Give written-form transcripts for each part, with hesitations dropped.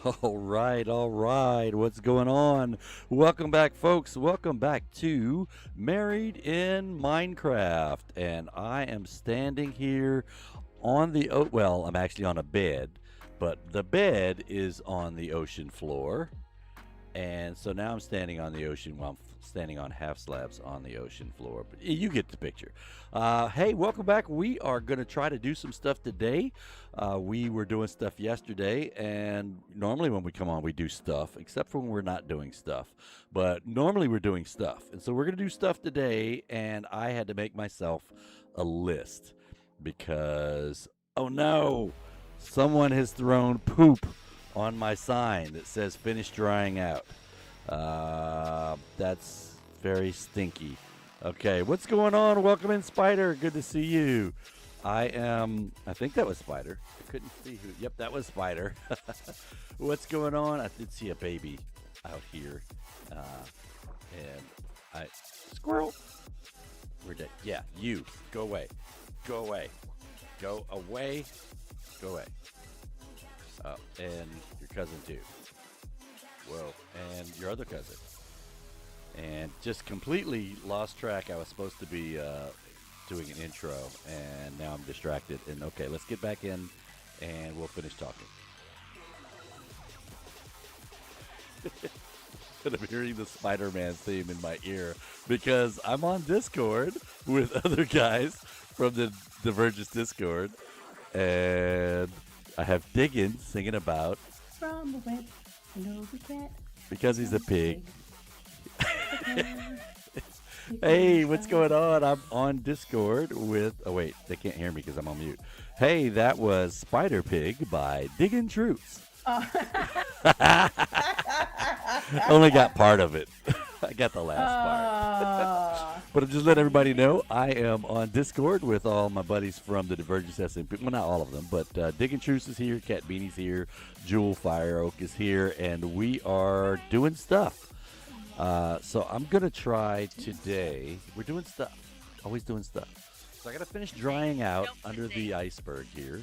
All right. What's going on? Welcome back, folks. Welcome back to Married in Minecraft. And I am standing here on the well, I'm actually on a bed, but the bed is on the ocean floor. And so now I'm standing on the ocean. Well, I'm standing on half slabs on the ocean floor. But you get the picture. Hey, welcome back. We are going to try to do some stuff today. We were doing stuff yesterday, and normally when we come on, we do stuff, except for when we're not doing stuff. But normally we're doing stuff. And so we're going to do stuff today, and I had to make myself a list because, oh no, someone has thrown poop on my sign that says finish drying out. That's very stinky. Okay, what's going on? Welcome in, Spider. Good to see you. I think that was Spider. I couldn't see who. Yep, that was Spider. What's going on? I did see a baby out here. Squirrel. We're dead. Yeah, you. Go away. Go away. Go away. Go away. Oh, and your cousin too. Whoa, and your other cousin. And just completely lost track. I was supposed to be doing an intro, and now I'm distracted. And okay, let's get back in, and we'll finish talking. And I'm hearing the Spider-Man theme in my ear because I'm on Discord with other guys from the Divergence Discord, and I have Diggin singing about from the web, no we can't. Because he's a pig. Hey, what's going on? I'm on Discord with. Oh wait, they can't hear me because I'm on mute. Hey, that was Spider Pig by Diggin Truths. Only got part of it. I got the last part. But I'm just letting everybody know I am on Discord with all my buddies from the Divergence SMP. Well, not all of them, but Diggin' Truce is here, Cat Beanie's here, Jewel Fire Oak is here, and we are doing stuff. So I'm going to try today. We're doing stuff. Always doing stuff. So I got to finish drying out under the iceberg here.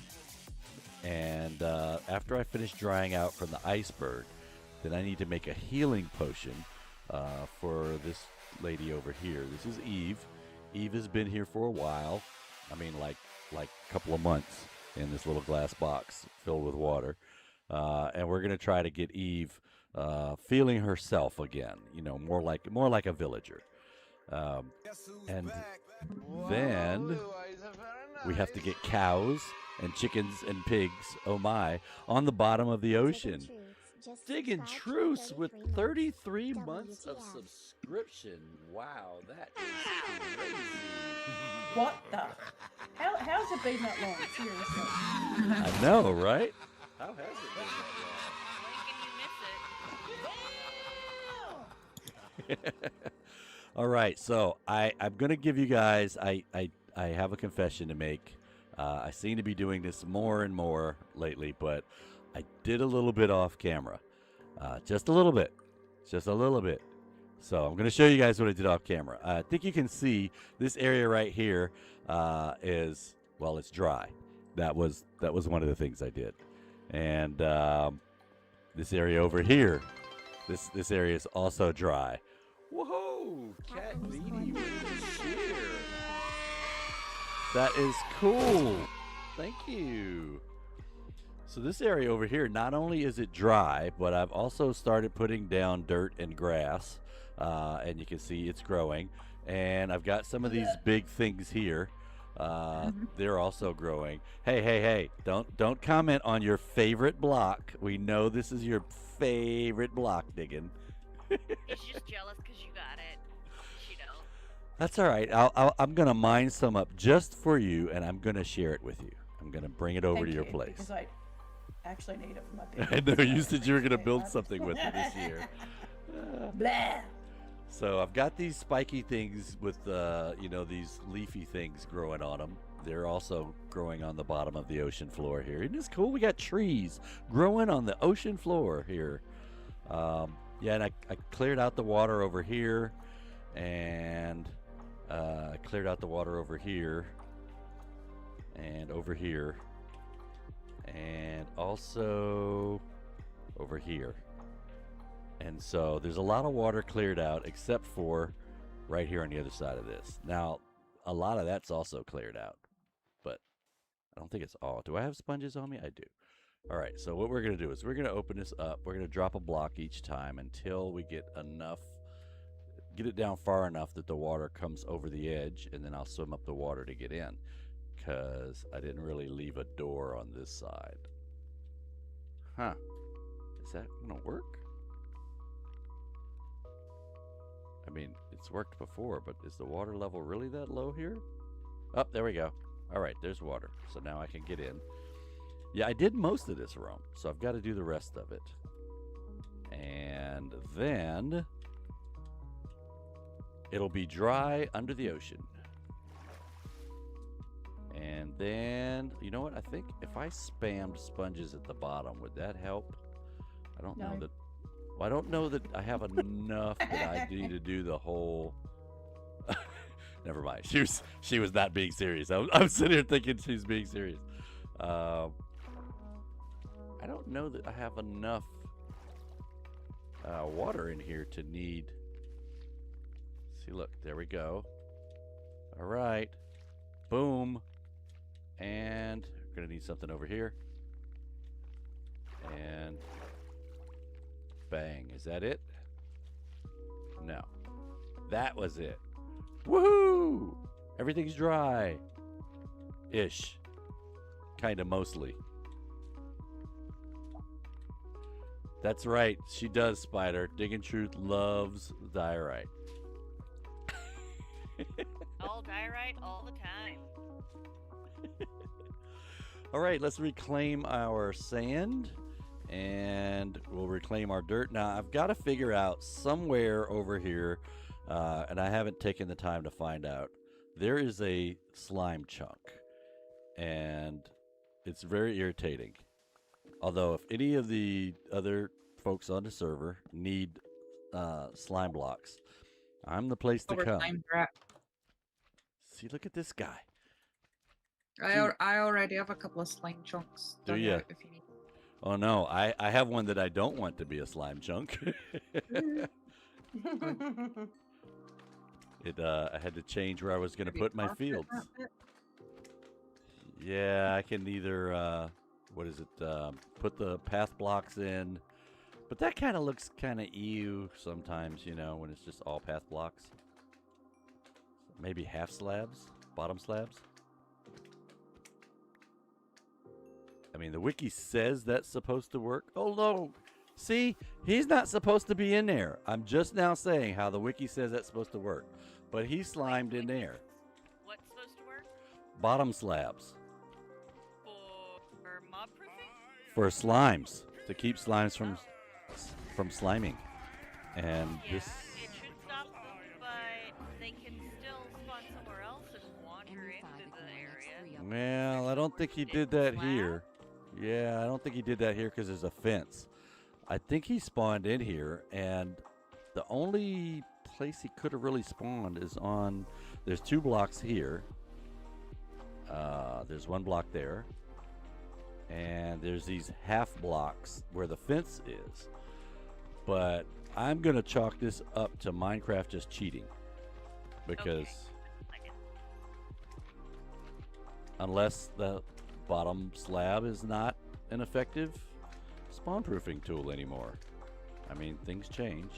And after I finish drying out from the iceberg, then I need to make a healing potion for this lady over here. This is Eve. Eve has been here for a while. I mean, like a couple of months in this little glass box filled with water. And we're going to try to get Eve feeling herself again, you know, more like a villager. And then we have to get cows and chickens and pigs, oh my, on the bottom of the ocean. Diggin' Truce with 33 months of subscription. Wow, that is crazy. What the? How's it been that long? Seriously. I know, right? How has it been that long? All right, so I'm going to give you guys, I have a confession to make. I seem to be doing this more and more lately, but I did a little bit off camera. Just a little bit. Just a little bit. So I'm going to show you guys what I did off camera. I think you can see this area right here is, well, it's dry. That was one of the things I did. And this area over here, this area is also dry. Whoa! Cat Beanie with the cheer. That is cool. Thank you. So this area over here, not only is it dry, but I've also started putting down dirt and grass. And you can see it's growing. And I've got some of these big things here. They're also growing. Hey, don't comment on your favorite block. We know this is your favorite block, Diggin'. He's just jealous because you got it. You know. That's all right. I'm going to mine some up just for you, and I'm going to share it with you. I'm going to bring it over to your place. Because I actually need it for my I know, you said you were going to build something with it this year. Blah. So I've got these spiky things with, these leafy things growing on them. They're also growing on the bottom of the ocean floor here. Isn't this cool? We got trees growing on the ocean floor here. And I cleared out the water over here, and I cleared out the water over here, and over here, and also over here. And so there's a lot of water cleared out except for right here on the other side of this. Now, a lot of that's also cleared out, but I don't think it's all. Do I have sponges on me? I do. All right, so what we're going to do is we're going to open this up. We're going to drop a block each time until we get it down far enough that the water comes over the edge, and then I'll swim up the water to get in, because I didn't really leave a door on this side. Huh. Is that going to work? I mean, it's worked before, but is the water level really that low here? Oh, there we go. All right, there's water. So now I can get in. Yeah, I did most of this room, so I've got to do the rest of it. And then it'll be dry under the ocean. And then, you know what? I think if I spammed sponges at the bottom, would that help? I don't know that. Well, I don't know that I have enough that I need to do the whole. Never mind. She was not being serious. I'm sitting here thinking she's being serious. I don't know that I have enough water in here to need. See, look, there we go. All right, boom, and we're gonna need something over here, and bang. Is that it? No, that was it. Woohoo! Everything's dry. Ish. Kinda mostly. That's right. She does, Spider. Digging Truth loves diorite. All diorite all the time. All right, let's reclaim our sand, and we'll reclaim our dirt. Now, I've got to figure out somewhere over here, and I haven't taken the time to find out. There is a slime chunk, and it's very irritating. Although, if any of the other folks on the server need slime blocks, I'm the place to come. See, look at this guy. I already have a couple of slime chunks. Do you? If you need. Oh no, I have one that I don't want to be a slime chunk. I had to change where I was going to put my fields. Yeah, I can either put the path blocks in, but that kind of looks kind of ew sometimes, you know, when it's just all path blocks. Maybe half slabs, bottom slabs. I mean, the wiki says that's supposed to work. Oh no, see, he's not supposed to be in there. I'm just now saying how the wiki says that's supposed to work, but he's slimed in there. What's supposed to work? Bottom slabs. For mob proofing? For slimes, to keep slimes from sliming. And Yeah, this. it should stop them, but they can still spawn somewhere else and wander into the area. Well, I don't think he did that here. Yeah, I don't think he did that here because there's a fence. I think he spawned in here, and the only place he could have really spawned is on. There's 2 blocks here. There's 1 block there. And there's these half blocks where the fence is. But I'm going to chalk this up to Minecraft just cheating. Because unless the bottom slab is not an effective spawn proofing tool anymore. I mean, things change.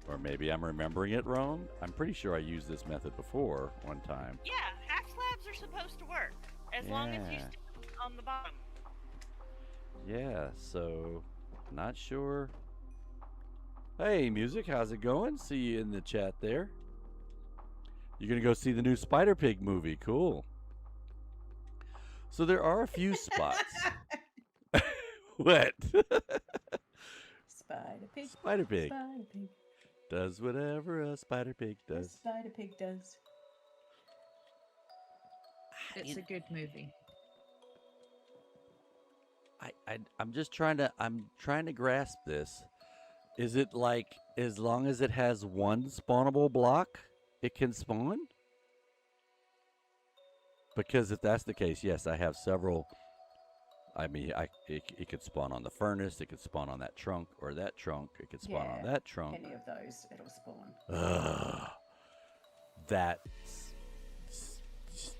Or maybe I'm remembering it wrong. I'm pretty sure I used this method before one time. Yeah, half slabs are supposed to work as long as you stick on the bottom. Yeah, so not sure. Hey, Music, how's it going? See you in the chat there. You're going to go see the new Spider Pig movie. Cool. So there are a few spots. What? Spider Pig. Spider Pig. Spider Pig. Does whatever a Spider Pig does. Spider Pig does. It's a good movie. I'm just trying to grasp this. Is it like as long as it has 1 spawnable block, it can spawn? Because if that's the case, yes, I have several I mean, it could spawn on the furnace. It could spawn on that trunk or that trunk. It could spawn on Yeah, that trunk. any of those, it'll spawn. Ugh, that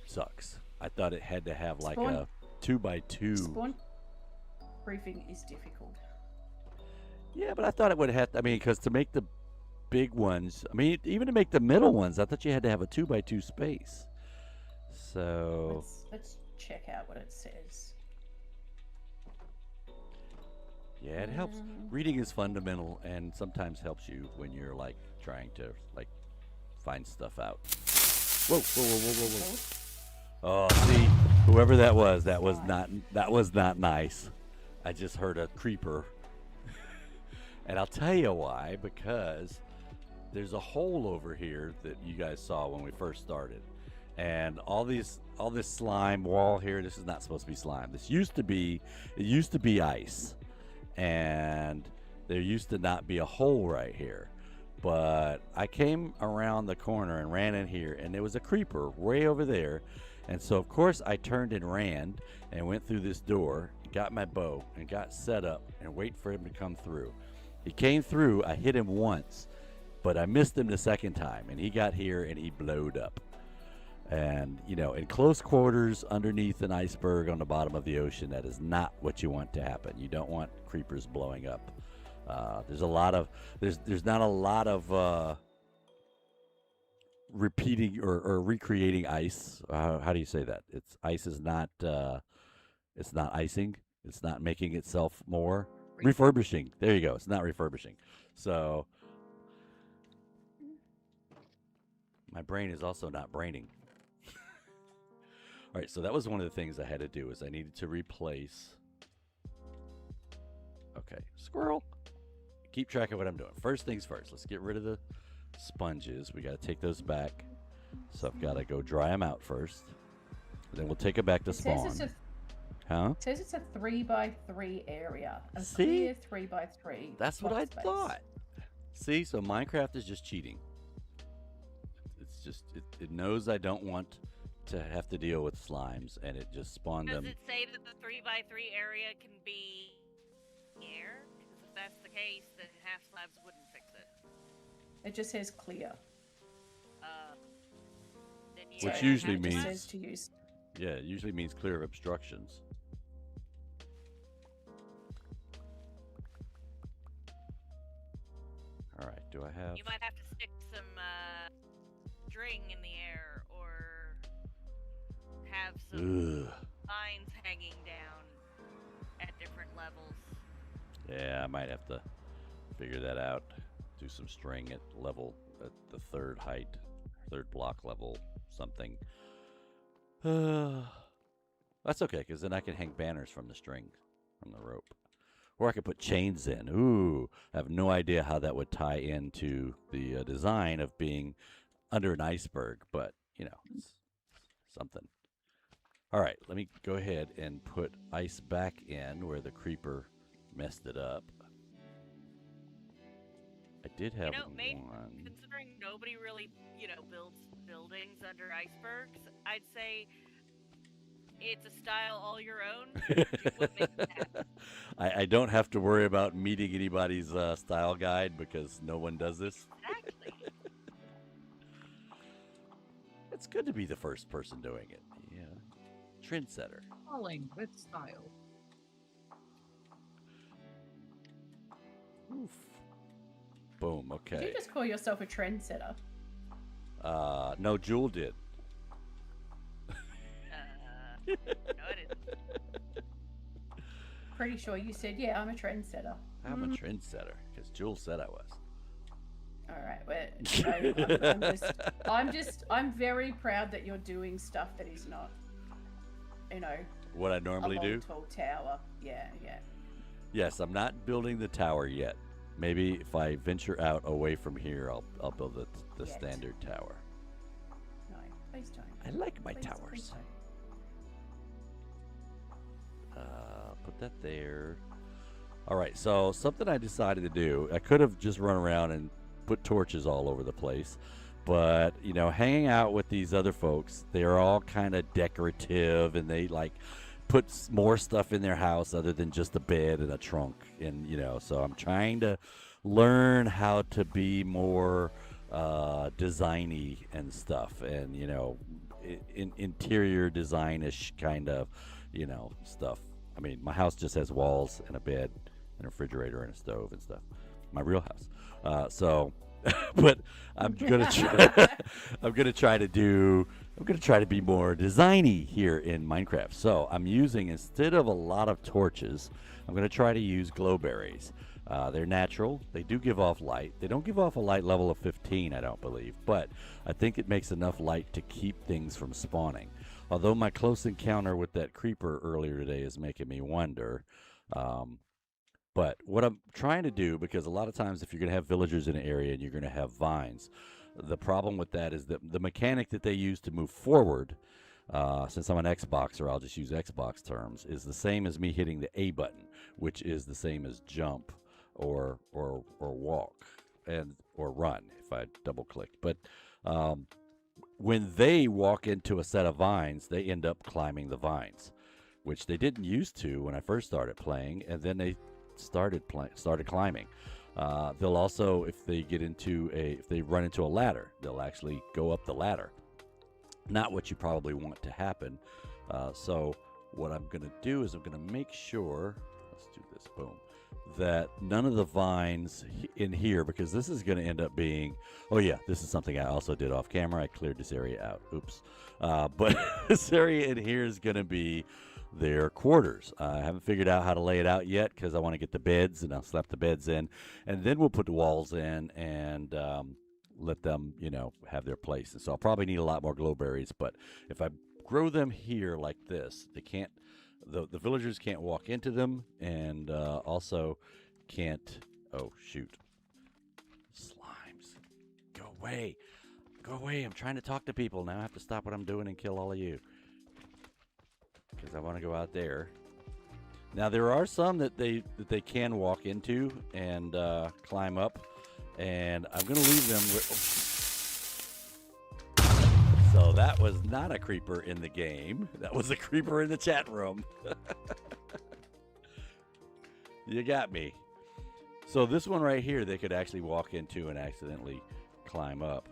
sucks. I thought it had to have like Spawn- a 2x2. Spawn briefing is difficult. Yeah, but I thought it would have. I mean, because to make the big ones, I mean, even to make the middle ones, I thought you had to have a 2x2 space. So Let's check out what it says. yeah, it helps. Reading is fundamental and sometimes helps you when you're like trying to like find stuff out. Whoa, whoa, whoa, whoa, whoa, whoa. Oh, see, whoever that was not nice. I just heard a creeper. And I'll tell you why, because there's a hole over here that you guys saw when we first started. And all this slime wall here, this is not supposed to be slime. It used to be ice. And there used to not be a hole right here. But I came around the corner and ran in here, and there was a creeper way over there. And so, of course, I turned and ran and went through this door, got my bow, and got set up and wait for him to come through. He came through. I hit him once, but I missed him the second time, and he got here and he blowed up. And, you know, in close quarters underneath an iceberg on the bottom of the ocean, that is not what you want to happen. You don't want creepers blowing up. There's not a lot of repeating or recreating ice. How do you say that? Ice is not it's not icing. It's not making itself more refurbishing. There you go. It's not refurbishing. So my brain is also not braining. All right, so that was one of the things I had to do is I needed to replace. Okay, squirrel. Keep track of what I'm doing. First things first. Let's get rid of the sponges. We got to take those back. So I've got to go dry them out first. Then we'll take it back to spawn. It says it's a 3x3 area. A See? clear 3x3. That's what I space. thought. See, so Minecraft is just cheating. It's just, it knows I don't want to have to deal with slimes, and it just spawned Does them. it say that the 3x3 area can be air? Because if that's the case, then half slabs wouldn't fix it. It just says clear. Then Which yeah, usually It just means- says to use. Yeah, it usually means clear of obstructions. All right, do I have... You might have to stick some string in the air, or have some Ugh. lines hanging down at different levels. Yeah, I might have to figure that out. Do some string at the third height, third block level, something. That's okay, because then I can hang banners from the string, from the rope. Or I could put chains in. Ooh, I have no idea how that would tie into the design of being under an iceberg, but, you know, it's something. All right, let me go ahead and put ice back in where the creeper messed it up. I did have one. Considering nobody really, builds buildings under icebergs, I'd say it's a style all your own. Do what makes it happen. I don't have to worry about meeting anybody's style guide because no one does this. Exactly. It's good to be the first person doing it. Yeah. Trendsetter. Falling with style. Oof. Boom, Did okay. you just call yourself a trendsetter? No, Jewel did. No, I didn't. Pretty sure you said, yeah, I'm a trendsetter. I'm a trendsetter because Jewel said I was. All right, I'm very proud that you're doing stuff that is not, What I a normally long, do? tall tower. Yeah. Yes, I'm not building the tower yet. Maybe if I venture out away from here, I'll build the Yet. standard tower. No, please don't. I like my Please towers. don't. Put that there. All right, so something I decided to do, I could have just run around and put torches all over the place, but, hanging out with these other folks, they're all kind of decorative, and they like put more stuff in their house other than just a bed and a trunk, and so I'm trying to learn how to be more designy and stuff, and interior designish kind of stuff. I mean, my house just has walls and a bed and a refrigerator and a stove and stuff. My real house. But I'm gonna try. I'm gonna try to do. I'm gonna try to be more designy here in Minecraft. So I'm using, instead of a lot of torches, I'm gonna try to use glowberries. They're natural. They do give off light. They don't give off a light level of 15, I don't believe, but I think it makes enough light to keep things from spawning. Although my close encounter with that creeper earlier today is making me wonder. But what I'm trying to do, because a lot of times if you're going to have villagers in an area and you're going to have vines, the problem with that is that the mechanic that they use to move forward, since I'm an Xboxer, I'll just use Xbox terms, is the same as me hitting the A button, which is the same as jump or walk or run if I double click. But when they walk into a set of vines, they end up climbing the vines, which they didn't used to when I first started playing, and then they started climbing. They'll also, if they run into a ladder, they'll actually go up the ladder. Not what you probably want to happen. So what I'm going to do is I'm going to make sure, let's do this, boom, that none of the vines in here, because this is going to end up being, oh yeah, this is something I also did off camera. I cleared this area out. Oops. But this area in here is going to be their quarters. I haven't figured out how to lay it out yet because I want to get the beds, and I'll slap the beds in, and then we'll put the walls in and let them, have their place. And so I'll probably need a lot more glowberries, but if I grow them here like this, they can't, the villagers can't walk into them, and also can't, oh shoot, slimes, go away, I'm trying to talk to people. Now I have to stop what I'm doing and kill all of you, because I want to go out there. Now there are some that they can walk into and climb up, and I'm going to leave them with... So that was not a creeper in the game. That was a creeper in the chat room. You got me. So this one right here, they could actually walk into and accidentally climb up,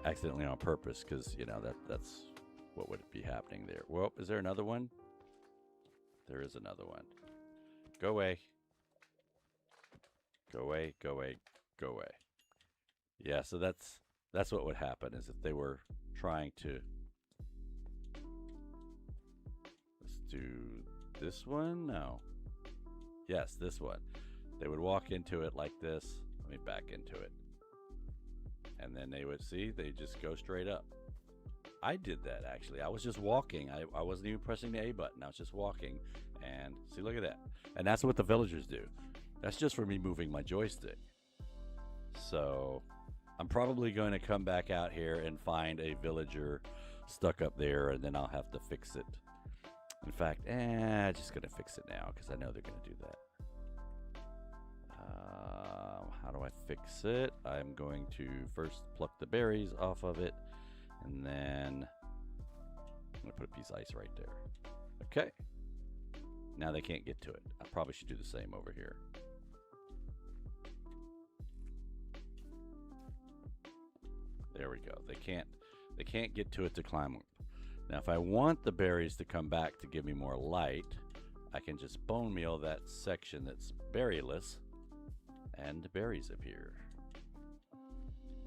accidentally on purpose, because that's what would be happening there. Well, is there another one? There is another one. Go away. Go away, go away, go away. Yeah, so that's what would happen, is if they were trying to... Let's do this one? No. Yes, this one. They would walk into it like this. Let me back into it. And then they would see, they just go straight up. I did that, actually. I was just walking. I wasn't even pressing the A button. I was just walking. And see, look at that. And that's what the villagers do. That's just for me moving my joystick. So I'm probably going to come back out here and find a villager stuck up there, and then I'll have to fix it. In fact, just going to fix it now because I know they're going to do that. How do I fix it? I'm going to first pluck the berries off of it, and then I'm going to put a piece of ice right there. Okay. Now they can't get to it. I probably should do the same over here. There we go. They can't get to it to climb. Now if I want the berries to come back to give me more light, I can just bone meal that section that's berryless, and the berries appear.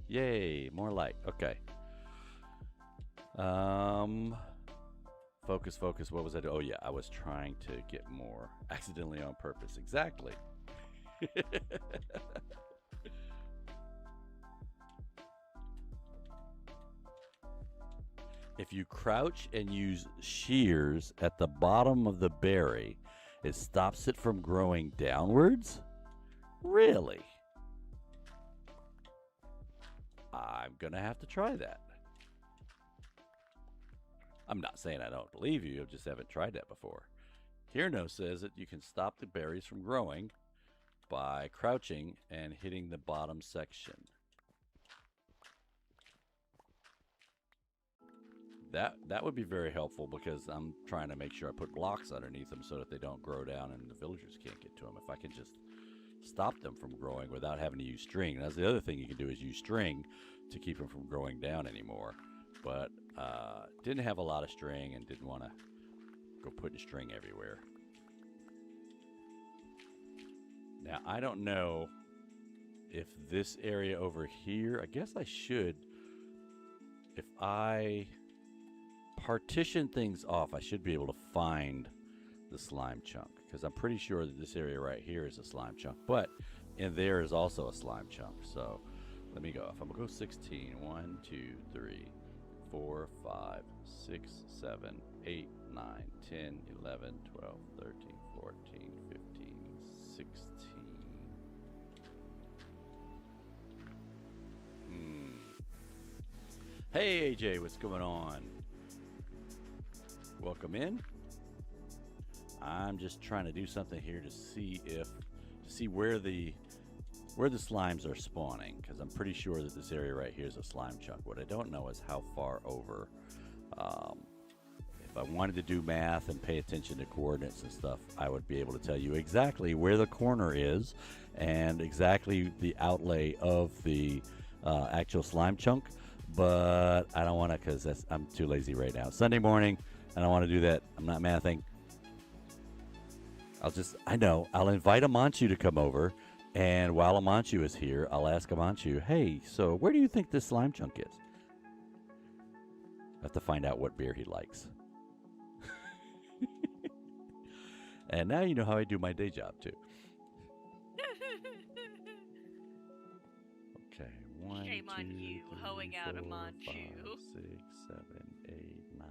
Yay, more light. Okay. Focus, what was I doing? Oh yeah, I was trying to get more. Accidentally on purpose. Exactly. If you crouch and use shears at the bottom of the berry, it stops it from growing downwards? Really? I'm gonna have to try that. I'm not saying I don't believe you, I just haven't tried that before. Hirno says that you can stop the berries from growing by crouching and hitting the bottom section. That would be very helpful because I'm trying to make sure I put blocks underneath them so that they don't grow down and the villagers can't get to them. If I can just stop them from growing without having to use string. That's the other thing you can do is use string to keep them from growing down anymore. But didn't have a lot of string and didn't want to go putting string everywhere. Now, I don't know if this area over here, I guess I should, if I partition things off, I should be able to find the slime chunk, because I'm pretty sure that this area right here is a slime chunk, but in there is also a slime chunk. So let me go. If I'm gonna go 16, 1, 2, 3, 4, 5, 6, 7, 8, 9, 10, 11, 12, 13, 14, 15, 16. Hey AJ, what's going on? Welcome in. I'm just trying to do something here to see where the slimes are spawning, because I'm pretty sure that this area right here is a slime chunk. What I don't know is how far over. If I wanted to do math and pay attention to coordinates and stuff, I would be able to tell you exactly where the corner is and exactly the outlay of the actual slime chunk. But I don't want to, because I'm too lazy right now. Sunday morning, I don't want to do that. I'm not mathing. I'll invite Amanchu to come over, and while Amanchu is here, I'll ask Amanchu, hey, so where do you think this slime chunk is? I have to find out what beer he likes. And now you know how I do my day job, too. Okay, 1, Shame 2, on you, 3, hoeing out 4, Amanchu. 5, 6, 7, 8, 9,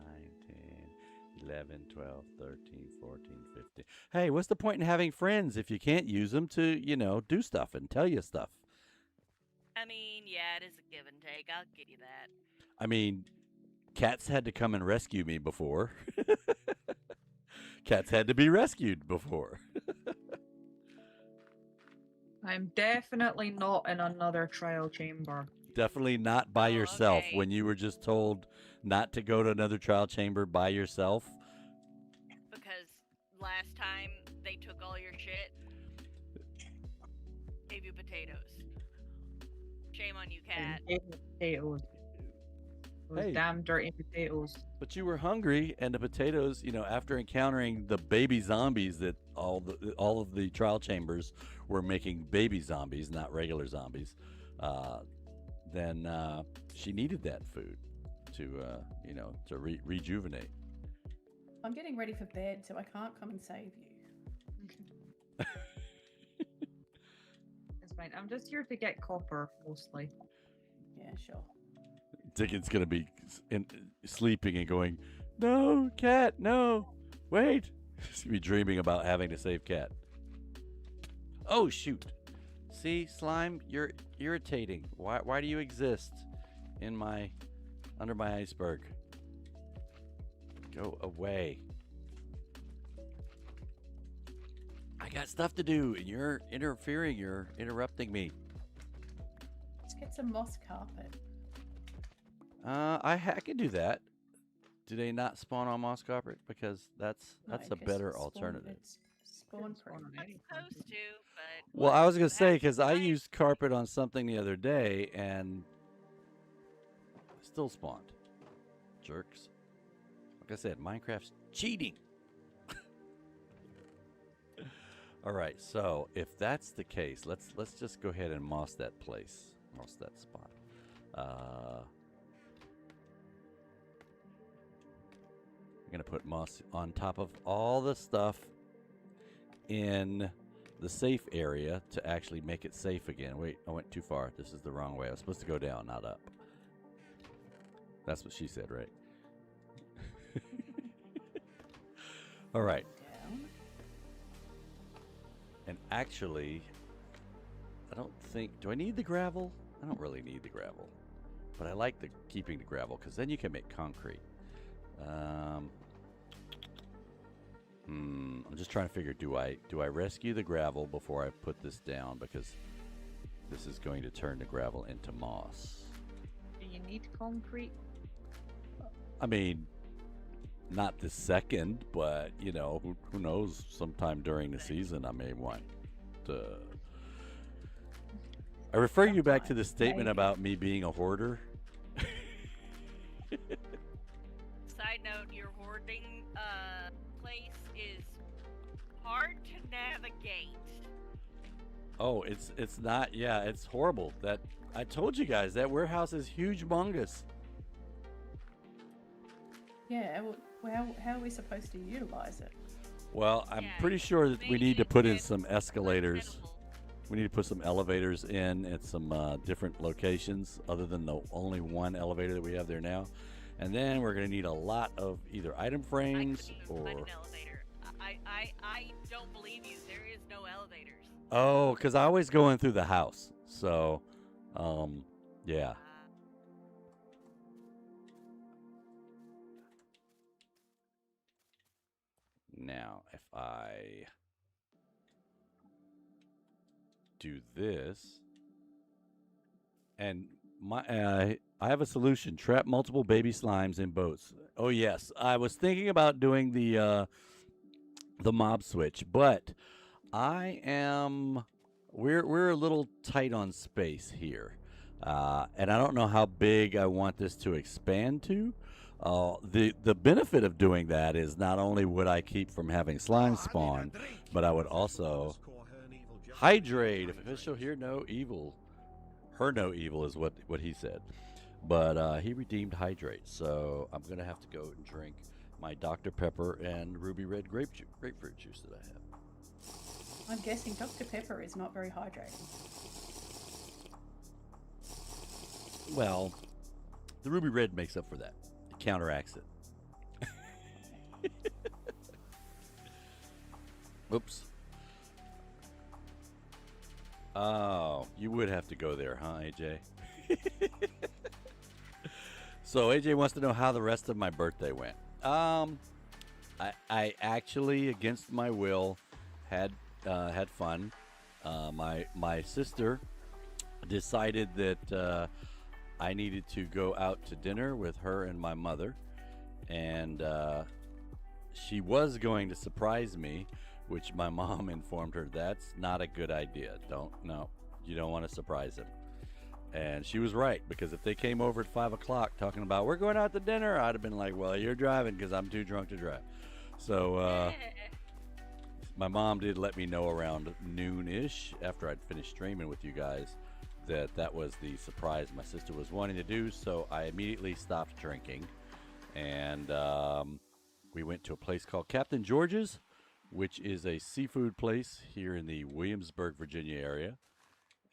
10, 11, 12, 13, 14, 15. Hey, what's the point in having friends if you can't use them to, do stuff and tell you stuff? I mean, yeah, it is a give and take. I'll give you that. I mean, cats had to come and rescue me before. Cats had to be rescued before. I'm definitely not in another trial chamber. Definitely not by yourself. Okay. When you were just told not to go to another trial chamber by yourself. Because last time they took all your shit, gave you potatoes. Shame on you, cat. Potatoes. Those Hey. damn dirty potatoes. But you were hungry, and the potatoes, after encountering the baby zombies that all of the trial chambers were making baby zombies, not regular zombies, then she needed that food to rejuvenate. I'm getting ready for bed, so I can't come and save you. It's fine. I'm just here to get copper, mostly. Yeah, sure. Dicken's gonna be sleeping and going, "No, cat, no, wait." He's gonna be dreaming about having to save cat. Oh shoot! See, slime, you're irritating. Why do you exist under my iceberg? Go away. I got stuff to do, and you're interfering. You're interrupting me. Let's get some moss carpet. I can do that. Do they not spawn on moss carpet? Because that's No, a 'cause better it's alternative. It's spawn proof. Supposed to, but Well, I was gonna say, because I Right. used carpet on something the other day and it still spawned. Jerks. Like I said, Minecraft's cheating. All right, so if that's the case, let's just go ahead and moss that place, moss that spot. I'm gonna put moss on top of all the stuff in the safe area to actually make it safe again. Wait, I went too far. This is the wrong way. I was supposed to go down, not up. That's what she said, right? All right. Down. And actually, do I need the gravel? I don't really need the gravel. But I like keeping the gravel, because then you can make concrete. I'm just trying to figure, do I rescue the gravel before I put this down, because this is going to turn the gravel into moss. Do you need concrete? I mean, not the second, but who knows? Sometime during the season, I may want to. I refer you back to the statement Maybe. about me being a hoarder. Side note: your hoarding place is hard to navigate. Oh, it's not. Yeah, it's horrible. That I told you guys that warehouse is huge, humongous. Yeah. Well, how are we supposed to utilize it? Well, I'm Yeah, pretty sure that we make need to it put in get some escalators. untenable. We need to put some elevators in at some different locations other than the only one elevator that we have there now. And then we're going to need a lot of either item I frames couldn't or. find an elevator. I don't believe you. There is no elevators. Oh, because I always go in through the house. So, yeah. Now, if I do this, and I have a solution: trap multiple baby slimes in boats. Oh yes, I was thinking about doing the mob switch, but I am we're a little tight on space here, and I don't know how big I want this to expand to. The benefit of doing that is not only would I keep from having slime spawn, but I would also hydrate. If official here, no evil. Her no evil is what he said. But he redeemed hydrate, so I'm gonna have to go and drink my Dr. Pepper and ruby red grapefruit juice that I have. I'm guessing Dr. Pepper is not very hydrating. Well, the ruby red makes up for that. It counteracts it. Oops. Oh, you would have to go there, huh, AJ? So AJ wants to know how the rest of my birthday went. I actually, against my will, had fun. My sister decided that I needed to go out to dinner with her and my mother, and she was going to surprise me, which my mom informed her that's not a good idea. You don't want to surprise him. And she was right, because if they came over at 5 o'clock talking about we're going out to dinner, I'd have been like, well, you're driving because I'm too drunk to drive. So my mom did let me know around noon-ish after I'd finished streaming with you guys that was the surprise my sister was wanting to do. So I immediately stopped drinking, and we went to a place called Captain George's, which is a seafood place here in the Williamsburg, Virginia area.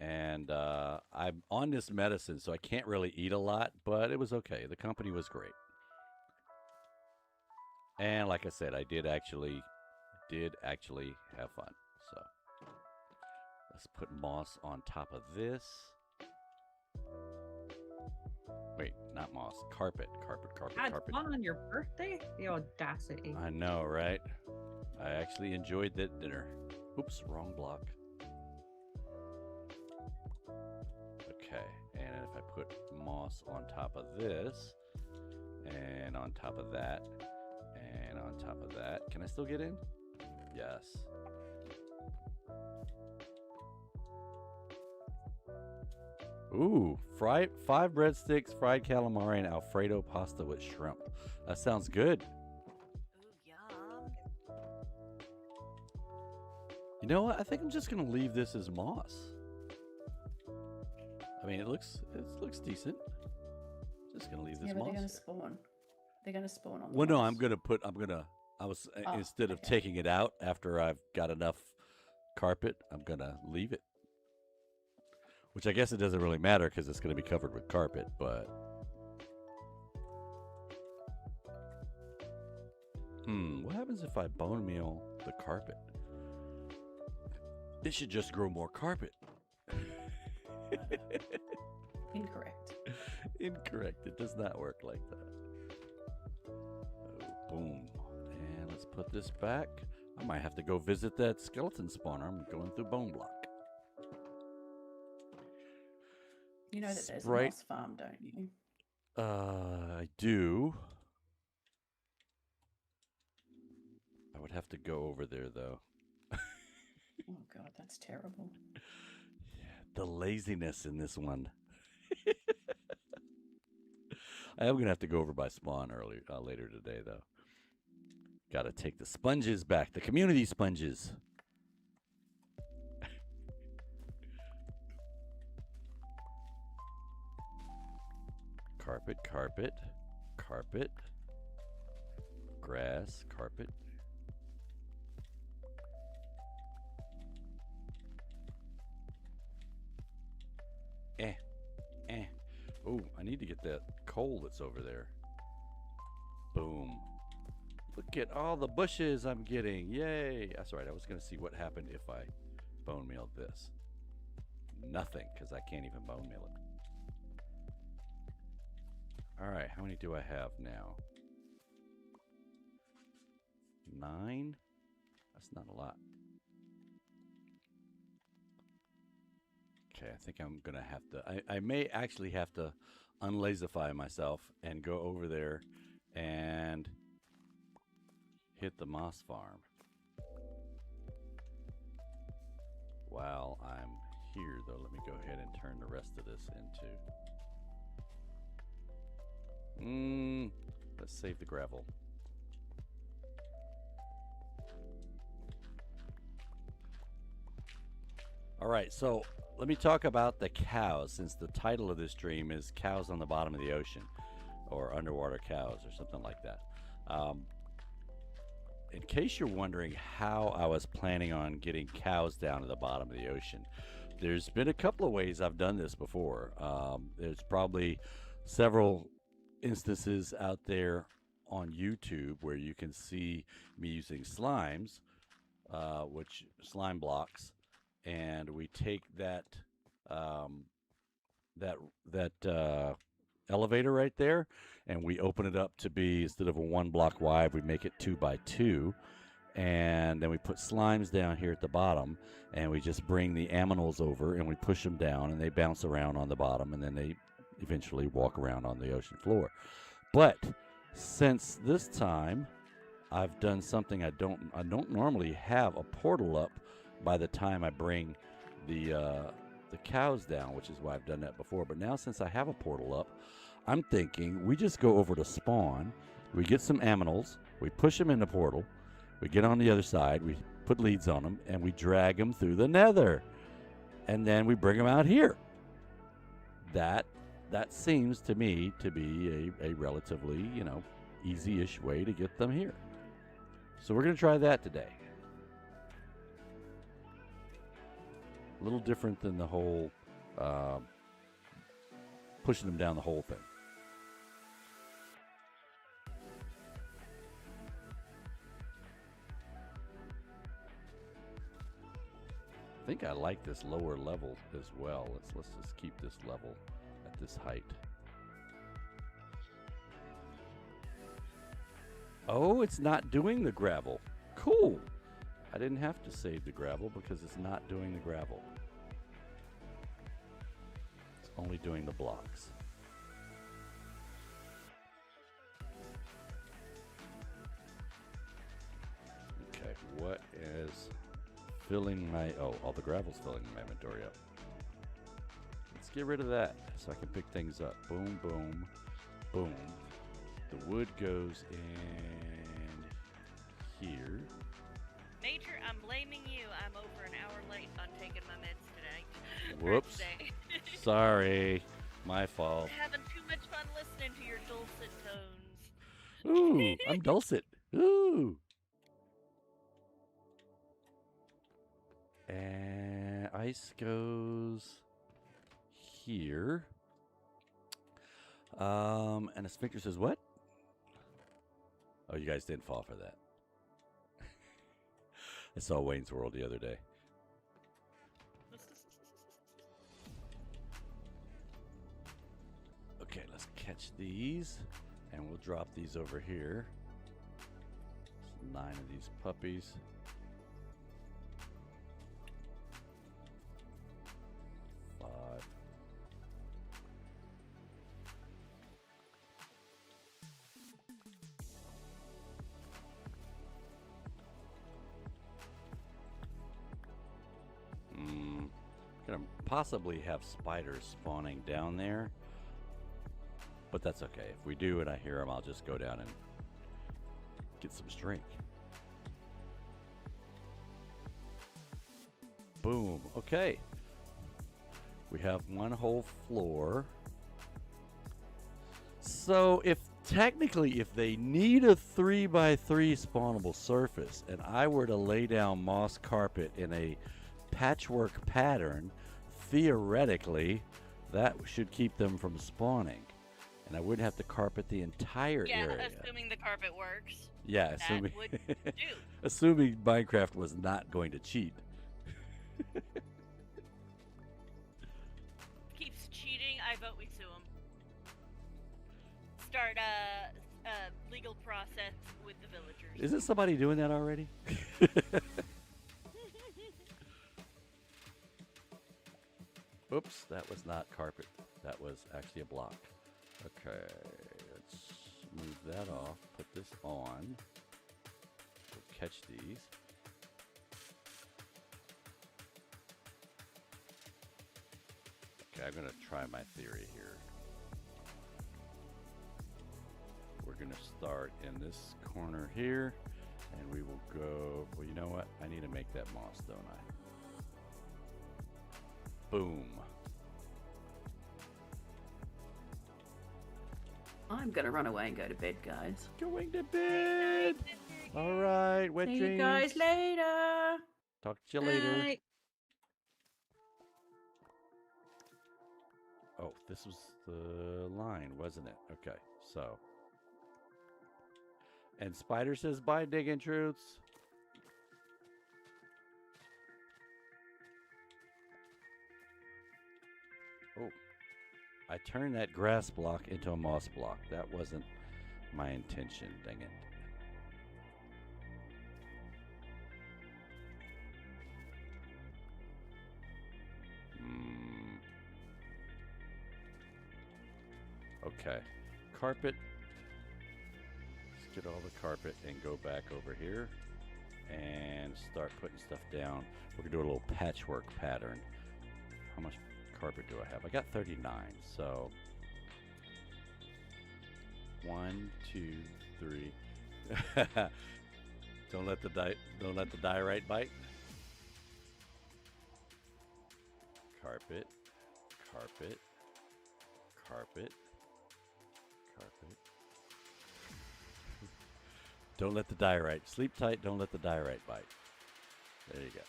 And I'm on this medicine, so I can't really eat a lot, but it was okay. The company was great. And like I said, I did actually have fun. So let's put moss on top of this. Wait, not moss, carpet. Had fun on your birthday? The audacity. I know, right? I actually enjoyed that dinner. Oops, wrong block. Okay, and if I put moss on top of this, and on top of that, and on top of that, can I still get in? Yes. Ooh, 5 breadsticks, fried calamari, and Alfredo pasta with shrimp. That sounds good. Ooh, yum. You know what? I think I'm just gonna leave this as moss. I mean, it looks decent. Just gonna leave this Yeah, but moss. they're going to here. spawn. They're going to spawn on the Well, no, moss. I was Oh, instead of okay. taking it out after I've got enough carpet, I'm gonna leave it. Which I guess it doesn't really matter because it's gonna be covered with carpet, but. What happens if I bone meal the carpet? It should just grow more carpet. Incorrect. Incorrect. It does not work like that. Oh, boom. And let's put this back. I might have to go visit that skeleton spawner. I'm going through Bone Block. You know that there's a Sprite. moss farm, don't you? I do. would have to go over there, though. Oh God, that's terrible. The laziness in this one. I am going to have to go over by Spawn later today, though. Got to take the sponges back, the community sponges. Carpet, carpet, carpet, grass, carpet. Oh, I need to get that coal that's over there. Boom. Look at all the bushes I'm getting. Yay. That's right. I was going to see what happened if I bone mealed this. Nothing, because I can't even bone meal it. All right. How many do I have now? 9? That's not a lot. Okay, I think I'm going to have to... I may actually have to unlazify myself and go over there and hit the moss farm. While I'm here, though, let me go ahead and turn the rest of this into... let's save the gravel. All right, so let me talk about the cows, since the title of this stream is Cows on the Bottom of the Ocean, or Underwater Cows, or something like that. In case you're wondering how I was planning on getting cows down to the bottom of the ocean, there's been a couple of ways I've done this before. There's probably several instances out there on YouTube where you can see me using slimes, which slime blocks, and we take that elevator right there, and we open it up to be, instead of a 1 block wide, we make it 2 by 2, and then we put slimes down here at the bottom, and we just bring the aminals over and we push them down, and they bounce around on the bottom, and then they eventually walk around on the ocean floor. But since this time I've done something, I don't normally have a portal up by the time I bring the cows down, which is why I've done that before. But now, since I have a portal up, I'm thinking we just go over to spawn, we get some aminals, we push them in the portal, we get on the other side, we put leads on them, and we drag them through the nether, and then we bring them out here. That seems to me to be a relatively, easy-ish way to get them here. So we're going to try that today. A little different than the whole pushing them down the whole thing. I think I like this lower level as well. Let's just keep this level at this height. Oh, it's not doing the gravel. Cool. I didn't have to save the gravel because it's not doing the gravel. It's only doing the blocks. Okay, what is filling my... Oh, all the gravel's filling my inventory up. Let's get rid of that so I can pick things up. Boom, boom, boom. The wood goes in here. Major, I'm blaming you. I'm over an hour late on taking my meds today. Whoops. Sorry. My fault. Having too much fun listening to your dulcet tones. Ooh, I'm dulcet. Ooh. And ice goes here. And the sphincter says what? Oh, you guys didn't fall for that. I saw Wayne's World the other day. Okay, let's catch these, and we'll drop these over here. There's 9 of these puppies. Gonna possibly have spiders spawning down there, but that's okay. If we do and I hear them, I'll just go down and get some drink. Boom. Okay. We have one whole floor. So if technically if they need a 3x3 spawnable surface and I were to lay down moss carpet in a patchwork pattern, theoretically that should keep them from spawning. And I wouldn't have to carpet the entire area. Yeah, assuming the carpet works. Yeah, That assuming would do. assuming Minecraft was not going to cheat. Keeps cheating, I vote we sue him. Start a legal process with the villagers. Isn't somebody doing that already? Oops, that was not carpet. That was actually a block. Okay, let's move that off. Put this on. We'll catch these. Okay, I'm going to try my theory here. We're going to start in this corner here, and we will go... Well, you know what? I need to make that moss, don't I? Boom. I'm gonna run away and go to bed, guys. Going to bed. All right, wet See dreams. you guys later. Talk to you later. Night. Oh, this was the line, wasn't it? Okay, so. And Spider says bye, Digging Truths. Oh, I turned that grass block into a moss block. That wasn't my intention, dang it. Okay, carpet. Let's get all the carpet and go back over here and start putting stuff down. We're gonna do a little patchwork pattern. How much carpet do I have? I got 39, so 1, 2, 3. Don't let the diorite bite. Carpet, carpet, carpet, carpet. Don't let the diorite. Sleep tight, don't let the diorite bite. There you go.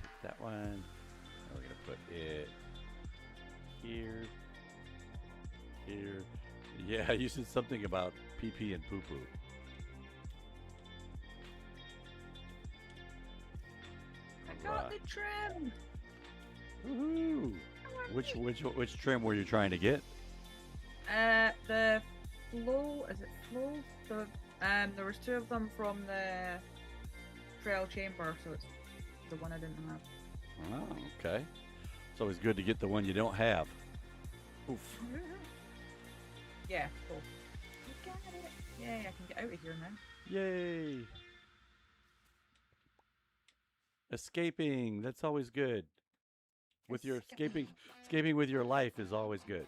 Take that one. And we're going to put it here. Here. Yeah, you said something about pee-pee and poo-poo. I got the trim. Woohoo! Which trim were you trying to get? The flow. Is it flow? There was 2 of them from the trail chamber, so it's the one I didn't have. Oh, okay. It's always good to get the one you don't have. Oof. Yeah, cool. I got it. Yay, I can get out of here now. Yay! Escaping. That's always good. With your escaping with your life is always good.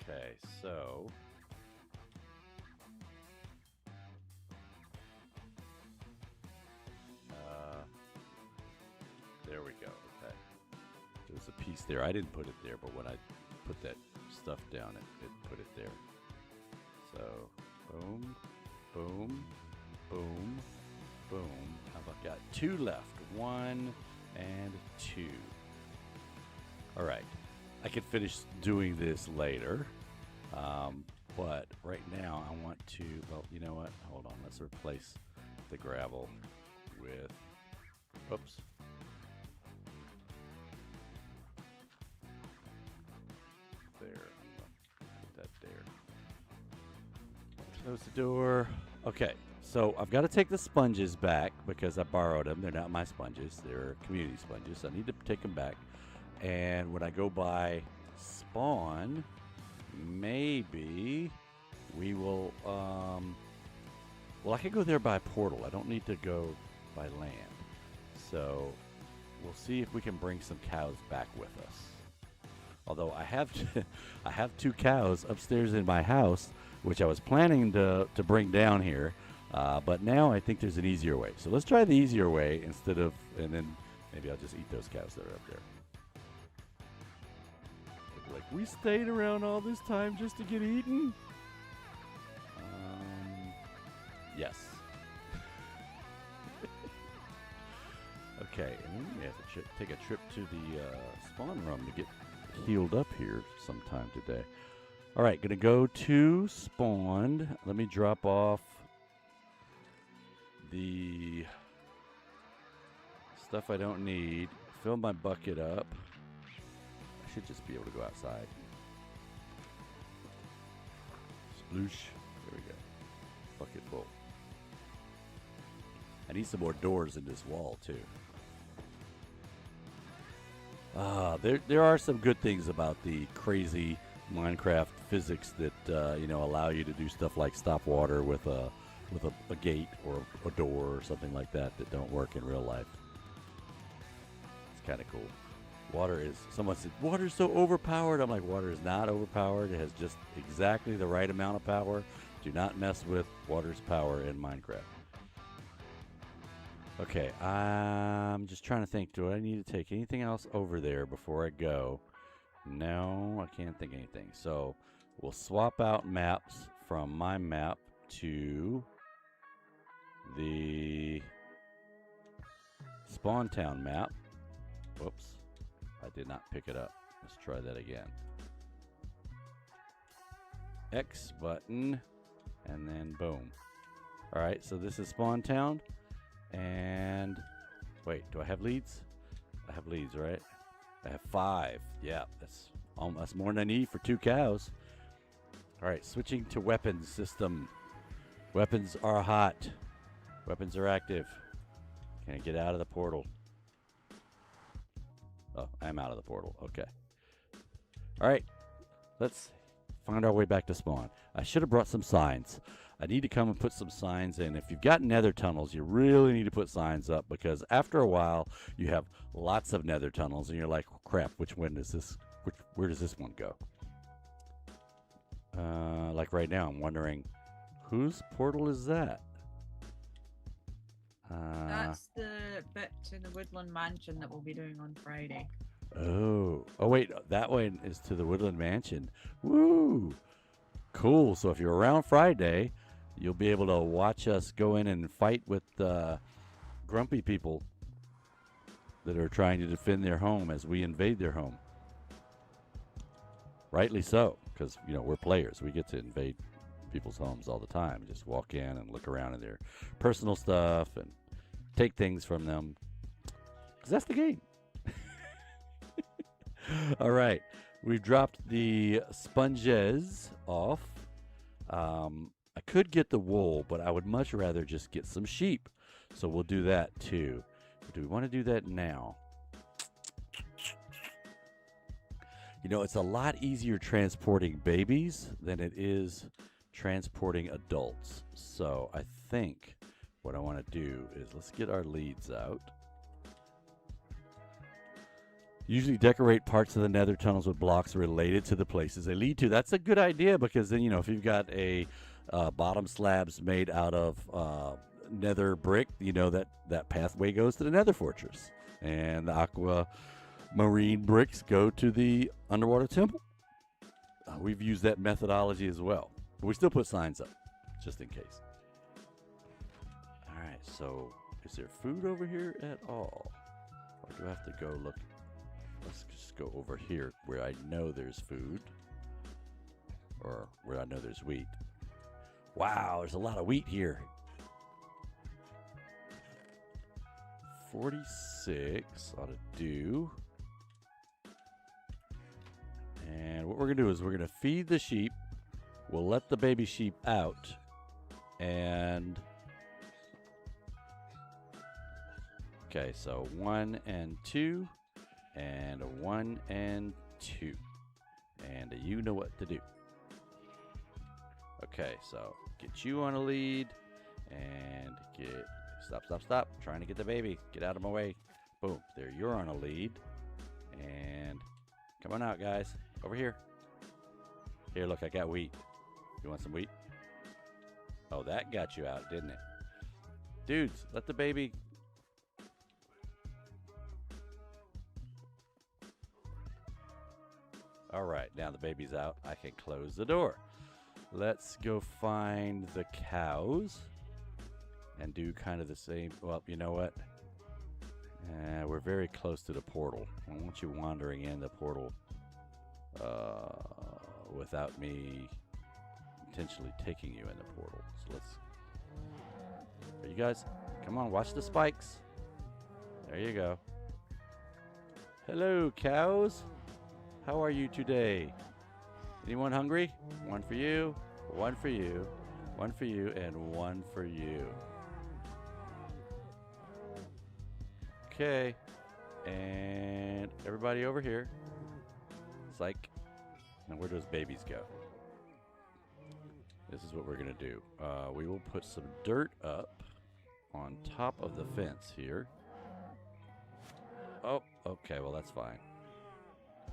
Okay, so there we go. Okay, there's a piece there. I didn't put it there, but when I put that stuff down, it put it there. So boom, boom, boom, boom. I've got 2 left. 1 and 2. All right. I can finish doing this later. But right now I want to, well, you know what? Hold on. Let's replace the gravel with, oops. There. I'm going to put that there. Close the door. Okay. So I've got to take the sponges back because I borrowed them. They're not my sponges. They're community sponges. So I need to take them back. And when I go by spawn, maybe we will Well, I could go there by portal. I don't need to go by land. So we'll see if we can bring some cows back with us. Although I have I have 2 cows upstairs in my house, which I was planning to bring down here. But now I think there's an easier way. So let's try the easier way instead of, and then maybe I'll just eat those cows that are up there. Like, we stayed around all this time just to get eaten? Yes. Okay, and then we have to take a trip to the spawn room to get healed up here sometime today. All right, gonna go to spawned. Let me drop off the stuff I don't need. Fill my bucket up. I should just be able to go outside. Sploosh. There we go. Bucket full. I need some more doors in this wall too. There are some good things about the crazy Minecraft physics that allow you to do stuff like stop water with a gate or a door or something like that don't work in real life. It's kind of cool. Someone said, water's so overpowered. I'm like, water is not overpowered. It has just exactly the right amount of power. Do not mess with water's power in Minecraft. Okay, I'm just trying to think. Do I need to take anything else over there before I go? No, I can't think of anything. So we'll swap out maps from my map to the Spawn Town map. Whoops, I did not pick it up. Let's try that again. X button, and then boom. All right, so this is Spawn Town. And wait, do I have leads? I have leads, right? I have 5. Yeah, that's more than I need for 2 cows. All right, switching to weapons system. Weapons are hot. Weapons are active. Can't get out of the portal. Oh, I'm out of the portal. Okay. All right, let's find our way back to spawn. I should have brought some signs. I need to come and put some signs in. If you've got nether tunnels, you really need to put signs up, because after a while, you have lots of nether tunnels, and you're like, crap, which one is this? Where does this one go? Like right now, I'm wondering, whose portal is that? That's the bit to the Woodland Mansion that we'll be doing on Friday. Oh wait, that one is to the Woodland Mansion. Woo! Cool. So if you're around Friday, you'll be able to watch us go in and fight with grumpy people that are trying to defend their home as we invade their home. Rightly so, because we're players. We get to invade people's homes all the time. Just walk in and look around in their personal stuff and take things from them, because that's the game. All right, we've dropped the sponges off. I could get the wool, but I would much rather just get some sheep. So we'll do that too. Do we want to do that now? It's a lot easier transporting babies than it is transporting adults. So I think what I want to do is let's get our leads out. Usually decorate parts of the nether tunnels with blocks related to the places they lead to. That's a good idea, because then, if you've got a bottom slabs made out of nether brick, that pathway goes to the nether fortress. And the aquamarine bricks go to the underwater temple. We've used that methodology as well. But we still put signs up, just in case. All right, so is there food over here at all? Or do I have to go look? Let's just go over here where I know there's food, or where I know there's wheat. Wow, there's a lot of wheat here. 46 ought to do. And what we're going to do is we're going to feed the sheep. We'll let the baby sheep out. And okay, so 1 and 2. And 1 and 2. And you know what to do. Okay, so get you on a lead. And get, stop. Trying to get the baby. Get out of my way. Boom. There, you're on a lead. And come on out, guys. Over here. Here, look, I got wheat. You want some wheat? Oh, that got you out, didn't it? Dudes, let the baby... All right, now the baby's out. I can close the door. Let's go find the cows and do kind of the same. Well, you know what? We're very close to the portal. I don't want you wandering in the portal without me intentionally taking you in the portal. So let's... Are you guys? Come on, watch the spikes. There you go. Hello, cows. How are you today? Anyone hungry? One for you, one for you, one for you, and one for you. Okay. And everybody over here. Psych. Now where does babies go? This is what we're going to do. We will put some dirt up on top of the fence here. Oh, okay, well that's fine.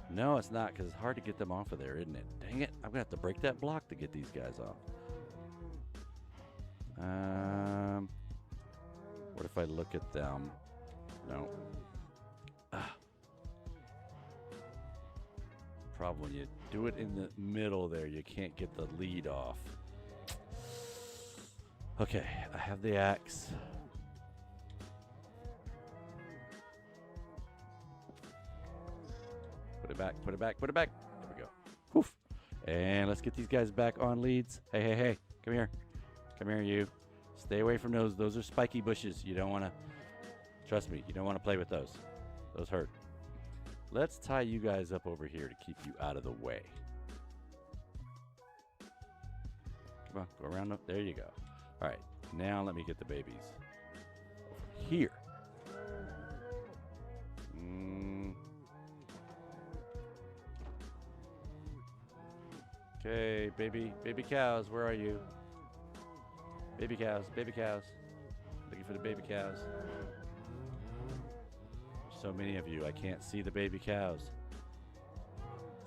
No, it's not, because it's hard to get them off of there, isn't it? Dang it, I'm going to have to break that block to get these guys off. What if I look at them? No. Problem when you do it in the middle there, you can't get the lead off. Okay, I have the axe. Put it back, put it back, put it back. There we go. Woof. And let's get these guys back on leads. Hey, come here. Come here, you. Stay away from those. Those are spiky bushes. You don't want to, trust me, you don't want to play with those. Those hurt. Let's tie you guys up over here to keep you out of the way. Come on, go around. There you go. All right, now let me get the babies over here. Okay, baby cows, where are you? Baby cows. Looking for the baby cows. So many of you, I can't see the baby cows.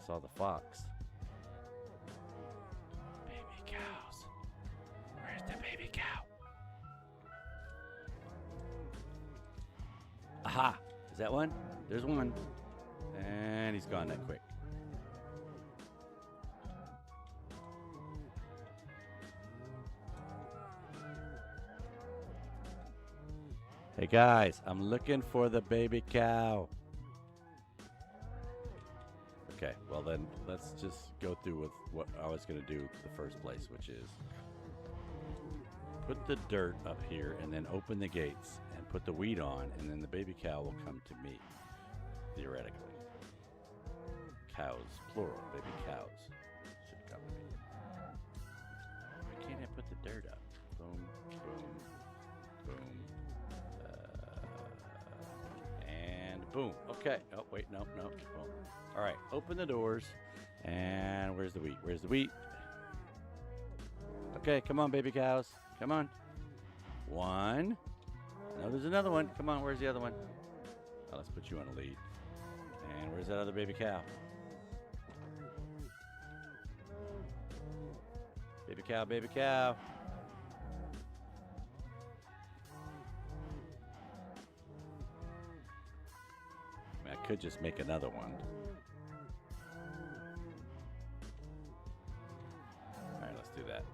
Saw the fox. Baby cows. Where's the baby cow? Aha! Is that one? There's one. And he's gone that quick. Hey guys, I'm looking for the baby cow. Okay, well then let's just go through with what I was going to do the first place, which is put the dirt up here and then open the gates and put the wheat on, and then the baby cow will come to me, theoretically. Cows, plural, baby cows should come to me. Why can't I put the dirt up? Boom, boom, boom. Boom. Okay. Oh, wait. No. Boom. All right. Open the doors. And where's the wheat? Where's the wheat? Okay. Come on, baby cows. Come on. One. No, there's another one. Come on. Where's the other one? Oh, let's put you on a lead. And where's that other baby cow? Baby cow, baby cow. I could just make another one. All right, let's do that.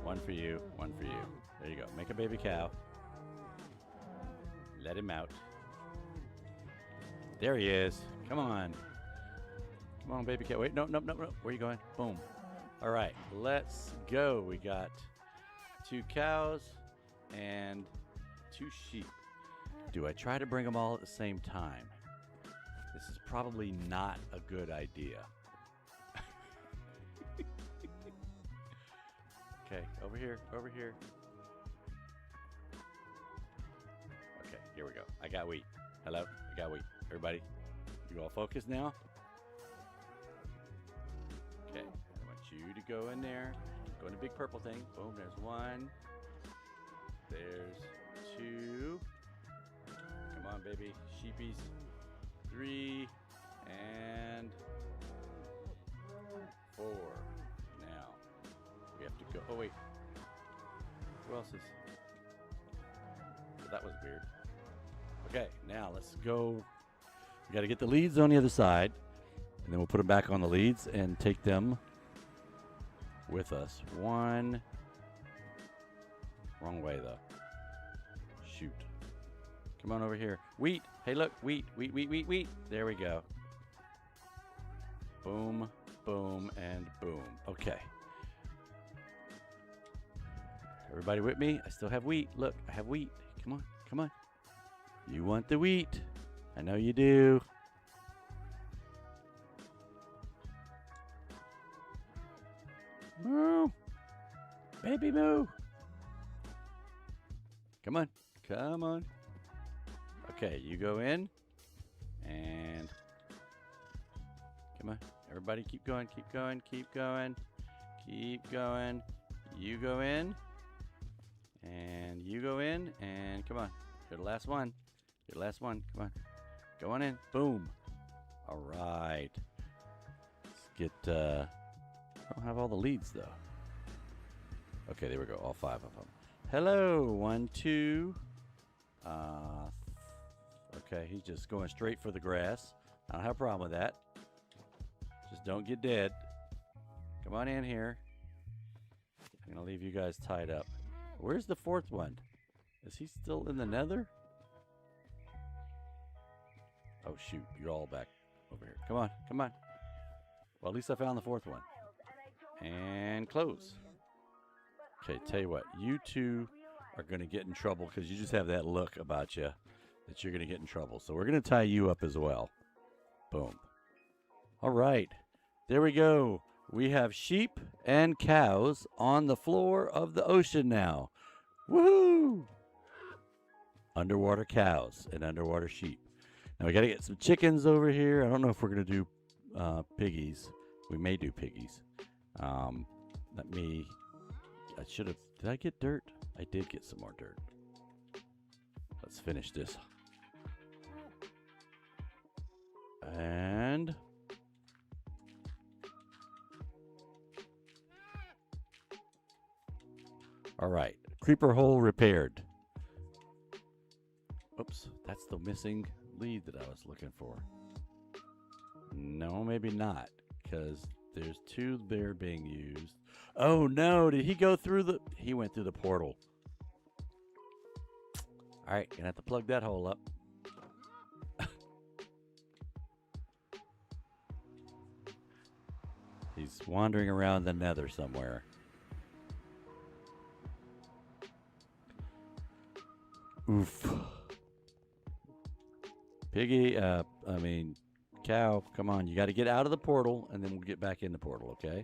One for you, one for you. There you go. Make a baby cow. Let him out. There he is. Come on. Come on, baby cow. Wait, no. Where are you going? Boom. All right, let's go. We got 2 cows and 2 sheep. Do I try to bring them all at the same time? This is probably not a good idea. Okay, over here. Okay, here we go. I got wheat. Hello, I got wheat. Everybody, you all focused now? Okay, I want you to go in there. Go in the big purple thing. Boom, there's 1, There's 2. Come on, baby. Sheepies. 3. And 4. Now, we have to go. Oh, wait. Who else is? That was weird. Okay, now let's go. We got to get the leads on the other side, and then we'll put them back on the leads and take them with us. 1. Wrong way, though. Shoot. Come on over here. Wheat. Hey, look. Wheat. Wheat, wheat, wheat, wheat. There we go. Boom, boom, and boom. Okay. Everybody with me? I still have wheat. Look, I have wheat. Come on, come on. You want the wheat. I know you do. Moo. Baby moo. Come on. Come on. Okay, you go in. And come on. Everybody keep going, keep going, keep going. Keep going. You go in. And you go in. And come on. You're the last one. You're the last one. Come on. Go on in. Boom. All right. Let's get, I don't have all the leads, though. Okay, there we go. All 5 of them. Hello. 1, 2. Okay, he's just going straight for the grass. I don't have a problem with that. Just don't get dead. Come on in here. I'm going to leave you guys tied up. Where's the 4th one? Is he still in the nether? Oh, shoot. You're all back over here. Come on. Come on. Well, at least I found the 4th one. And close. Okay, tell you what. You two are going to get in trouble because you just have that look about you that you're going to get in trouble. So we're going to tie you up as well. Boom. All right. There we go. We have sheep and cows on the floor of the ocean now. Woohoo! Underwater cows and underwater sheep. Now we got to get some chickens over here. I don't know if we're going to do piggies. We may do piggies. I should have. Did I get dirt? I did get some more dirt. Let's finish this. And all right, creeper hole repaired. Oops, that's the missing lead that I was looking for. No, maybe not, because there's 2 there being used. Oh no, did he go through the... He went through the portal. All right, gonna have to plug that hole up. He's wandering around the nether somewhere. Oof. Piggy, cow, come on. You got to get out of the portal, and then we'll get back in the portal, okay?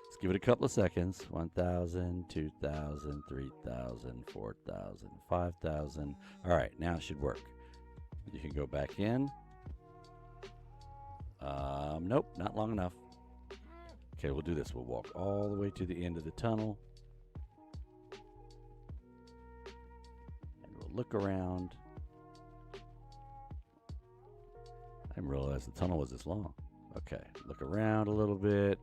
Let's give it a couple of seconds. 1,000, 2,000, 3,000, 4,000, 5,000. All right, now it should work. You can go back in. Nope, not long enough. Okay, we'll do this. We'll walk all the way to the end of the tunnel. And we'll look around. I didn't realize the tunnel was this long. Okay, look around a little bit.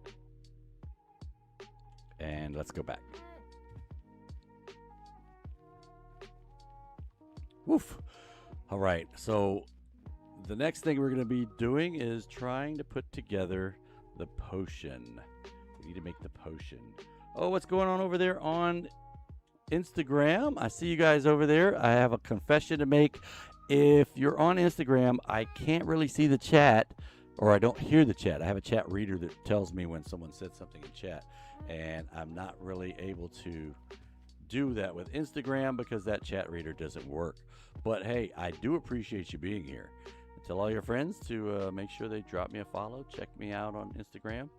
And let's go back. Woof. All right, so the next thing we're going to be doing is trying to put together the potion. We need to make the potion. Oh, what's going on over there on Instagram? I see you guys over there. I have a confession to make. If you're on Instagram, I can't really see the chat, or I don't hear the chat. I have a chat reader that tells me when someone said something in chat, and I'm not really able to do that with Instagram because that chat reader doesn't work. But hey, I do appreciate you being here. Tell all your friends to make sure they drop me a follow. Check me out on Instagram.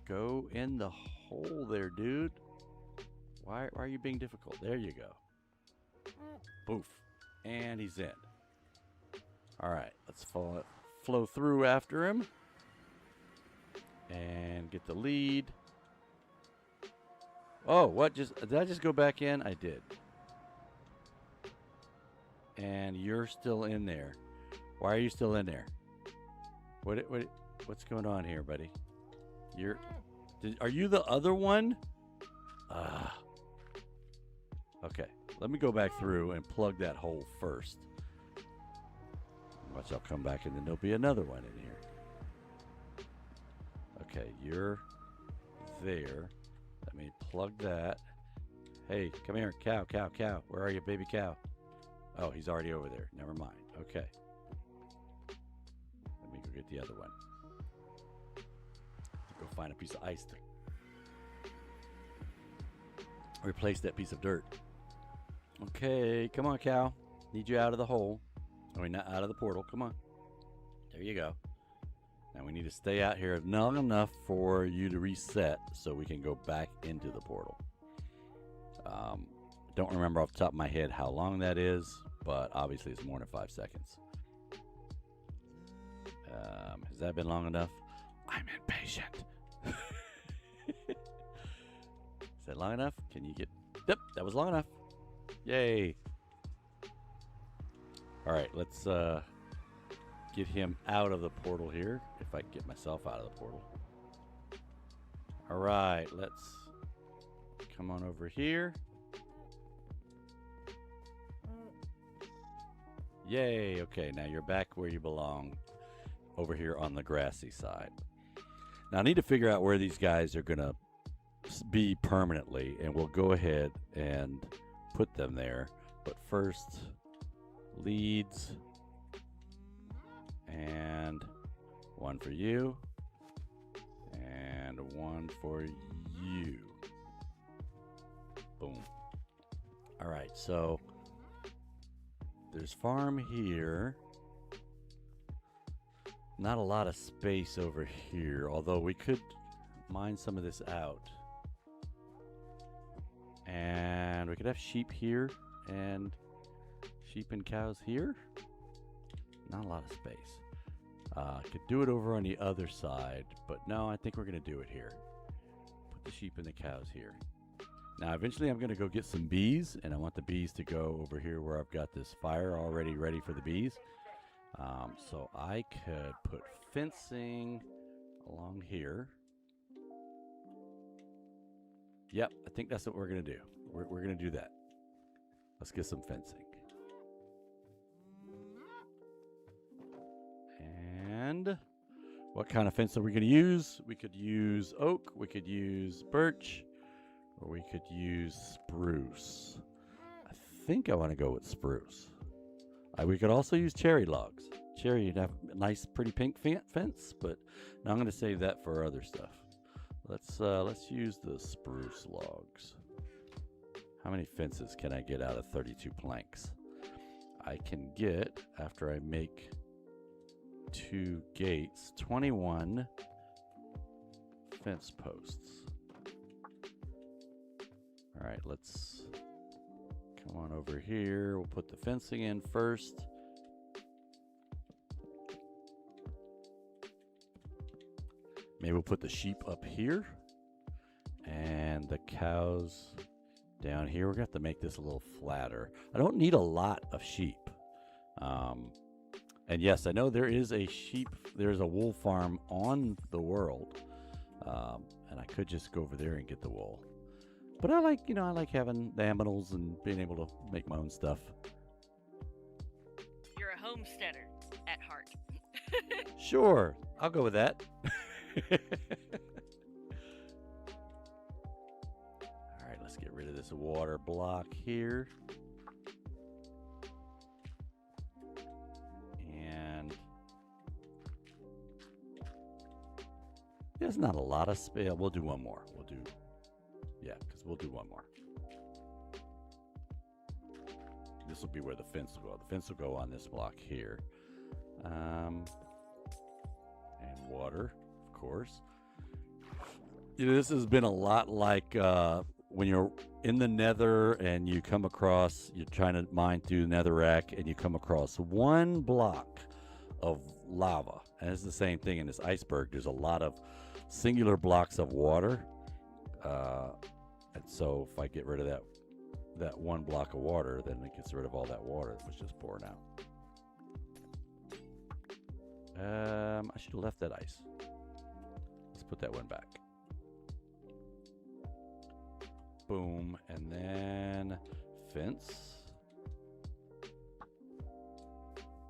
Go in the hole there, dude. Why are you being difficult? There you go. Poof. And he's in. All right, let's flow through after him. And get the lead. Oh, what? Did I just go back in? I did. And you're still in there. Why are you still in there? What's going on here, buddy? Are you the other one? Ah. Okay. Let me go back through and plug that hole first. Watch, I'll come back and then there'll be another one in here. Okay, you're there. Let me plug that. Hey, come here, cow. Where are you, baby cow? Oh, he's already over there. Never mind. Okay. Let me go get the other one. Go find a piece of ice to replace that piece of dirt. Okay, come on, cow. Need you out of the hole. I mean, not out of the portal. Come on. There you go. Now we need to stay out here long enough for you to reset so we can go back into the portal. Don't remember off the top of my head how long that is, but obviously it's more than 5 seconds. Has that been long enough? I'm impatient. Is that long enough? Can you get... Yep, that was long enough. Yay. All right, let's get him out of the portal here, if I can get myself out of the portal. All right, let's come on over here. Yay, okay, now you're back where you belong, over here on the grassy side. Now I need to figure out where these guys are gonna be permanently, and we'll go ahead and put them there. But first, leads, and one for you, and one for you. Boom. All right, so there's farm here. Not a lot of space over here, although we could mine some of this out. And we could have sheep here and sheep and cows here. Not a lot of space. Could do it over on the other side, but no, I think we're going to do it here. Put the sheep and the cows here. Now, eventually I'm going to go get some bees, and I want the bees to go over here where I've got this fire already ready for the bees. So I could put fencing along here. Yep, I think that's what we're going to do. We're going to do that. Let's get some fencing. And what kind of fence are we going to use? We could use oak, we could use birch, or we could use spruce. I think I want to go with spruce. We could also use cherry logs. Cherry, you'd have a nice, pretty pink fence, but now I'm going to save that for other stuff. Let's use the spruce logs. How many fences can I get out of 32 planks? I can get, after I make 2 gates, 21 fence posts. All right, let's come on over here. We'll put the fencing in first. Maybe we'll put the sheep up here and the cows down here. We're going to have to make this a little flatter. I don't need a lot of sheep. And yes, I know there's a wool farm on the world. And I could just go over there and get the wool. But I like having the animals and being able to make my own stuff. You're a homesteader at heart. Sure, I'll go with that. All right, let's get rid of this water block here. And there's not a lot of space. We'll do one more. Because we'll do one more. This will be where the fence will go. The fence will go on this block here. And water, of course. This has been a lot like when you're in the nether and you're trying to mine through the netherrack and you come across one block of lava. And it's the same thing in this iceberg. There's a lot of singular blocks of water. And so if I get rid of that one block of water, then it gets rid of all that water that was just pouring out. I should have left that ice. Let's put that one back. Boom, and then fence.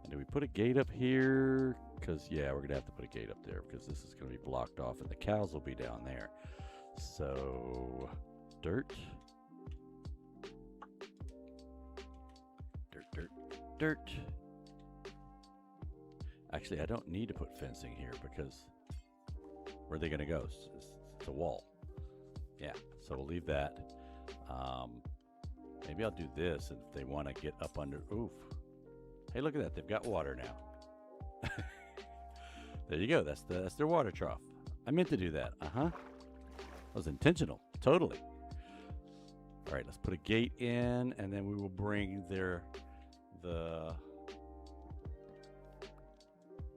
And do we put a gate up here? Because, yeah, we're going to have to put a gate up there because this is going to be blocked off and the cows will be down there. So, dirt. Dirt. Actually, I don't need to put fencing here because where are they going to go? It's a wall. Yeah, so we'll leave that. Maybe I'll do this if they want to get up under. Oof. Hey, look at that. They've got water now. There you go. That's their water trough. I meant to do that. That was intentional. Totally. All right, let's put a gate in, and then we will bring the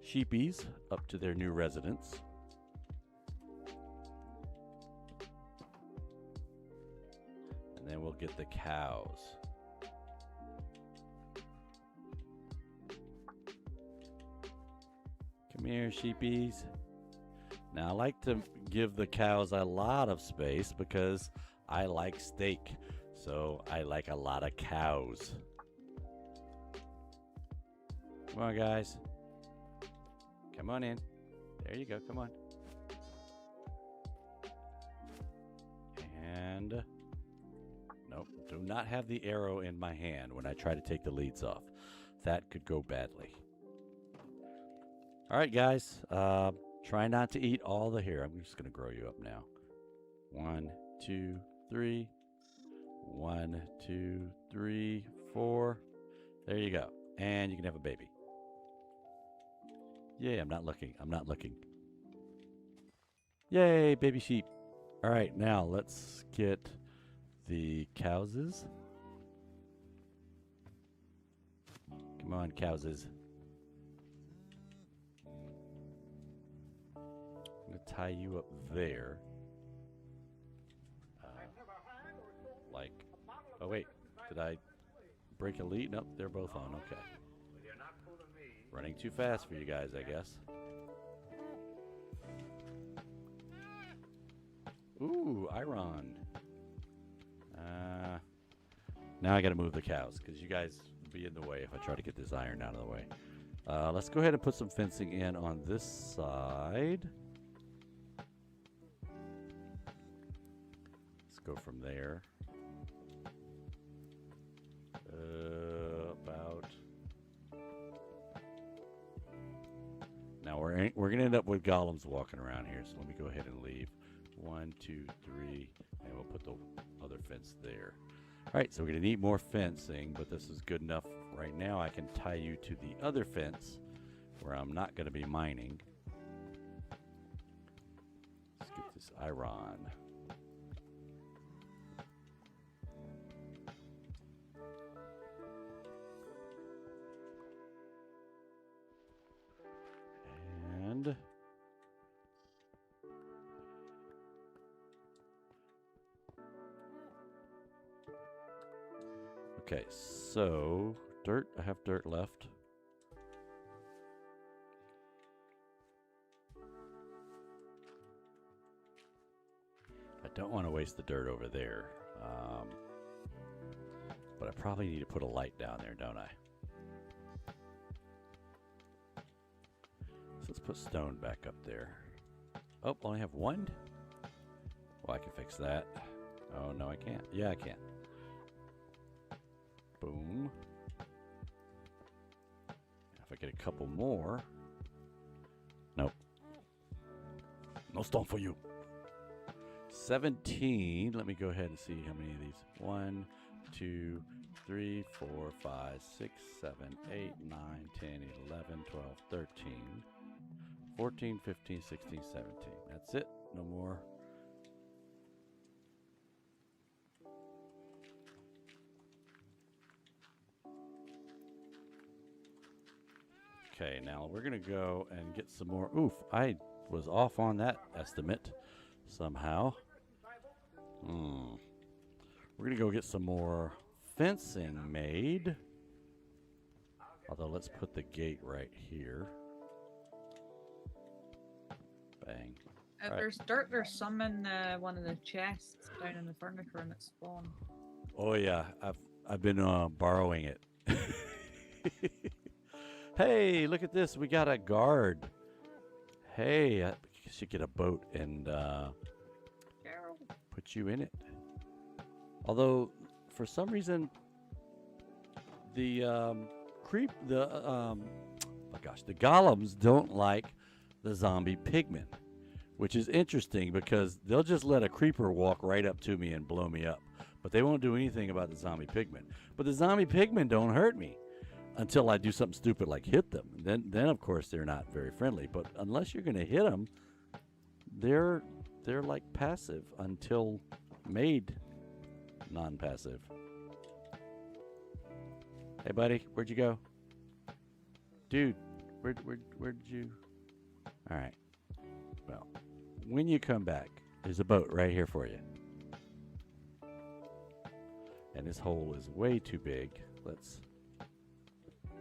sheepies up to their new residence. And then we'll get the cows. Come here, sheepies. Now, I like to give the cows a lot of space because I like steak. So I like a lot of cows. Come on, guys. Come on in. There you go. Come on. And nope, do not have the arrow in my hand when I try to take the leads off. That could go badly. All right, guys. Try not to eat all the hair. I'm just going to grow you up now. 1, 2, 3. 1, 2, 3, 4. There you go. And you can have a baby. Yay, I'm not looking. I'm not looking. Yay, baby sheep. All right, now let's get the cowses. Come on, cowses. I'm going to tie you up there. Oh, wait. Did I break a lead? Nope, they're both on. Okay. Running too fast for you guys, I guess. Ooh, iron. Now I got to move the cows because you guys will be in the way if I try to get this iron out of the way. Let's go ahead and put some fencing in on this side. Let's go from there. About. Now we're gonna end up with golems walking around here, so let me go ahead and leave. 1, 2, 3, and we'll put the other fence there. All right, so we're gonna need more fencing, but this is good enough right now. I can tie you to the other fence where I'm not gonna be mining. Let's get this iron. Okay, so dirt. I have dirt left. I don't want to waste the dirt over there. But I probably need to put a light down there, don't I? So let's put stone back up there. Oh, only have one? Well, I can fix that. Oh, no, I can't. Yeah, I can. Boom. If I get a couple more. Nope. No stone for you. 17. Let me go ahead and see how many of these. 1, 2, 3, 4, 5, 6, 7, 8, 9, 10, 11, 12, 13, 14, 15, 16, 17. That's it. No more. Okay, now we're going to go and get some more. Oof, I was off on that estimate somehow. We're going to go get some more fencing made. Although, let's put the gate right here. Bang. If Right. there's dirt, there's some in one of the chests down in the furniture room at spawn. Oh, yeah. I've been borrowing it. Hey, look at this. We got a guard. Hey, I should get a boat and put you in it. Although, for some reason, the the golems don't like the zombie pigmen, which is interesting because they'll just let a creeper walk right up to me and blow me up, but they won't do anything about the zombie pigmen. But the zombie pigmen don't hurt me until I do something stupid like hit them. Then of course they're not very friendly. But unless you're gonna hit them, they're like passive until made non-passive. Hey buddy, where'd you go? Dude, where'd you? All right. Well, when you come back, there's a boat right here for you. And this hole is way too big.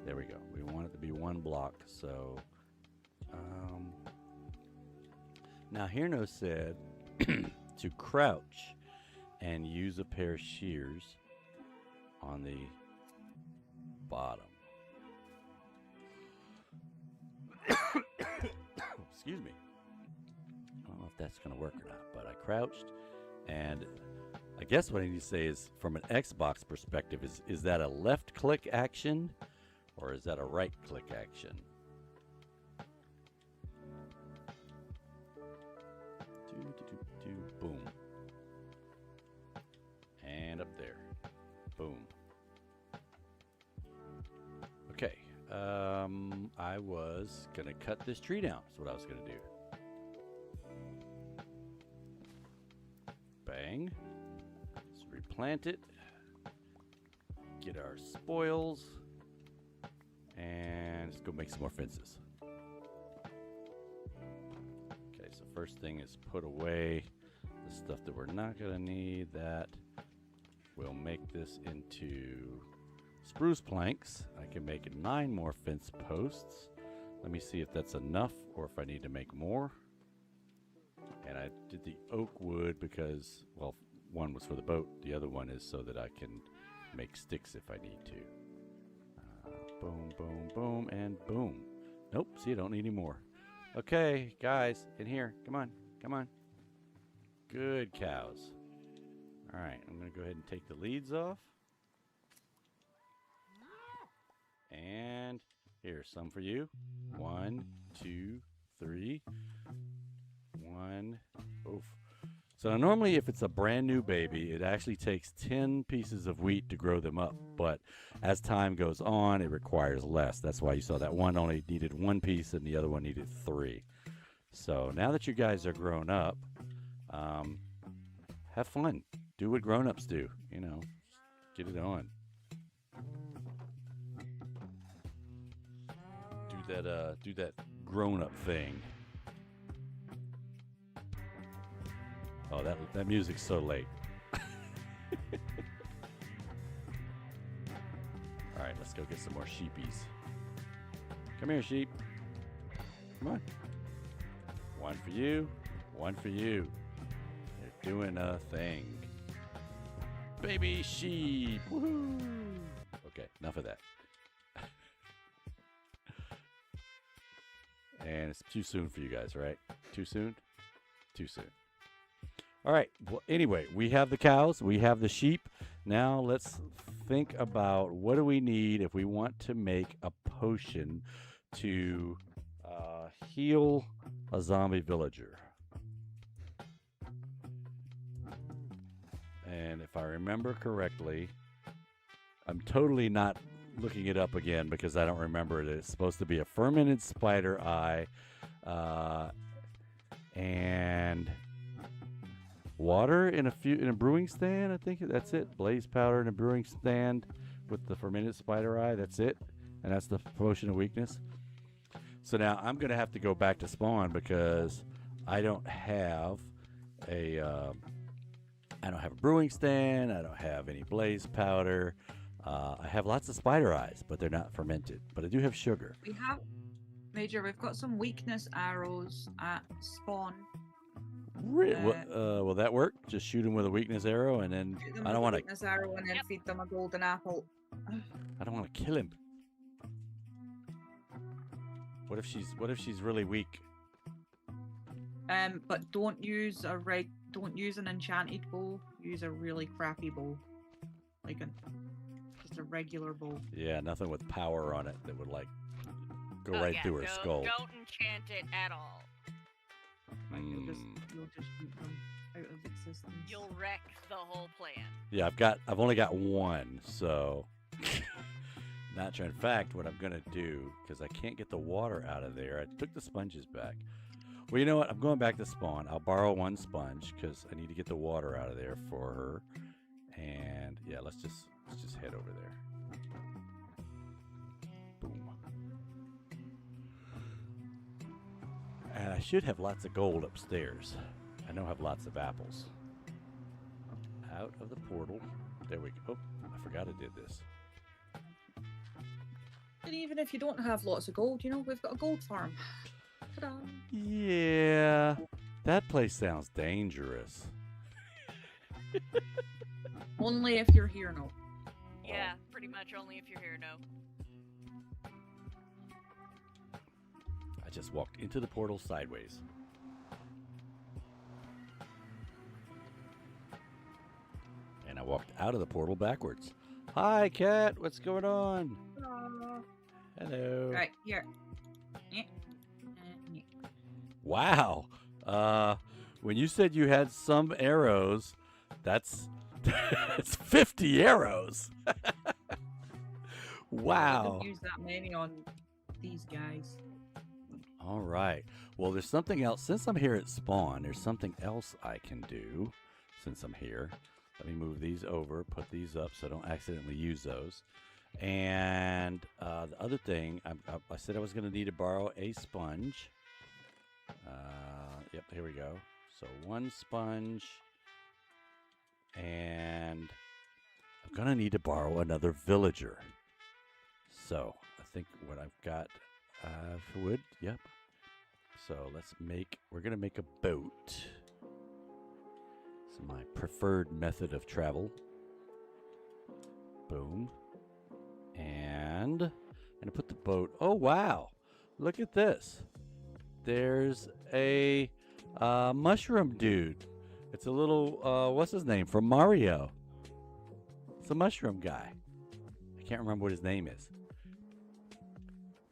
There we go. We want it to be one block, so now Hirno said to crouch and use a pair of shears on the bottom. Excuse me. I don't know if that's going to work or not, but I crouched, and I guess what I need to say is, from an Xbox perspective, is that a left click action or is that a right click action? Boom. And up there. Boom. Okay. I was going to cut this tree down. That's what I was going to do. Bang. Let's replant it. Get our spoils. And let's go make some more fences. Okay, so first thing is put away the stuff that we're not going to need. That will make this into spruce planks. I can make 9 more fence posts. Let me see if that's enough or if I need to make more. And I did the oak wood because, well, one was for the boat. The other one is so that I can make sticks if I need to. Boom, boom, boom, and boom. Nope, see, I don't need any more. Okay, guys, in here. Come on, come on. Good cows. All right, I'm going to go ahead and take the leads off. And here's some for you. 1, 2, 3. 1. Oof. So normally if it's a brand new baby, it actually takes 10 pieces of wheat to grow them up. But as time goes on, it requires less. That's why you saw that one only needed 1 piece and the other one needed 3. So now that you guys are grown up, have fun. Do what grown-ups do. You know, get it on. Do that grown-up thing. Oh, that music's so late. All right, let's go get some more sheepies. Come here, sheep. Come on. 1 for you, 1 for you. They're doing a thing. Baby sheep. Woohoo! Okay, enough of that. And it's too soon for you guys, right? Too soon? Too soon. All right. Well, anyway, we have the cows. We have the sheep. Now let's think about what do we need if we want to make a potion to heal a zombie villager. And if I remember correctly, I'm totally not looking it up again because I don't remember it. It's supposed to be a fermented spider eye and water in a brewing stand. I think that's it. Blaze powder in a brewing stand with the fermented spider eye. That's it. And that's the potion of weakness. So now I'm going to have to go back to spawn because I don't have a I don't have a brewing stand. I don't have any blaze powder. I have lots of spider eyes, but they're not fermented. But I do have sugar. We have, Major, we've got some weakness arrows at spawn. Will that work? Just shoot him with a weakness arrow, and then Shoot them I with don't a want to. weakness arrow and then feed them a golden apple. I don't want to kill him. What if she's really weak? But don't use an enchanted bow. Use a really crappy bow, like just a regular bow. Yeah, nothing with power on it that would like go right through her skull. Don't enchant it at all. Like, you'll just shoot them out of existence. You'll wreck the whole plan. Yeah, I've only got one, so not sure. In fact, what I'm gonna do, because I can't get the water out of there, I took the sponges back. Well, you know what? I'm going back to spawn. I'll borrow one sponge because I need to get the water out of there for her. And yeah, let's just head over there. Boom. And I should have lots of gold upstairs. I know I have lots of apples. Out of the portal. There we go. Oh, I forgot I did this. And even if you don't have lots of gold, we've got a gold farm. Ta-da. Yeah, that place sounds dangerous. Only if you're here now. Yeah, pretty much only if you're here, no. I just walked into the portal sideways. And I walked out of the portal backwards. Hi, cat. What's going on? Hello. Right, here. Wow. When you said you had some arrows, that's 50 arrows. Wow. I didn't use that many on these guys. All right. Well, there's something else. Since I'm here at spawn, there's something else I can do since I'm here. Let me move these over, put these up so I don't accidentally use those. And the other thing, I said I was going to need to borrow a sponge. Yep, here we go. So one sponge. And I'm going to need to borrow another villager. So I think what I've got, wood. Yep. So we're going to make a boat. It's my preferred method of travel. Boom. And I'm going to put the boat. Oh, wow. Look at this. There's a mushroom dude. It's a little, what's his name? From Mario. It's a mushroom guy. I can't remember what his name is.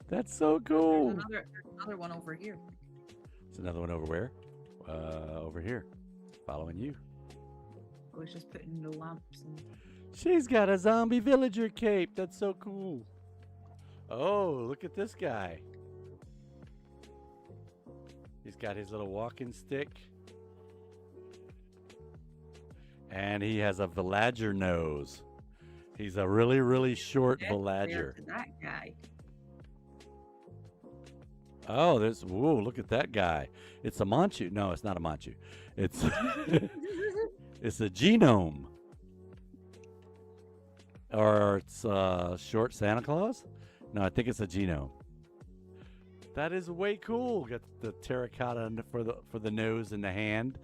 That's so cool. There's another one over here. It's another one over where? Over here. Following you. I was just putting the lamps in. She's got a zombie villager cape. That's so cool. Oh, look at this guy. He's got his little walking stick. And he has a villager nose. He's a really, really short villager. That guy. Oh, whoa, look at that guy. It's a Manchu. No, it's not a Manchu. It's it's a genome. Or it's short Santa Claus? No, I think it's a genome. That is way cool. Got the terracotta for the nose and the hand.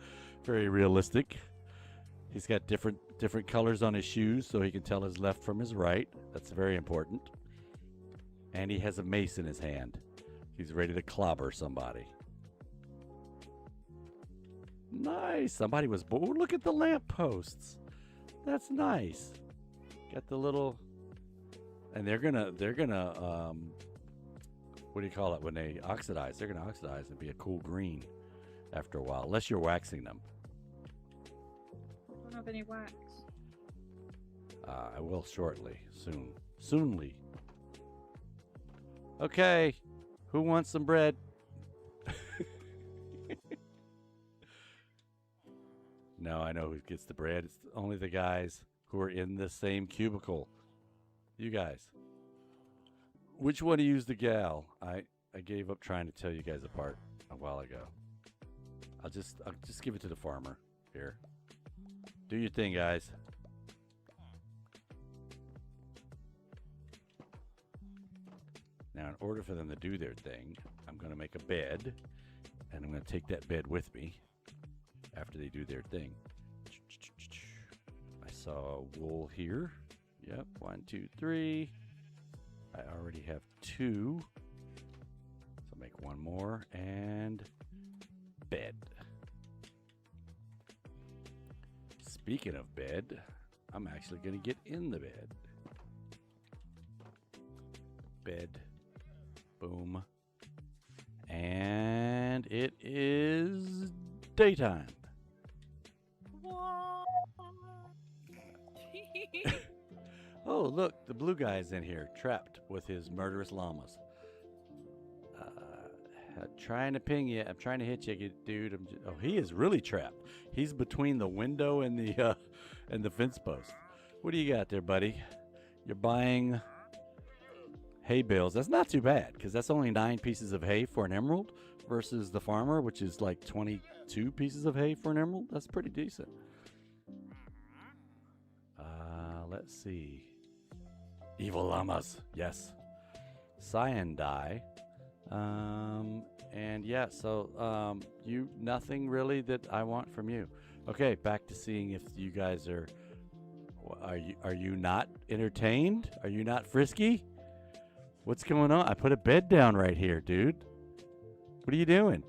Very realistic. He's got different colors on his shoes so he can tell his left from his right. That's very important. And he has a mace in his hand. He's ready to clobber somebody. Nice. Somebody was born. Look at the lampposts. That's nice. Got the little, and they're gonna what do you call it when they oxidize? They're gonna oxidize and be a cool green after a while, unless you're waxing them. I don't have any wax. I will shortly, soonly. Okay, who wants some bread? No, I know who gets the bread. It's only the guys who are in the same cubicle. You guys. Which one of you's the gal? I gave up trying to tell you guys apart a while ago. I'll just give it to the farmer here. Do your thing, guys. Now, in order for them to do their thing, I'm going to make a bed, and I'm going to take that bed with me after they do their thing. I saw wool here. Yep, 1, 2, 3. I already have 2. So make one more, and bed. Speaking of bed, I'm actually going to get in the bed. Bed. Boom. And it is daytime. Oh, look, the blue guy's in here, trapped with his murderous llamas. Trying to ping you. I'm trying to hit you, dude. Oh, he is really trapped. He's between the window and the fence post. What do you got there, buddy? You're buying hay bales. That's not too bad, because that's only 9 pieces of hay for an emerald versus the farmer, which is like 22 pieces of hay for an emerald. That's pretty decent. Let's see. Evil llamas. Yes. Cyan dye. And yeah, so you nothing really that I want from you. Okay, back to seeing if you guys are you not entertained? Are you not frisky? What's going on? I put a bed down right here, dude. What are you doing?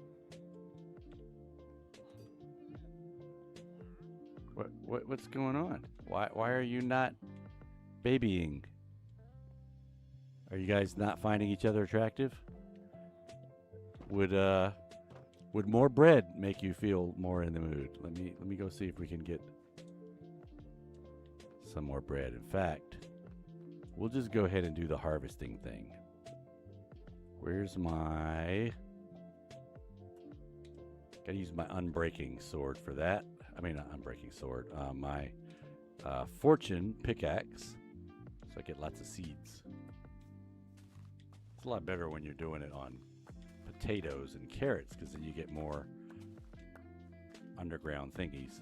What's going on? Why are you not babying? Are you guys not finding each other attractive? Would more bread make you feel more in the mood? Let me go see if we can get some more bread. In fact, we'll just go ahead and do the harvesting thing. Where's my... Gotta use my unbreaking sword for that. I mean, not unbreaking sword. My fortune pickaxe, so I get lots of seeds. It's a lot better when you're doing it on potatoes and carrots, because then you get more underground thingies,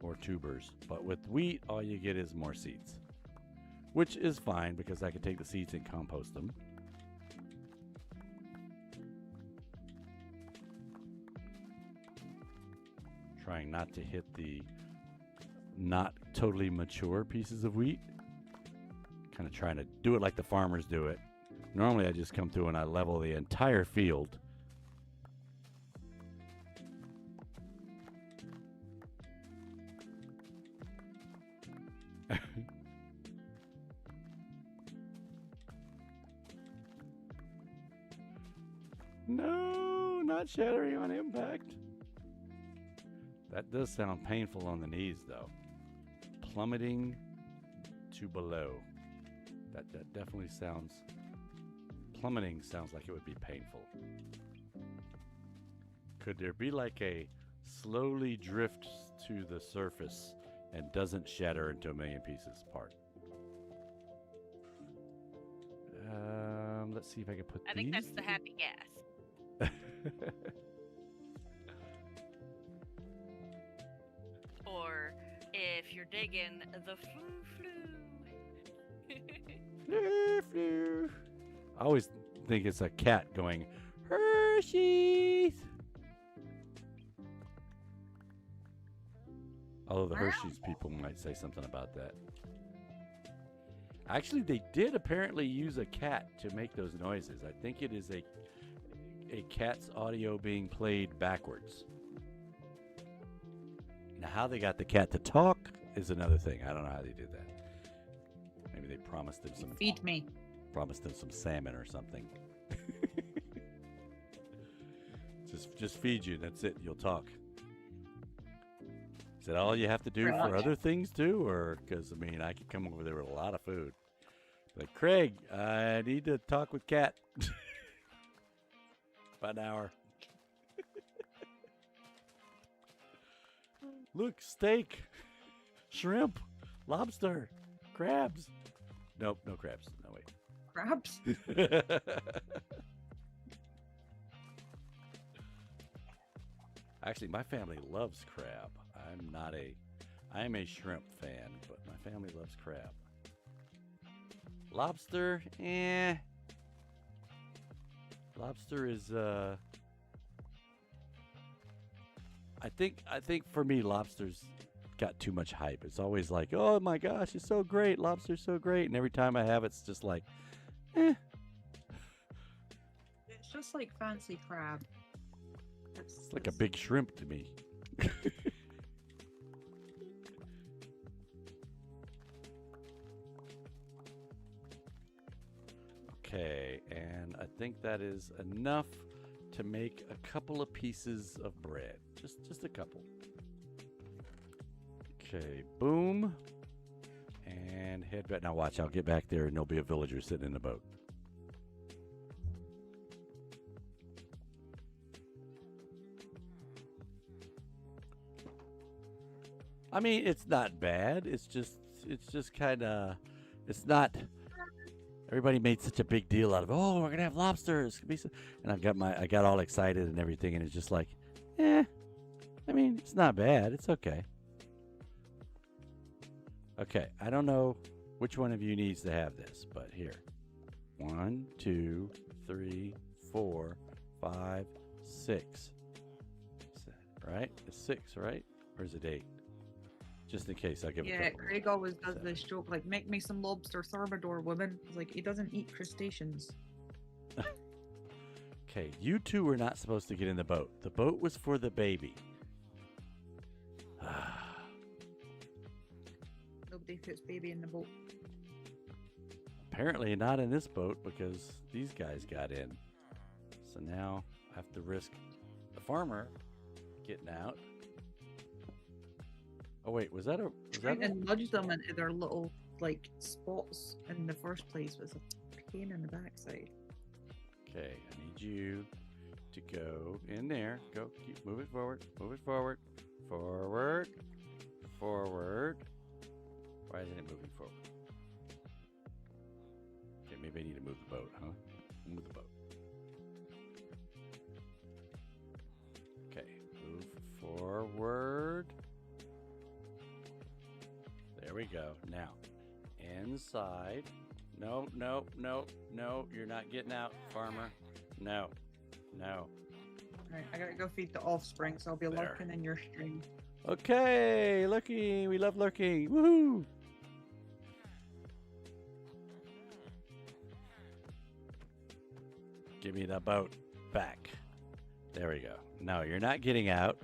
more tubers. But with wheat, all you get is more seeds, which is fine because I can take the seeds and compost them. Trying not to hit the not totally mature pieces of wheat. Kind of trying to do it like the farmers do it. Normally I just come through and I level the entire field. No, not shattering on impact. That does sound painful on the knees, though. Plummeting to below. That definitely sounds... Plummeting sounds like it would be painful. Could there be like a slowly drifts to the surface and doesn't shatter into a million pieces part? Let's see if I can put I think that's the happy gas. Or if you're digging the flu. I always think it's a cat going, Hershey's. Although the Hershey's people might say something about that. Actually, they did apparently use a cat to make those noises. I think it is a cat's audio being played backwards. Now, how they got the cat to talk is another thing. I don't know how they did that. Maybe they promised him some... Feed me. Promised him some salmon or something. just feed you. That's it. You'll talk. Is that all you have to do for other things too? Or, because, I mean, I could come over there with a lot of food. Like, Craig, I need to talk with Kat. About an hour. Look, steak, shrimp, lobster, crabs. Nope, no crabs. No, wait. Crabs? Actually, my family loves crab. I'm not a I am a shrimp fan, but my family loves crab. Lobster, eh. Lobster is I think for me lobster's got too much hype. It's always like, "Oh my gosh, it's so great. Lobster's so great." And every time I have it, it's just like, eh. It's just like fancy crab. It's like a big shrimp to me. Okay, and I think that is enough to make a couple of pieces of bread. Just a couple. Okay, boom. And head back. Now watch, I'll get back there and there'll be a villager sitting in the boat. I mean, it's not bad. It's just kind of, it's not. Everybody made such a big deal out of, oh, we're gonna have lobsters, and I got all excited and everything, and it's just like, eh. I mean, it's not bad. It's okay. Okay, I don't know which one of you needs to have this, but here, 1, 2, 3, 4, 5, 6. Right? It's 6, right? Or is it 8? Just in case, I'll give it. Yeah, Craig always does this joke, like, make me some lobster thermidor, woman. It's like, he doesn't eat crustaceans. Okay, you two were not supposed to get in the boat. The boat was for the baby. Nobody puts baby in the boat. Apparently not in this boat because these guys got in. So now I have to risk the farmer getting out. Oh wait, was that a? Trying to nudge them into their little like spots in the first place was a pain in the backside. Okay, I need you to go in there. Go, keep moving forward. Move it forward. Forward. Forward. Why isn't it moving forward? Okay, maybe I need to move the boat, huh? Move the boat. Okay, move forward. There we go. Now, inside. No, no, no, no. You're not getting out, farmer. No, no. Alright, I gotta go feed the offspring, so I'll be There. lurking in your stream. Okay, lurking. We love lurking. Woohoo! Give me the boat back. There we go. No, you're not getting out.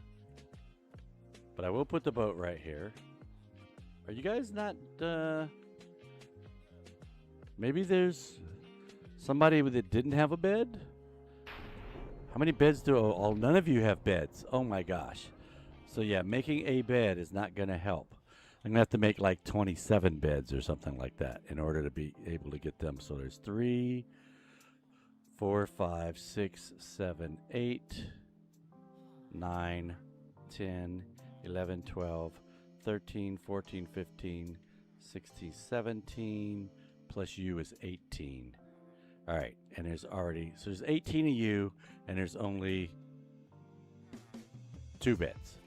But I will put the boat right here. Are you guys not, maybe there's somebody that didn't have a bed? How many beds do, oh, none of you have beds. Oh my gosh. So yeah, making a bed is not going to help. I'm going to have to make like 27 beds or something like that in order to be able to get them. So there's 3, 4, 5, 6, 7, 8, 9, 10, 11, 12, 13, 14, 15, 16, 17, plus you is 18. All right, and there's already, so there's 18 of you, and there's only 2 beds.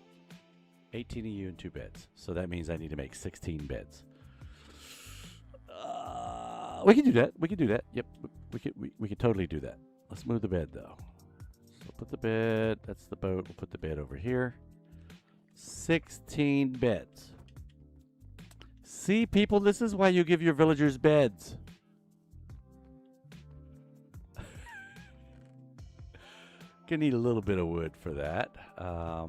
18 of you and 2 beds. So that means I need to make 16 beds. We can do that. We can do that. Yep, we can totally do that. Let's move the bed, though. So put the bed, that's the boat. We'll put the bed over here. 16 beds. See, people, this is why you give your villagers beds. Gonna need a little bit of wood for that. How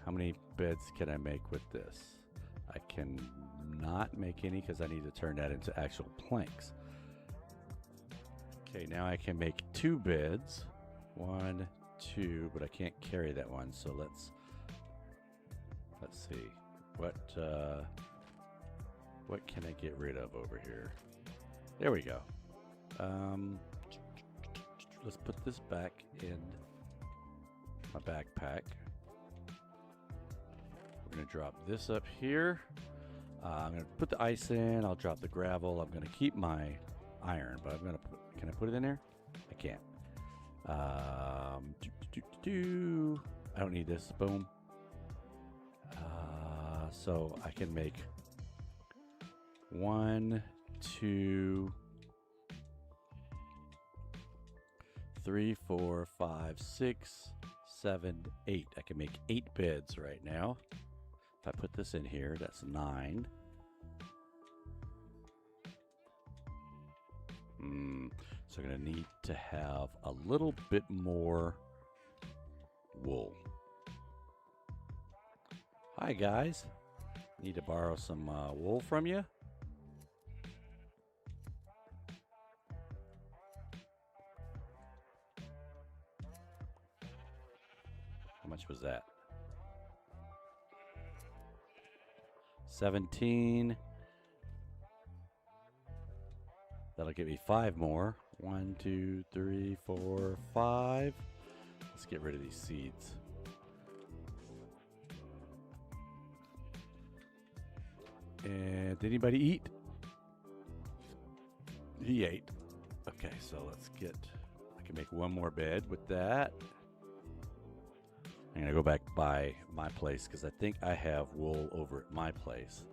many beds can I make with this? I can not make any because I need to turn that into actual planks. Okay, now I can make 2 beds. 1, 2, but I can't carry that one, so let's see. What can I get rid of over here? There we go. Let's put this back in my backpack. We're gonna drop this up here. I'm gonna put the ice in. I'll drop the gravel. I'm gonna keep my iron, but I'm gonna put, can I put it in there? I can't. I don't need this. Boom. So I can make 1, 2, 3, 4, 5, 6, 7, 8. I can make 8 beds right now. If I put this in here, that's 9. So I'm going to need to have a little bit more wool. Hi guys, need to borrow some wool from you. How much was that? 17. That'll give me 5 more. 1, 2, 3, 4, 5. Let's get rid of these seeds. And did anybody eat? He ate. Okay, so let's get, I can make 1 more bed with that. I'm gonna go back by my place because I think I have wool over at my place.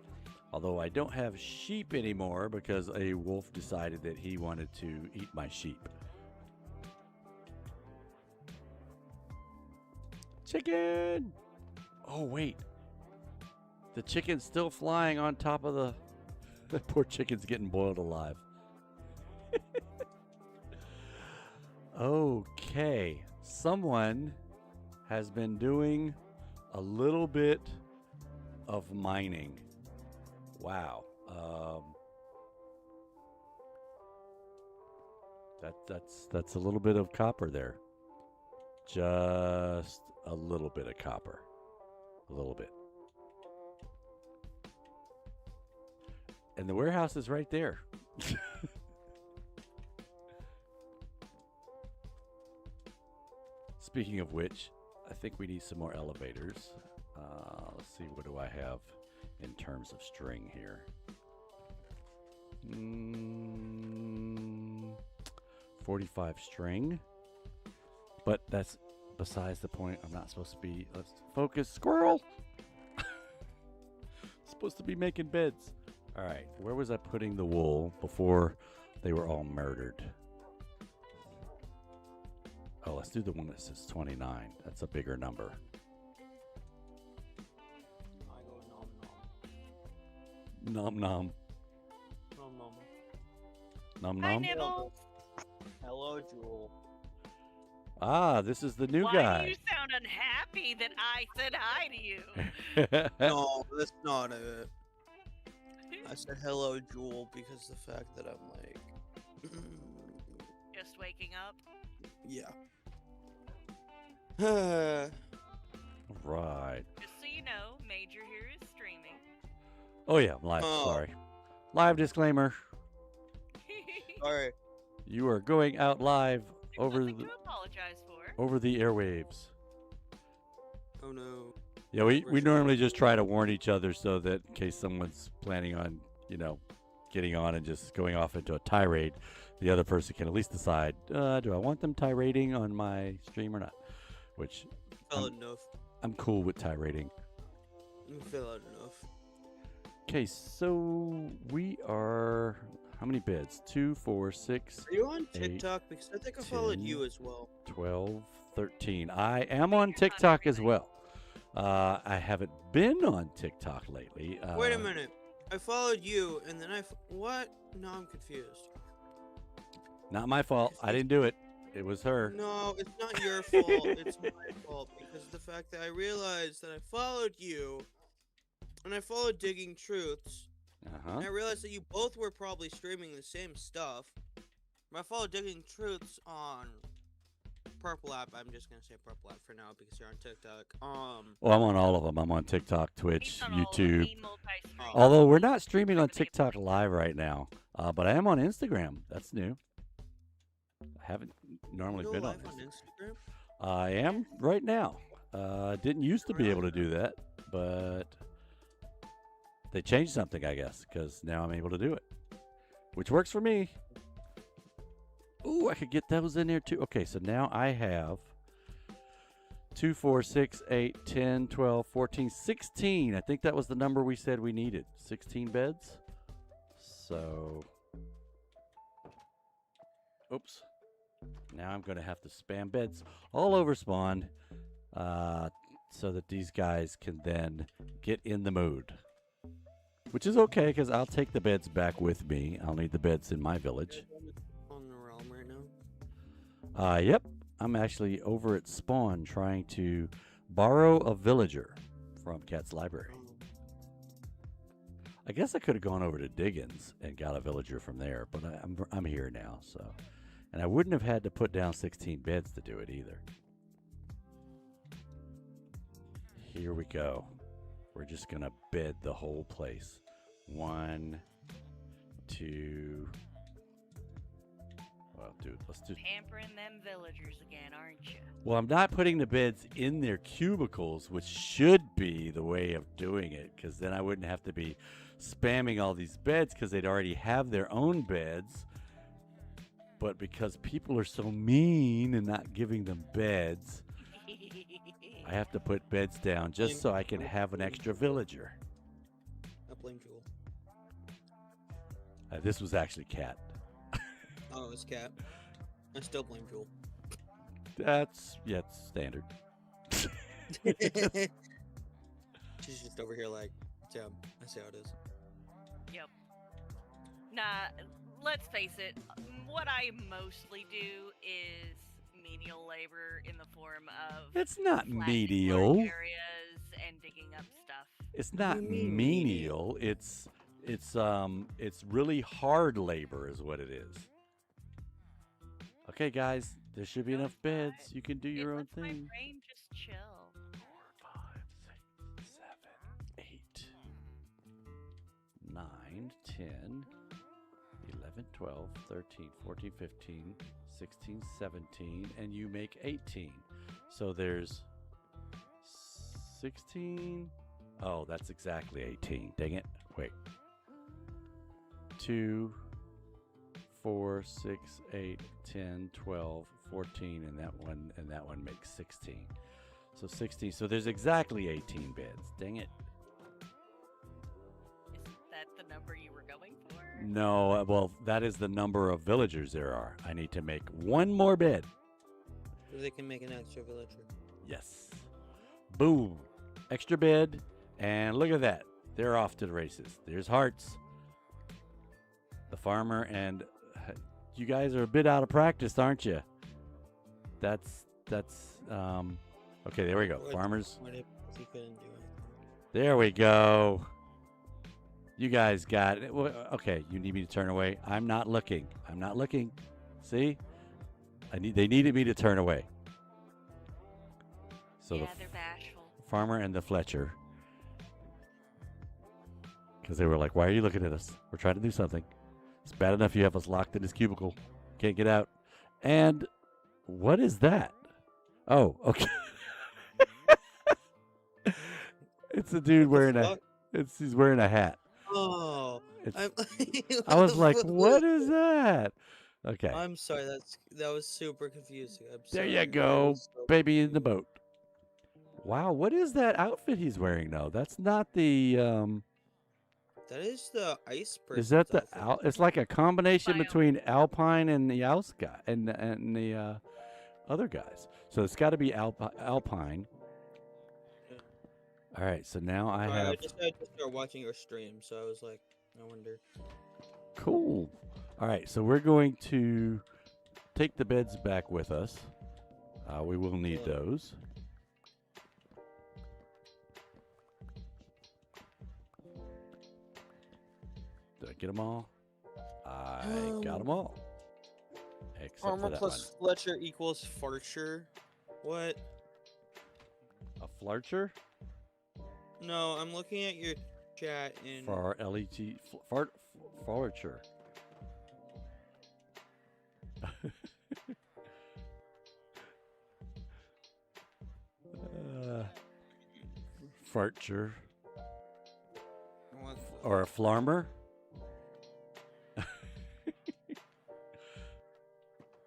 Although I don't have sheep anymore because a wolf decided that he wanted to eat my sheep. Chicken! Oh, wait. The chicken's still flying on top of the... The poor chicken's getting boiled alive. Okay. Someone has been doing a little bit of mining. Wow. That's a little bit of copper there. Just a little bit of copper. A little bit. And the warehouse is right there. Speaking of which, I think we need some more elevators. Let's see, what do I have in terms of string here? 45 string. But that's besides the point. I'm not supposed to be... Let's focus. Squirrel! Supposed to be making beds. All right, where was I putting the wool before they were all murdered? Oh, let's do the one that says 29. That's a bigger number. I go nom nom. Nom nom. Nom nom. Nom Hi, nom. Nibbles. Hello, Jewel. Ah, this is the new Why guy. do you sound unhappy that I said hi to you? No, that's not it. I said hello, Jewel, because the fact that I'm like, Just waking up. yeah. Right. Just so you know, Major here is streaming. Oh yeah, I'm live. Oh. Sorry. Live disclaimer. Alright. You are going out live over Nothing the to apologize for. over the airwaves. Oh no. Yeah, we normally just try to warn each other so that in case someone's planning on, getting on and just going off into a tirade, the other person can at least decide, do I want them tirading on my stream or not? Which Valid enough. I'm cool with tirading. Valid enough. Okay, so we are, how many beds? 2, 4, 6, Are you on 8, TikTok? Because I think I followed 10. you as well. 12, 13. I am on TikTok as well. I haven't been on TikTok lately. Wait a minute. I followed you, and then what? No, I'm confused. Not my fault. I didn't do it. It was her. No, it's not your fault. It's my fault because of the fact that I realized that I followed you, and I followed Digging Truths, Uh-huh. and I realized that you both were probably streaming the same stuff. But I followed Digging Truths on Purple App. I'm just gonna say Purple App for now because you're on TikTok. Well, I'm on all of them. I'm on TikTok, Twitch, He's on all of them. YouTube. He multi-streams. Although we're not streaming on TikTok live right now, but I am on Instagram. That's new. I haven't normally You go been on live on Instagram. Instagram? I am right now. Didn't used to be able to do that, but they changed something, I guess, because now I'm able to do it, which works for me. Ooh, I could get those in there too. Okay, so now I have 2, 4, 6, 8, 10, 12, 14, 16. I think that was the number we said we needed. 16 beds. So, oops. Now I'm going to have to spam beds all over spawn so that these guys can then get in the mood. Which is okay, because I'll take the beds back with me. I'll need the beds in my village. On the realm right now. Yep. I'm actually over at spawn trying to borrow a villager from Cat's library. I guess I could have gone over to Diggins and got a villager from there, but I'm here now, so. And I wouldn't have had to put down 16 beds to do it either. Here we go. We're just going to bed the whole place. 1, 2. Well, dude, let's do. Pampering them villagers again, aren't you? Well, I'm not putting the beds in their cubicles, which should be the way of doing it, because then I wouldn't have to be spamming all these beds because they'd already have their own beds. But because people are so mean and not giving them beds, I have to put beds down just so I can have an extra villager. I blame Jewel. This was actually Cat. Oh, it was Cat. I still blame Jewel. It's standard. She's just over here like, yeah, I see how it is. Yep. Nah, let's face it. What I mostly do is menial labor in the form of It's not flattening menial. large areas and digging up stuff. It's not You mean menial. It's really hard labor is what it is. Okay, guys, there should be No, enough it's beds. fine. You can do It your own lets my thing. brain just chill. 4, 5, 6, 7, 8, 9, 10, 11, 12, 13, 14, 15, 16, 17, and you make 18. So there's 16. Oh, that's exactly 18. Dang it. Wait. 2, 4, 6, 8, 10, 12, 14, and that one makes 16. So 16. So there's exactly 18 beds. Dang it. Is that the number you were going for? No, well, that is the number of villagers there are. I need to make one more bed. So they can make an extra villager. Yes. Boom. Extra bed. And look at that. They're off to the races. There's Hearts, the farmer, and you guys are a bit out of practice, aren't you? That's okay, there we go. Farmers. What if he couldn't do it? There we go. You guys got it. Well, okay, you need me to turn away. I'm not looking. I'm not looking. See? They needed me to turn away. So yeah, the they're bashful. farmer and the Fletcher, because they were like, "Why are you looking at us? We're trying to do something. It's bad enough you have us locked in this cubicle. Can't get out." And what is that? Oh, okay. It's a dude wearing fuck? he's wearing a hat. Oh, I was like, "What is that?" Okay. I'm sorry. That was super confusing. I'm There sorry. you go, baby in the boat. Wow, what is that outfit he's wearing though? That's not the That is the Iceberg. is that the stuff. it's like a combination Biome. between Alpine and the Ouse guy and the other guys. So it's got to be Alpine. All right, so now I Sorry, have I just had to start watching your stream, so I was like, I wonder. cool. All right, so we're going to take the beds back with us. We will need Yeah. those. Did I get them all? I got them all. Except for Armor that plus Fletcher equals Farcher. What? one. A flarcher? No, I'm looking at your chat and For LET flarcher. Farcher. what? Or a flarmer.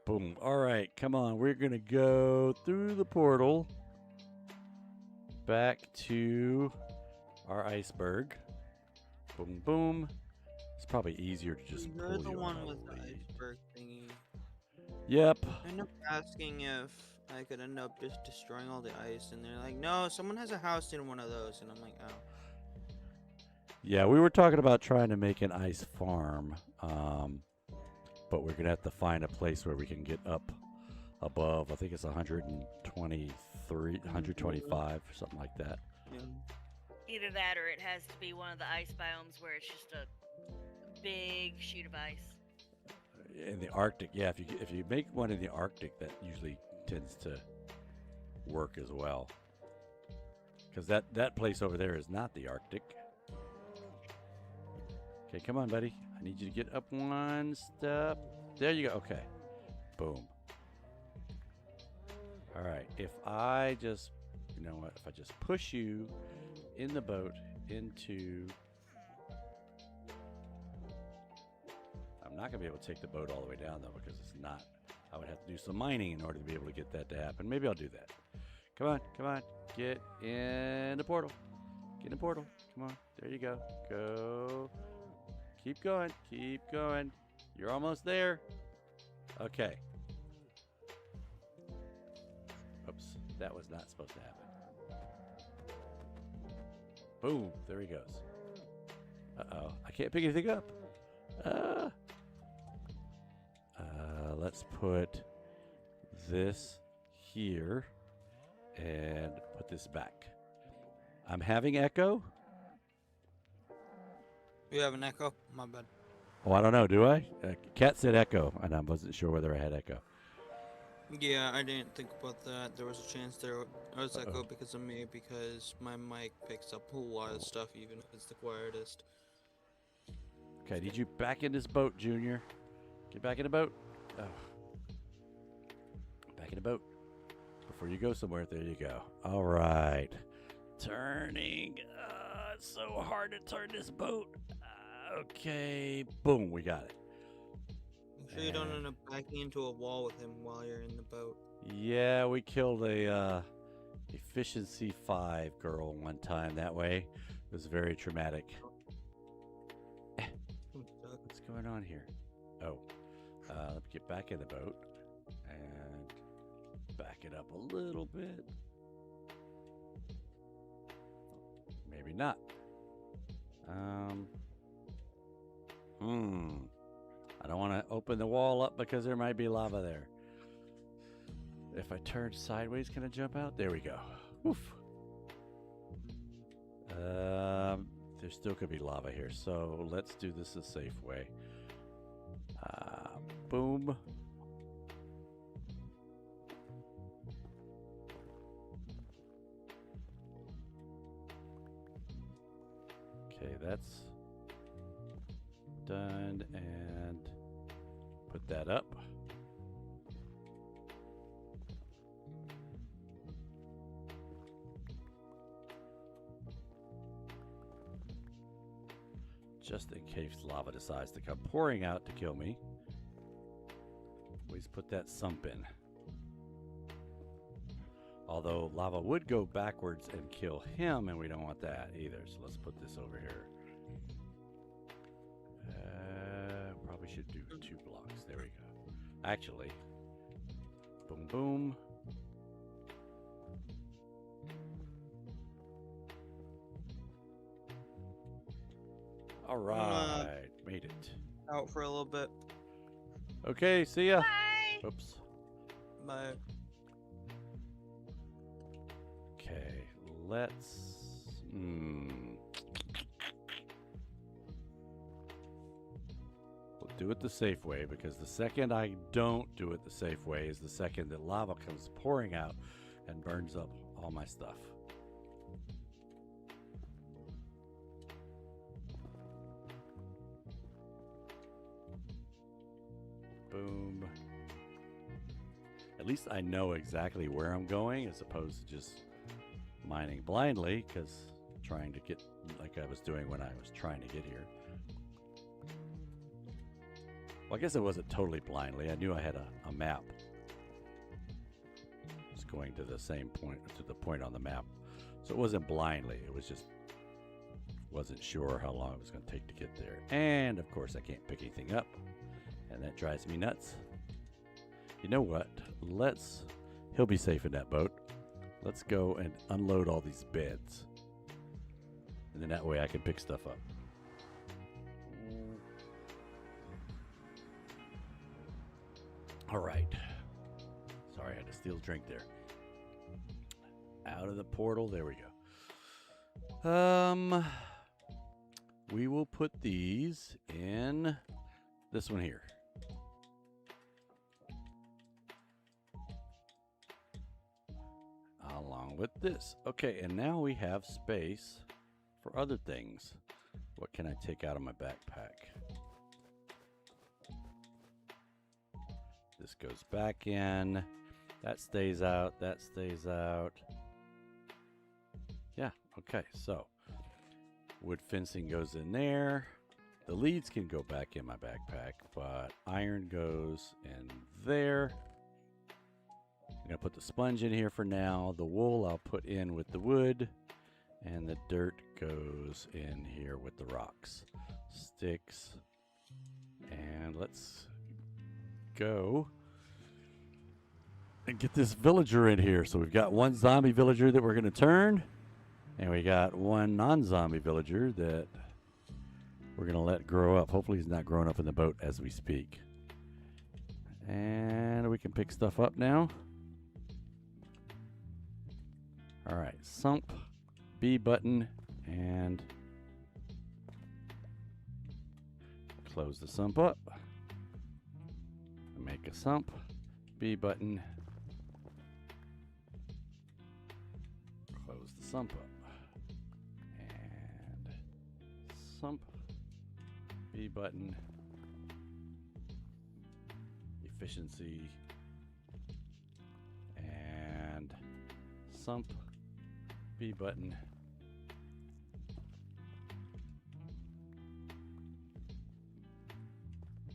Boom. All right, come on. We're going to go through the portal. back to our iceberg. Boom, boom. It's probably easier to just You're pull the you one on a with the lead. iceberg thingy. Yep. I ended up asking if I could end up just destroying all the ice, and they're like, no, someone has a house in one of those, and I'm like, oh. Yeah, we were talking about trying to make an ice farm, but we're gonna have to find a place where we can get up above. I think it's 123, 125, or something like that. Yeah. Either that or it has to be one of the ice biomes where it's just a big sheet of ice. In the Arctic, yeah. If you make one in the Arctic, that usually tends to work as well. Because that place over there is not the Arctic. Okay, come on, buddy. I need you to get up one step. There you go. Okay. Boom. All right. If I just, you know what? If I just push you in the boat into... I'm not going to be able to take the boat all the way down, though, because it's not... I would have to do some mining in order to be able to get that to happen. Maybe I'll do that. Come on. Come on. Get in the portal. Get in the portal. Come on. There you go. Go. Keep going. Keep going. You're almost there. Okay. Oops. That was not supposed to happen. Boom. There he goes. Uh-oh. I can't pick anything up. Let's put this here and put this back. I'm having echo. You have an echo? My bad. Oh, I don't know. Do I? Cat said echo, and I wasn't sure whether I had echo. Yeah, I didn't think about that. There was a chance there was Uh-oh. echo because of me, because my mic picks up a lot of stuff, even if it's the quietest. Okay, I need you back in this boat, Junior. Get back in the boat. Oh. Back in the boat. Before you go somewhere, there you go. All right. Turning. It's so hard to turn this boat. Okay. Boom, we got it. Make sure you don't end up backing into a wall with him while you're in the boat. Yeah, we killed a efficiency 5 girl one time that way. It was very traumatic. What's going on here? Oh. Let me get back in the boat and back it up a little bit. Maybe not. I don't want to open the wall up because there might be lava there. If I turn sideways, can I jump out? There we go. Woof. There still could be lava here, so let's do this a safe way. Boom. Okay, that's done, and put that up. Just in case lava decides to come pouring out to kill me. Always put that sump in. Although lava would go backwards and kill him, and we don't want that either. So let's put this over here. Probably should do 2 blocks. There we go. Actually, boom, boom. All right, made it. Out for a little bit. Okay, see ya. Bye. Oops. Bye. Okay, let's. We'll do it the safe way, because the second I don't do it the safe way is the second that lava comes pouring out and burns up all my stuff. Boom. At least I know exactly where I'm going as opposed to just mining blindly, because trying to get, like I was doing when I was trying to get here. Well, I guess it wasn't totally blindly. I knew I had a map. It's going to the same point, to the point on the map. So it wasn't blindly. It was just wasn't sure how long it was going to take to get there. And of course, I can't pick anything up, and that drives me nuts. You know what? He'll be safe in that boat. Let's go and unload all these beds. And then that way I can pick stuff up. All right. Sorry, I had to steal a drink there. Out of the portal. There we go. We will put these in this one here. Along with this. Okay, and now we have space for other things. What can I take out of my backpack? This goes back in. That stays out. That stays out. Yeah, okay, so wood fencing goes in there. The leads can go back in my backpack, but iron goes in there. I'm going to put the sponge in here for now. The wool I'll put in with the wood. And the dirt goes in here with the rocks. Sticks. And let's go and get this villager in here. So we've got one zombie villager that we're going to turn. And we got one non-zombie villager that we're going to let grow up. Hopefully he's not growing up in the boat as we speak. And we can pick stuff up now. All right, sump, B button, and close the sump up. Make a sump, B button, close the sump up, and sump, B button, efficiency, and sump, B button.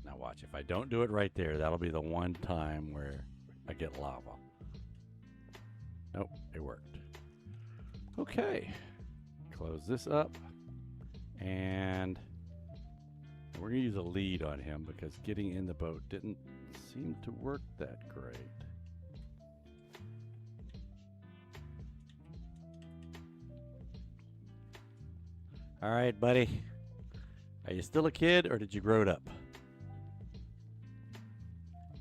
Now watch, if I don't do it right there, that'll be the one time where I get lava. Nope, it worked. Okay, close this up, and we're gonna use a lead on him because getting in the boat didn't seem to work that great. All right, buddy. Are you still a kid or did you grow it up?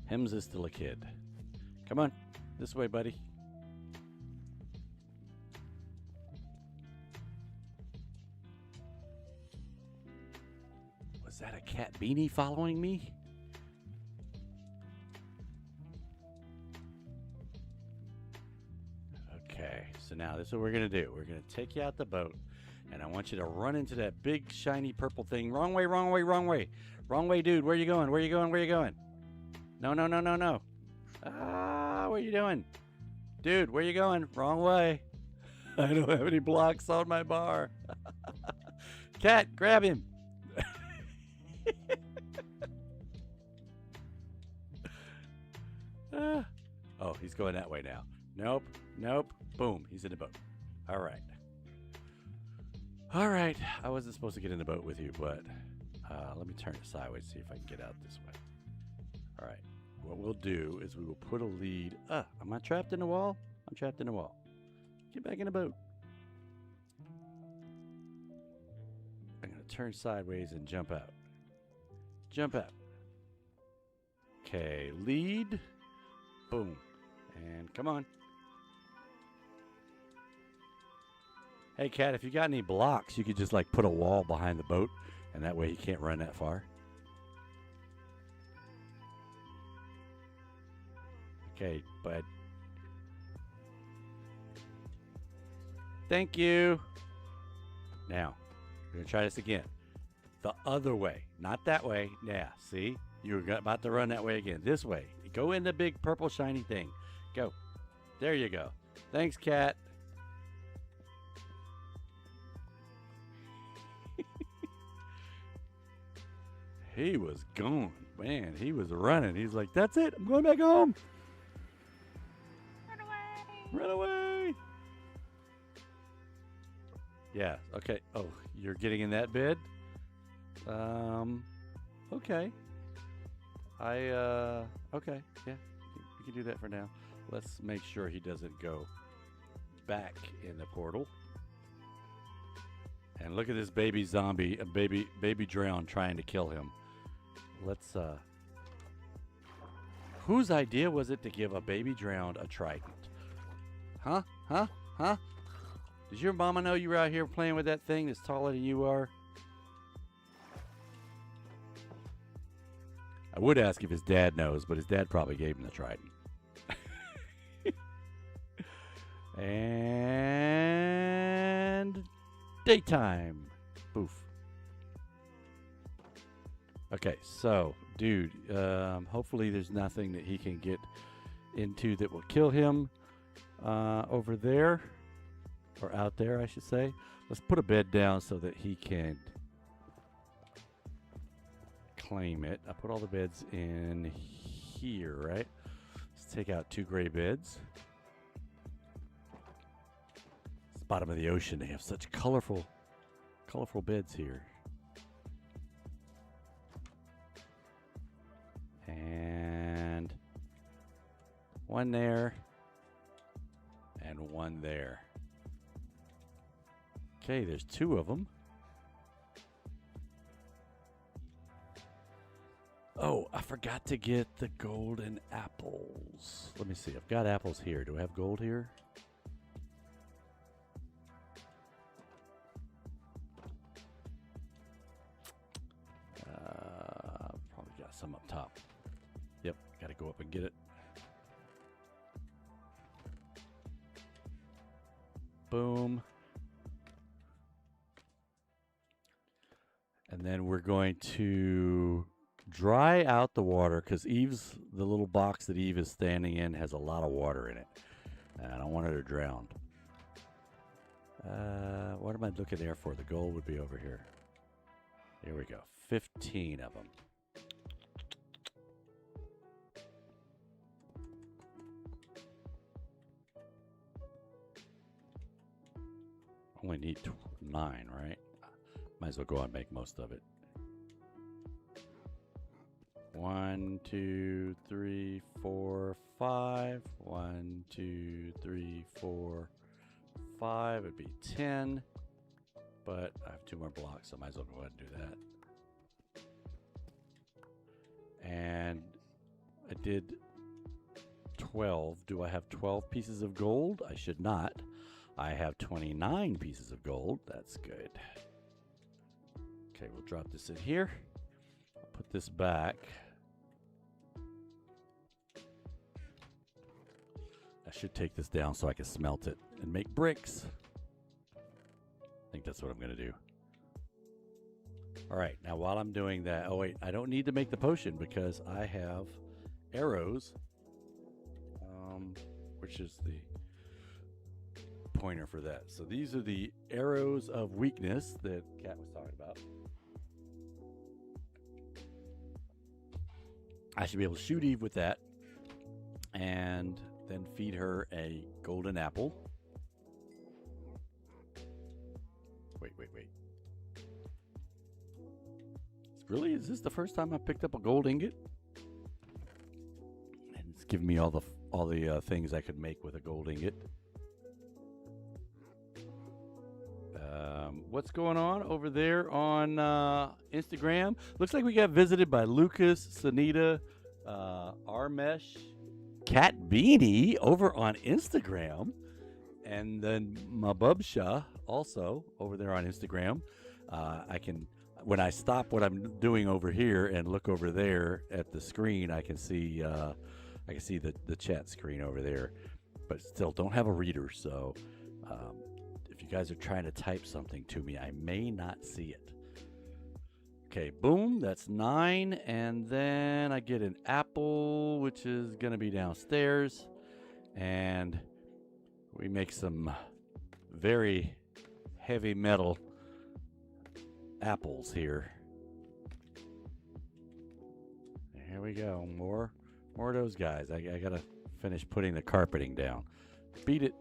Hems is still a kid. Come on, this way, buddy. Was that a cat beanie following me? Okay, so now this is what we're gonna do. We're gonna take you out the boat. And I want you to run into that big, shiny purple thing. Wrong way, wrong way, wrong way. Wrong way, dude. Where you going? Where you going? Where you going? No, no, no, no, no. Ah, what are you doing? Dude, where you going? Wrong way. I don't have any blocks on my bar. Cat, grab him. Oh, he's going that way now. Nope, nope. Boom, he's in the boat. All right. All right, I wasn't supposed to get in the boat with you, but let me turn it sideways, see if I can get out this way. All right, what we'll do is we will put a lead. Am I trapped in the wall? I'm trapped in the wall. Get back in the boat. I'm gonna turn sideways and jump out. Jump out. Okay, lead. Boom. And come on. Hey, Cat, if you got any blocks, you could just like put a wall behind the boat, and that way he can't run that far. Okay, bud. Thank you. Now, we're going to try this again. The other way, not that way. Yeah, see? You were about to run that way again. This way. Go in the big purple shiny thing. Go. There you go. Thanks, Cat. He was gone. Man, he was running. He's like, that's it. I'm going back home. Run away! Run away. Yeah. Okay. Oh, you're getting in that bed. Okay. Okay. Yeah. We can do that for now. Let's make sure he doesn't go back in the portal. And look at this baby zombie, a baby drown trying to kill him. Let's whose idea was it to give a baby drowned a trident? Huh? Huh? Huh? Does your mama know you were out here playing with that thing that's taller than you are? I would ask if his dad knows, but his dad probably gave him the trident. And daytime. Poof. Okay, so, dude, hopefully there's nothing that he can get into that will kill him over there. Or out there, I should say. Let's put a bed down so that he can claim it. I put all the beds in here, right? Let's take out 2 gray beds. It's the bottom of the ocean. They have such colorful beds here. And 1 there. And 1 there. Okay, there's 2 of them. Oh, I forgot to get the golden apples. Let me see. I've got apples here. Do I have gold here? Probably got some up top. Yep, got to go up and get it. Boom. And then we're going to dry out the water because the little box that Eve is standing in has a lot of water in it. And I don't want her to drown. What am I looking there for? The gold would be over here. Here we go. 15 of them. Only need 9, right? Might as well go out and make most of it. 1, 2, 3, 4, 5. 1, 2, 3, 4, 5. It'd be 10. But I have 2 more blocks, so I might as well go ahead and do that. And I did 12. Do I have 12 pieces of gold? I should not. I have 29 pieces of gold. That's good. Okay, we'll drop this in here. I'll put this back. I should take this down so I can smelt it and make bricks. I think that's what I'm going to do. All right, now while I'm doing that, oh wait, I don't need to make the potion because I have arrows, which is the pointer for that. So these are the arrows of weakness that Kat was talking about. I should be able to shoot Eve with that and then feed her a golden apple. Wait. Really? Is this the first time I picked up a gold ingot? And it's giving me all the things I could make with a gold ingot. What's going on over there on Instagram? Looks like we got visited by Lucas, Sanita, Armesh, Cat Beanie over on Instagram, and then Mabubsha also over there on Instagram. When I stop what I'm doing over here and look over there at the screen, I can see the chat screen over there, but still don't have a reader. So if you guys are trying to type something to me, I may not see it. Okay, boom, that's 9, and then I get an apple, which is gonna be downstairs, and we make some very heavy metal apples here. Here we go, more of those guys. I gotta finish putting the carpeting down. Beat it.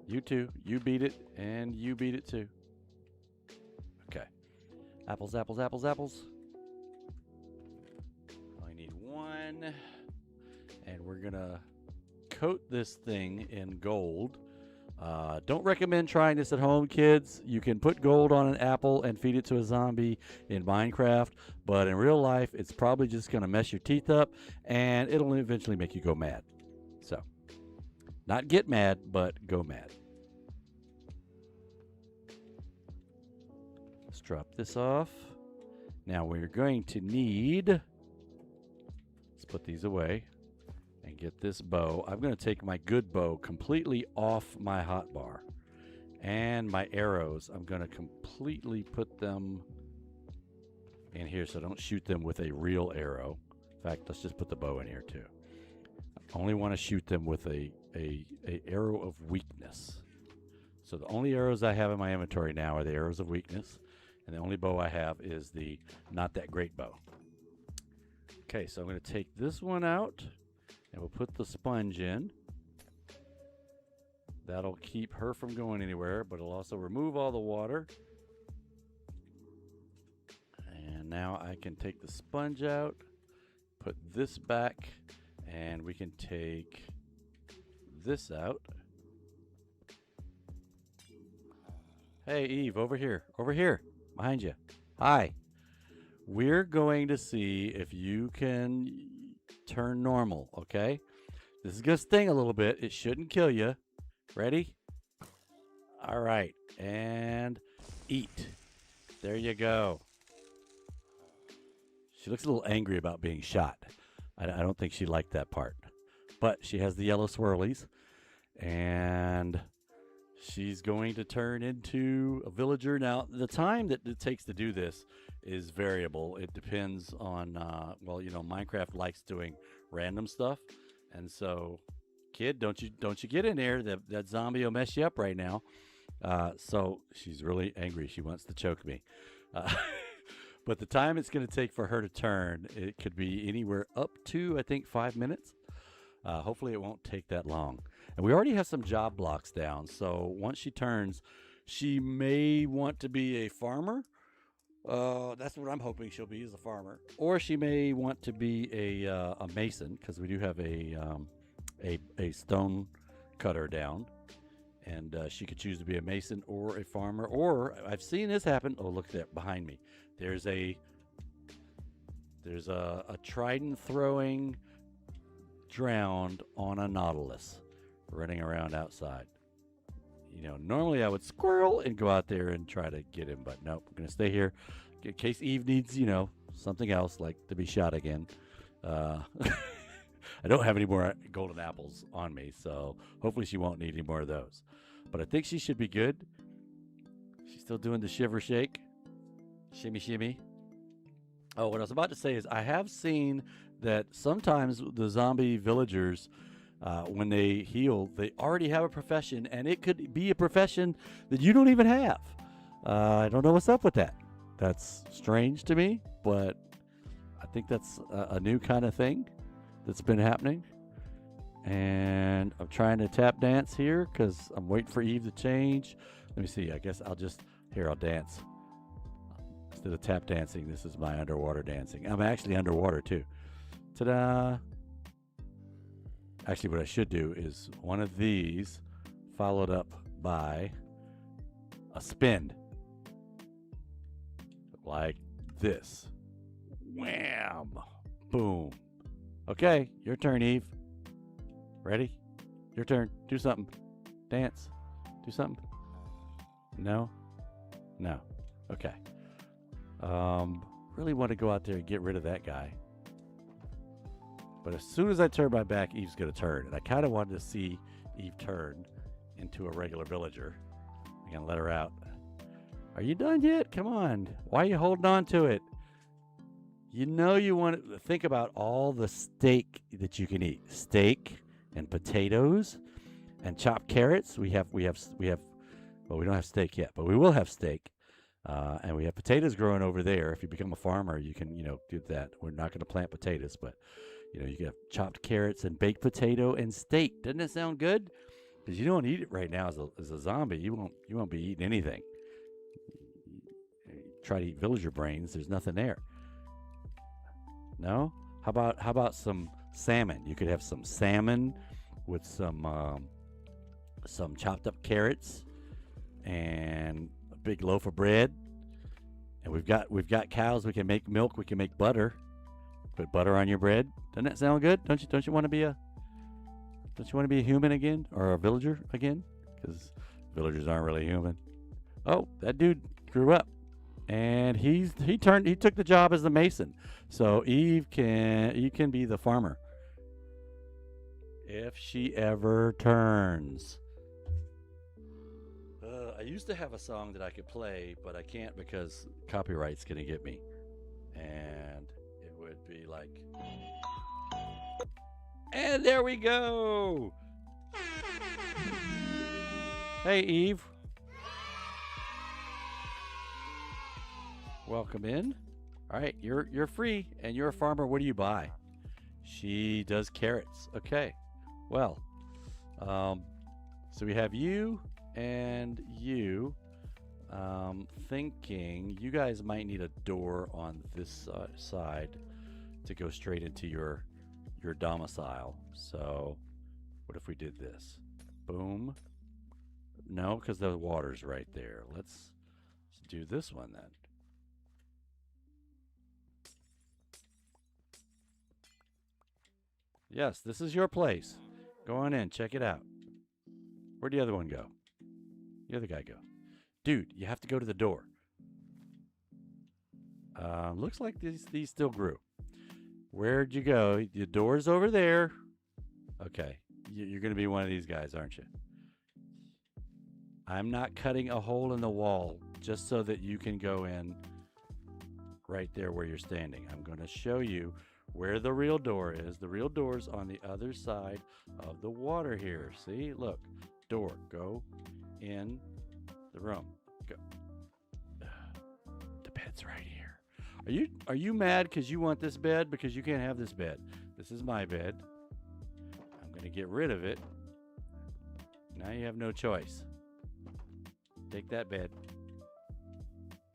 You too. You beat it, and you beat it too. Okay. Apples, apples, apples, apples. I need one. And we're going to coat this thing in gold. Don't recommend trying this at home, kids. You can put gold on an apple and feed it to a zombie in Minecraft, but in real life, it's probably just going to mess your teeth up, and it'll eventually make you go mad. So, not get mad, but go mad. Let's drop this off. Now we're going to need, let's put these away and get this bow. I'm going to take my good bow completely off my hotbar. And my arrows, I'm going to completely put them in here so I don't shoot them with a real arrow. In fact, let's just put the bow in here too. I only want to shoot them with a arrow of weakness. So the only arrows I have in my inventory now are the arrows of weakness. And the only bow I have is the not that great bow. Okay, so I'm going to take this one out. And we'll put the sponge in. That'll keep her from going anywhere, but it'll also remove all the water. And now I can take the sponge out, put this back, and we can take this out. Hey, Eve, over here, behind you. Hi. We're going to see if you can turn normal, okay? This is gonna sting a little bit. It shouldn't kill you. Ready? All right, and eat. There you go. She looks a little angry about being shot. I don't think she liked that part, but she has the yellow swirlies, and she's going to turn into a villager. Now, the time that it takes to do this is variable. It depends on, well, you know, Minecraft likes doing random stuff. And so, kid, don't you get in there. That zombie will mess you up right now. So she's really angry. She wants to choke me. But the time it's going to take for her to turn, it could be anywhere up to, I think, 5 minutes. Hopefully it won't take that long. And we already have some job blocks down. So once she turns, she may want to be a farmer. That's what I'm hoping she'll be, is a farmer. Or she may want to be a mason, because we do have a stone cutter down. And she could choose to be a mason or a farmer. Or I've seen this happen. Oh, look at that behind me. There's a trident throwing drowned on a nautilus running around outside. You know, normally I would squirrel and go out there and try to get him, but nope, I'm gonna stay here in case Eve needs, you know, something else, like to be shot again. I don't have any more golden apples on me, so hopefully she won't need any more of those. But I think she should be good. She's still doing the shiver shake. Shimmy, shimmy. Oh, what I was about to say is I have seen that sometimes the zombie villagers, when they heal, they already have a profession, and it could be a profession that you don't even have. I don't know what's up with that. That's strange to me, but I think that's a new kind of thing that's been happening. And I'm trying to tap dance here because I'm waiting for Eve to change. Let me see. I guess I'll dance. Instead of tap dancing, this is my underwater dancing. I'm actually underwater too. Ta-da! Actually, what I should do is one of these followed up by a spin. Like this. Wham! Boom. Okay, your turn, Eve. Ready? Your turn. Do something. Dance. Do something. No? No. Okay. Really want to go out there and get rid of that guy. But as soon as I turn my back, Eve's going to turn. And I kind of wanted to see Eve turn into a regular villager. I'm going to let her out. Are you done yet? Come on. Why are you holding on to it? You know you want to think about all the steak that you can eat. Steak and potatoes and chopped carrots. We have, well, we don't have steak yet, but we will have steak. And we have potatoes growing over there. If you become a farmer, you can, do that. We're not going to plant potatoes, but, you can have chopped carrots and baked potato and steak. Doesn't that sound good? Because you don't eat it right now as a zombie. You won't be eating anything. Try to eat villager brains. There's nothing there. No? How about some salmon? You could have some salmon with some chopped up carrots and a big loaf of bread. And we've got cows. We can make milk. We can make butter. Put butter on your bread. Doesn't that sound good? Don't you want to be a human again, or a villager again? Because villagers aren't really human. Oh, that dude grew up, and he took the job as the mason. So you can be the farmer if she ever turns. I used to have a song that I could play, but I can't because copyright's gonna get me, and it would be like. And there we go. Hey, Eve. Welcome in. All right, you're free, and you're a farmer. What do you buy? She does carrots. Okay. Well, so we have you and you. Thinking you guys might need a door on this side to go straight into your domicile. So what if we did this? Boom. No, because the water's right there. Let's do this one then. Yes, this is your place. Go on in, check it out. Where'd the other one go? The other guy go. Dude, you have to go to the door. Looks like these still grew. Where'd you go? The door's over there. Okay. You're going to be one of these guys, aren't you? I'm not cutting a hole in the wall just so that you can go in right there where you're standing. I'm going to show you where the real door is. The real door's on the other side of the water here. See? Look. Door. Go in the room. Go. The bed's right here. Are you mad because you want this bed? Because you can't have this bed. This is my bed. I'm going to get rid of it. Now you have no choice. Take that bed.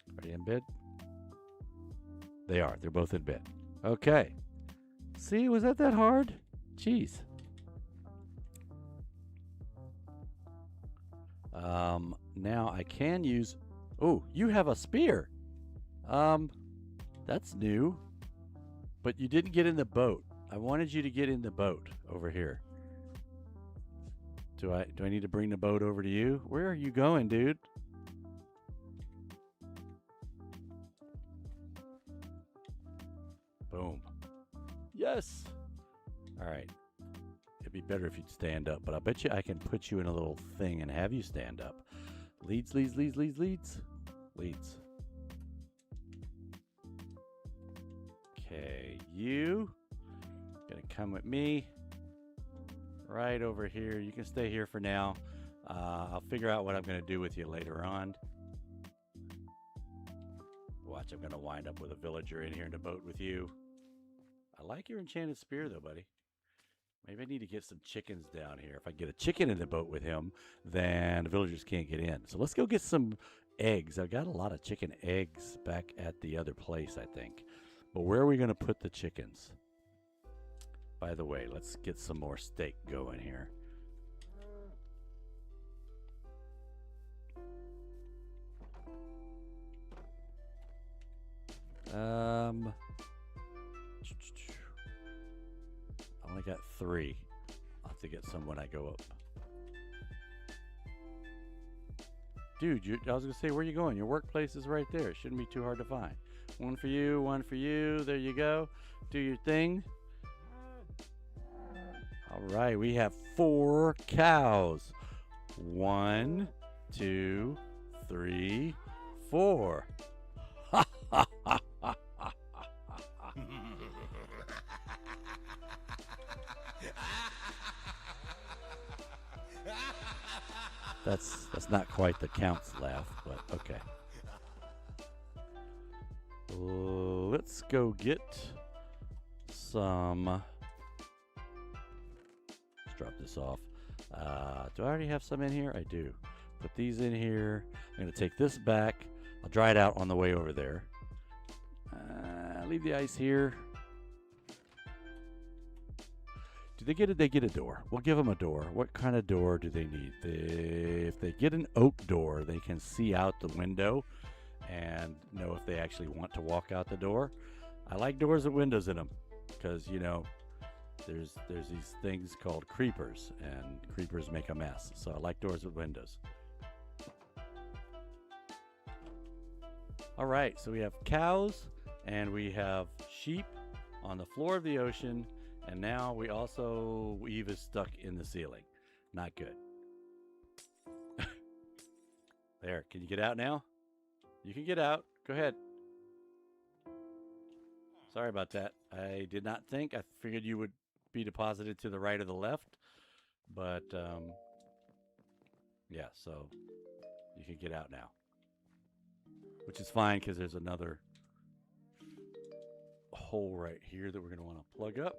Are they in bed? They are. They're both in bed. Okay. See, was that hard? Jeez. Now I can use... Oh, you have a spear. That's new. But you didn't get in the boat. I wanted you to get in the boat over here. Do I need to bring the boat over to you? Where are you going, dude? Boom. Yes. All right. It'd be better if you'd stand up, but I bet you I can put you in a little thing and have you stand up. Leads. Okay, you gonna come with me right over here. You can stay here for now. I'll figure out what I'm gonna do with you later on. Watch, I'm gonna wind up with a villager in here in the boat with you. I like your enchanted spear though, buddy. Maybe I need to get some chickens down here. If I get a chicken in the boat with him, then the villagers can't get in. So let's go get some eggs. I've got a lot of chicken eggs back at the other place, I think. But where are we going to put the chickens? By the way, let's get some more steak going here. I only got 3. I'll have to get some when I go up. Dude, I was going to say, where are you going? Your workplace is right there. It shouldn't be too hard to find. One for you, one for you. There you go. Do your thing. All right, we have 4 cows. 1, 2, 3, 4. That's not quite the Count's laugh, but okay. Let's go get some. Let's drop this off. Do I already have some in here? I do. Put these in here. I'm going to take this back. I'll dry it out on the way over there. Leave the ice here. Do they get it? They get a door. We'll give them a door. What kind of door do they need? If they get an oak door, they can see out the window and know if they actually want to walk out the door. I like doors with windows in them because, you know, there's these things called creepers, and creepers make a mess. So I like doors with windows. All right, so we have cows and we have sheep on the floor of the ocean, and now Eve is stuck in the ceiling. Not good. There, can you get out now? You can get out. Go ahead. Sorry about that. I did not think. I figured you would be deposited to the right or the left, but yeah, so you can get out now, which is fine because there's another hole right here that we're going to want to plug up.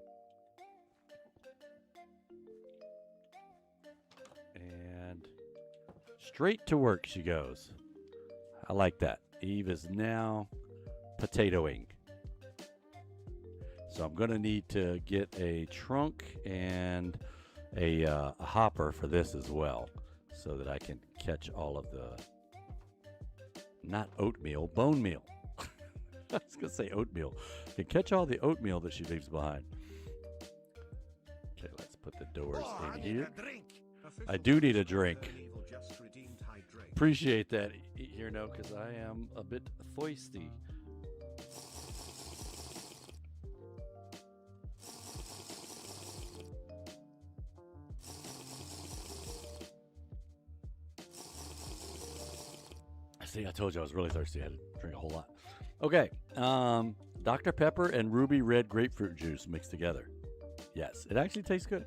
And straight to work she goes. I like that. Eve is now potatoing. So I'm going to need to get a trunk and a hopper for this as well, so that I can catch all of the, not oatmeal, bone meal. I was going to say oatmeal. I can catch all the oatmeal that she leaves behind. Okay, let's put the doors in here. I do need a drink. Appreciate that, you know, because I am a bit thirsty. See, I told you I was really thirsty. I had to drink a whole lot. Okay. Dr. Pepper and ruby red grapefruit juice mixed together. Yes, it actually tastes good.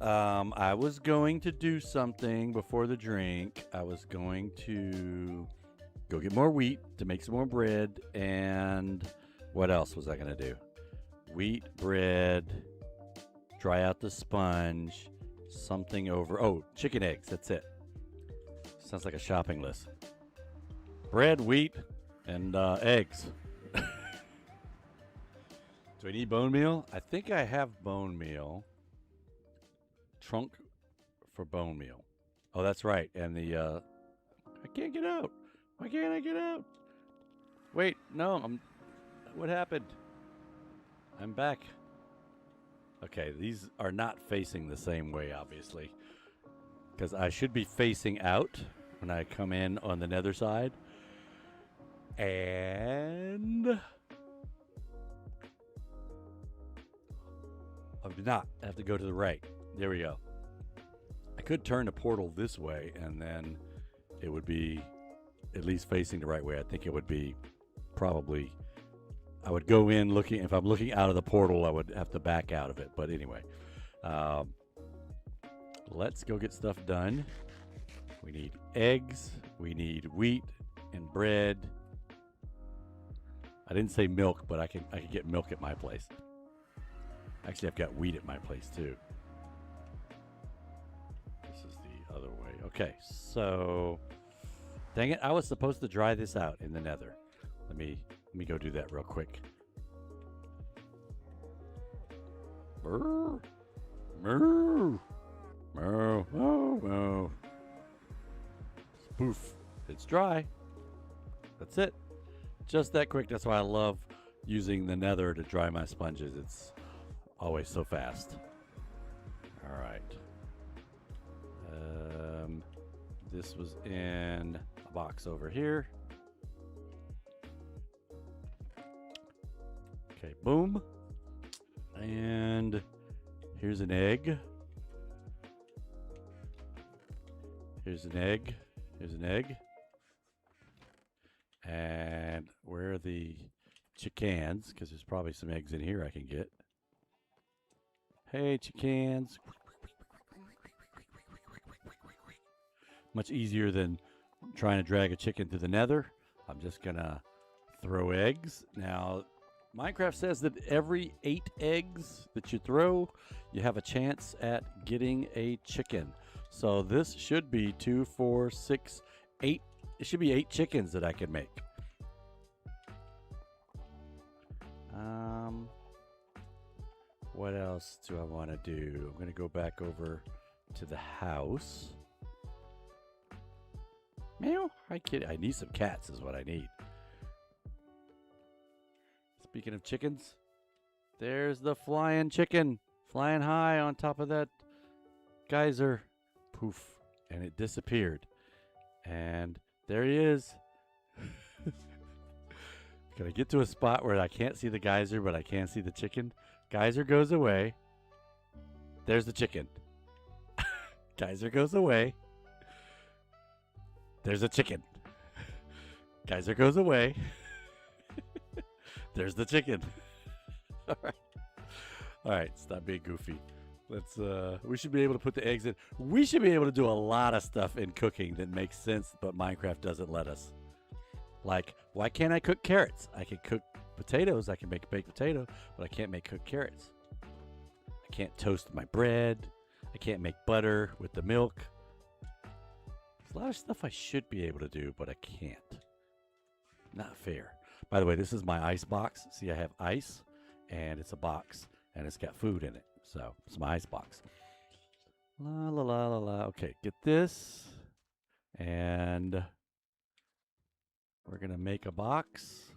I was going to do something before the drink. I was going to go get more wheat to make some more bread. And what else was I going to do? Wheat, bread, dry out the sponge, something over. Oh, chicken eggs. That's it. Sounds like a shopping list. Bread, wheat, and eggs. Do I need bone meal? I think I have bone meal. Trunk for bone meal. Oh, that's right. And the I can't get out. Why can't I get out? Wait, no. What happened? I'm back. Okay, these are not facing the same way, obviously, because I should be facing out when I come in on the nether side. And I do not. I have to go to the right. There we go. I could turn the portal this way, and then it would be at least facing the right way. I think it would be probably, I would go in looking, if I'm looking out of the portal, I would have to back out of it. But anyway, let's go get stuff done. We need eggs, we need wheat and bread. I didn't say milk, but I can get milk at my place. Actually, I've got wheat at my place too. This is the other way. Okay, so dang it, I was supposed to dry this out in the nether. Let me go do that real quick. Brr, brr, brr, oh, oh. Poof, it's dry. That's it. Just that quick. That's why I love using the nether to dry my sponges. It's always so fast. All right. This was in a box over here. Okay, boom. And here's an egg. Here's an egg. Here's an egg. And where are the chickens? Because there's probably some eggs in here I can get. Hey, chickens. Much easier than trying to drag a chicken through the nether. I'm just going to throw eggs. Now, Minecraft says that every 8 eggs that you throw, you have a chance at getting a chicken. So this should be 2, 4, 6, 8. It should be 8 chickens that I can make. What else do I want to do? I'm going to go back over to the house. Meow. Hi, kitty. I need some cats is what I need. Speaking of chickens, there's the flying chicken. Flying high on top of that geyser. Poof. And it disappeared. And there he is. Can I get to a spot where I can't see the geyser, but I can see the chicken? Geyser goes away. There's the chicken. Geyser goes away. There's a chicken. Geyser goes away. There's the chicken. All right. All right. Stop being goofy. Let's. We should be able to put the eggs in. We should be able to do a lot of stuff in cooking that makes sense, but Minecraft doesn't let us. Like, why can't I cook carrots? I can cook potatoes. I can make a baked potato, but I can't make cooked carrots. I can't toast my bread. I can't make butter with the milk. There's a lot of stuff I should be able to do, but I can't. Not fair. By the way, this is my ice box. See, I have ice, and it's a box, and it's got food in it. So, it's my ice box. La, la, la, la, la. Okay, get this, and we're going to make a box,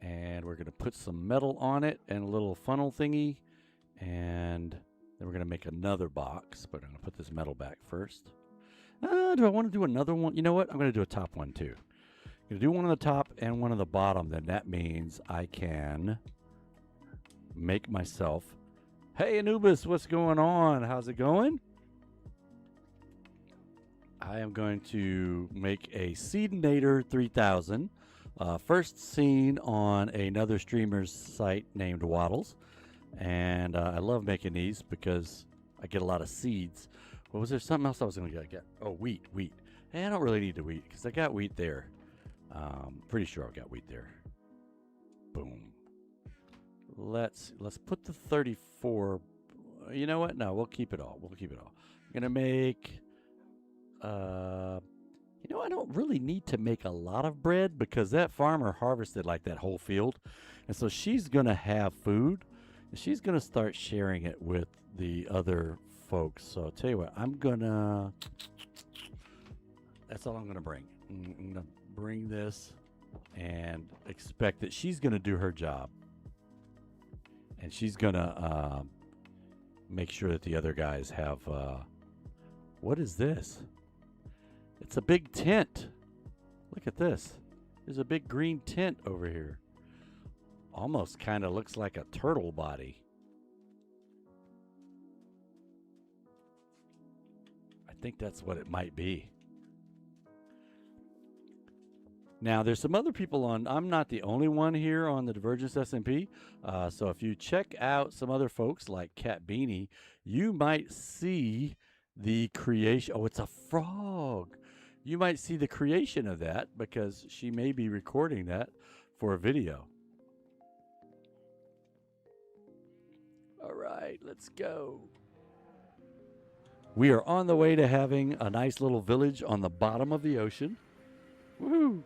and we're going to put some metal on it and a little funnel thingy, and then we're going to make another box, but I'm going to put this metal back first. Do I want to do another one? You know what? I'm going to do a top one, too. I'm going to do one on the top and one on the bottom. Then that means I can make myself... Hey, Anubis, what's going on? How's it going? I am going to make a Seedinator 3000. First seen on another streamer's site named Waddles. And I love making these because I get a lot of seeds. What was there? Something else I was going to get? Oh, wheat. Hey, I don't really need the wheat because I got wheat there. Pretty sure I got wheat there. Boom. Let's put the 34. You know what? No, we'll keep it all. I'm going to make... you know, I don't really need to make a lot of bread because that farmer harvested like that whole field. And so she's going to have food. And she's going to start sharing it with the other folks. So I'll tell you what, that's all I'm going to bring. I'm going to bring this and expect that she's going to do her job. And she's going to make sure that the other guys have, what is this? It's a big tent. Look at this. There's a big green tent over here. Almost kind of looks like a turtle body. I think that's what it might be. Now, there's some other people on. I'm not the only one here on the Divergence SMP. So if you check out some other folks like Cat Beanie, you might see the creation. Oh, it's a frog. You might see the creation of that because she may be recording that for a video. All right, let's go. We are on the way to having a nice little village on the bottom of the ocean. Woohoo!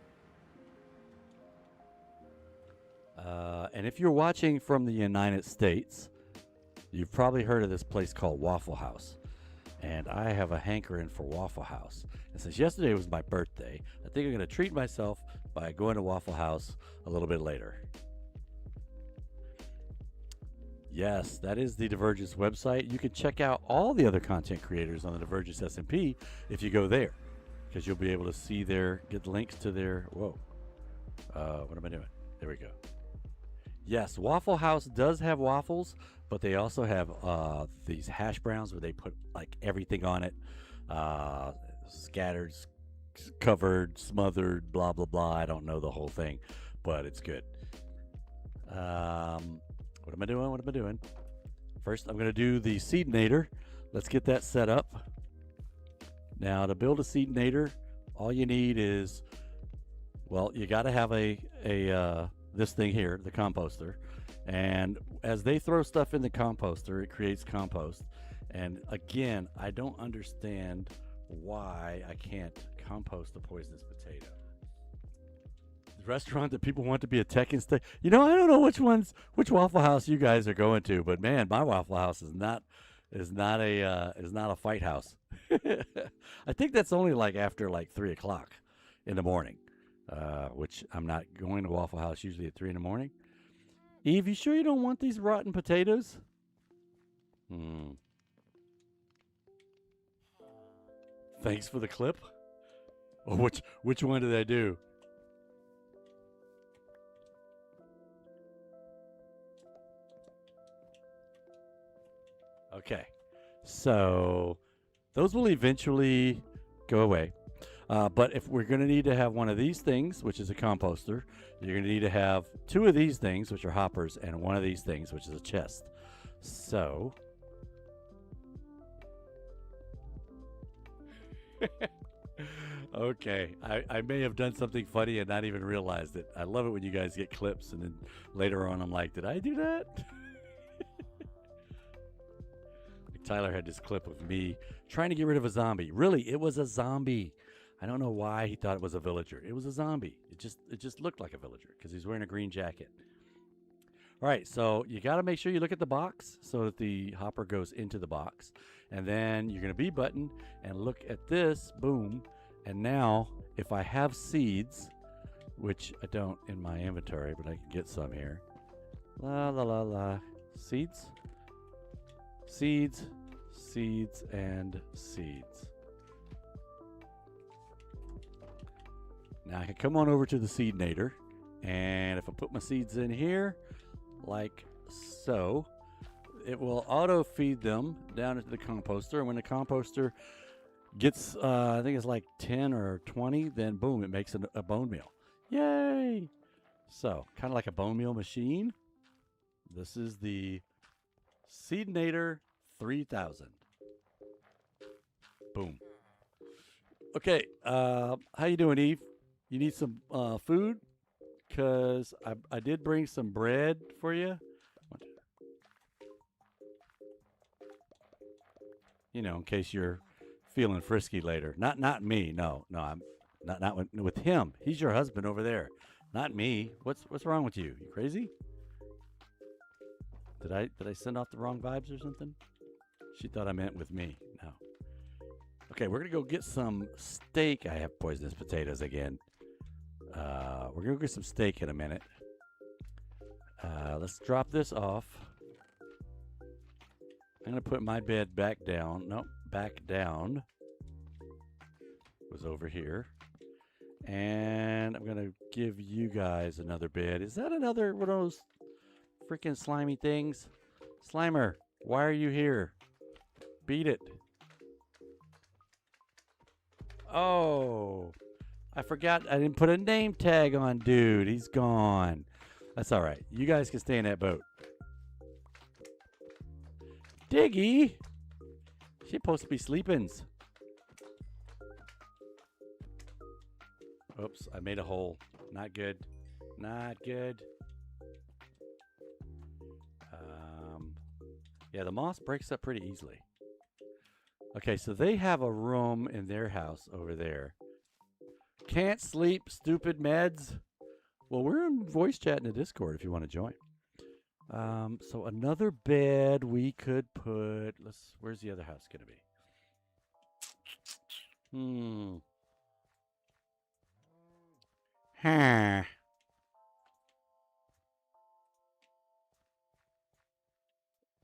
And if you're watching from the United States, you've probably heard of this place called Waffle House. And I have a hankering for Waffle House. And since yesterday was my birthday, I think I'm going to treat myself by going to Waffle House a little bit later. Yes, that is the Divergence website. You can check out all the other content creators on the Divergence SMP if you go there. Because you'll be able to see get links to their... Whoa. What am I doing? There we go. Yes, Waffle House does have waffles, but they also have these hash browns where they put like everything on it. Scattered, covered, smothered, blah, blah, blah. I don't know the whole thing, but it's good. What am I doing? First, I'm going to do the Seedinator. Let's get that set up. Now, to build a Seedinator, all you need is, well, you got to have a this thing here, the composter. And as they throw stuff in the composter, it creates compost. And again, I don't understand why I can't compost a poisonous potato. The restaurant that people want to be a tech and stay. You know, I don't know which Waffle House you guys are going to, but man, my Waffle House is not a fight house. I think that's only like after like 3:00 in the morning, which I'm not going to Waffle House usually at 3 in the morning. Eve, you sure you don't want these rotten potatoes? Thanks for the clip. Oh, which one did I do? Okay, so those will eventually go away. But if we're going to need to have one of these things, which is a composter, you're going to need to have 2 of these things, which are hoppers, and one of these things, which is a chest. So, okay, I may have done something funny and not even realized it. I love it when you guys get clips, and then later on I'm like, did I do that? Tyler had this clip of me trying to get rid of a zombie. Really, it was a zombie. I don't know why he thought it was a villager. It was a zombie. It just looked like a villager because he's wearing a green jacket. All right, so you got to make sure you look at the box so that the hopper goes into the box. And then you're going to B button and look at this. Boom. And now, if I have seeds, which I don't in my inventory, but I can get some here. La, la, la, la. Seeds. Seeds, seeds, and seeds. Now I can come on over to the Seednator, and if I put my seeds in here, like so, it will auto feed them down into the composter. And when the composter gets, I think it's like 10 or 20, then boom, it makes a bone meal. Yay! So, kind of like a bone meal machine. This is the Seednator 3000. Boom. Okay, how you doing, Eve? You need some food? Because I did bring some bread for you. You know, in case you're feeling frisky later. Not me. No, I'm not with him. He's your husband over there. Not me. What's wrong with you? You crazy? Did I send off the wrong vibes or something? She thought I meant with me. No. Okay, we're gonna go get some steak. I have poisonous potatoes again. We're gonna get some steak in a minute. Let's drop this off. I'm gonna put my bed back down. Nope, back down. Was over here. And I'm gonna give you guys another bed. Is that another one of those freaking slimy things? Slimer, why are you here? Beat it. Oh, I forgot I didn't put a name tag on dude. He's gone. That's all right. You guys can stay in that boat. Diggy. She's supposed to be sleepins'. Oops, I made a hole. Not good. Not good. Yeah, the moss breaks up pretty easily. Okay, so they have a room in their house over there. Can't sleep, stupid meds. Well, we're in voice chat in the Discord if you want to join. So another bed we could put. Where's the other house gonna be? Huh.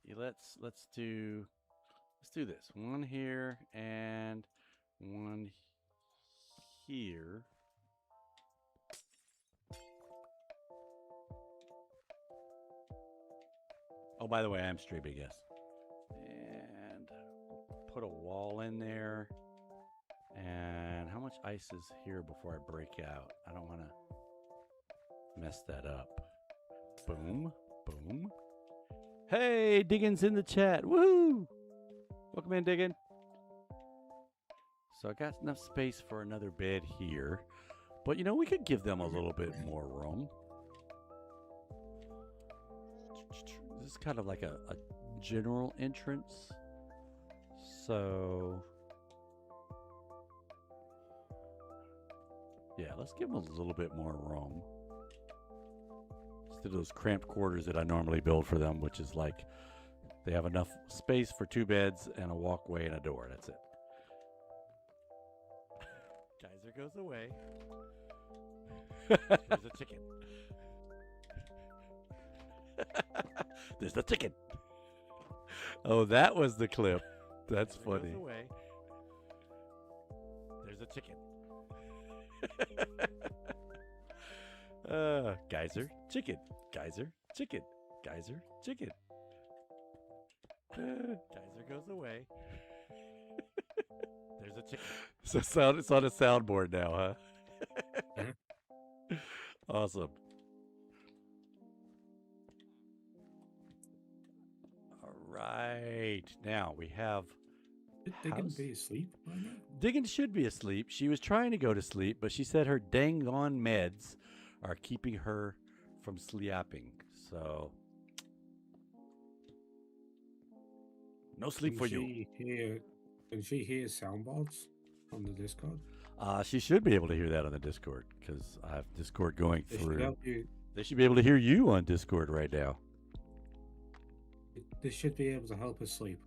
Yeah, let's do this. One here and one here. Oh, by the way, I'm streaming, yes. And put a wall in there. And how much ice is here before I break out? I don't want to mess that up. Boom, boom. Hey, Diggin's in the chat. Woo! Welcome in, Diggin. So I got enough space for another bed here. But, you know, we could give them a little bit more room. This is kind of like a general entrance. So, yeah, let's give them a little bit more room. Instead of those cramped quarters that I normally build for them, which is like they have enough space for 2 beds and a walkway and a door. That's it. Geyser goes away. There's a chicken. There's the chicken. Oh, that was the clip. That's funny. There's a chicken. Geyser, chicken. Geyser, chicken. Geyser, chicken. Geyser goes away. There's a chicken. So it's on a soundboard now, huh? Awesome. All right. Now we have Diggin be asleep right now? Diggin should be asleep. She was trying to go to sleep, but she said her dang on meds are keeping her from sleeping. So no sleep for you. Can she hear soundboards on the Discord? She should be able to hear that on the Discord because I have Discord going through. They They should be able to hear you on Discord right now. should be able to help us sleep.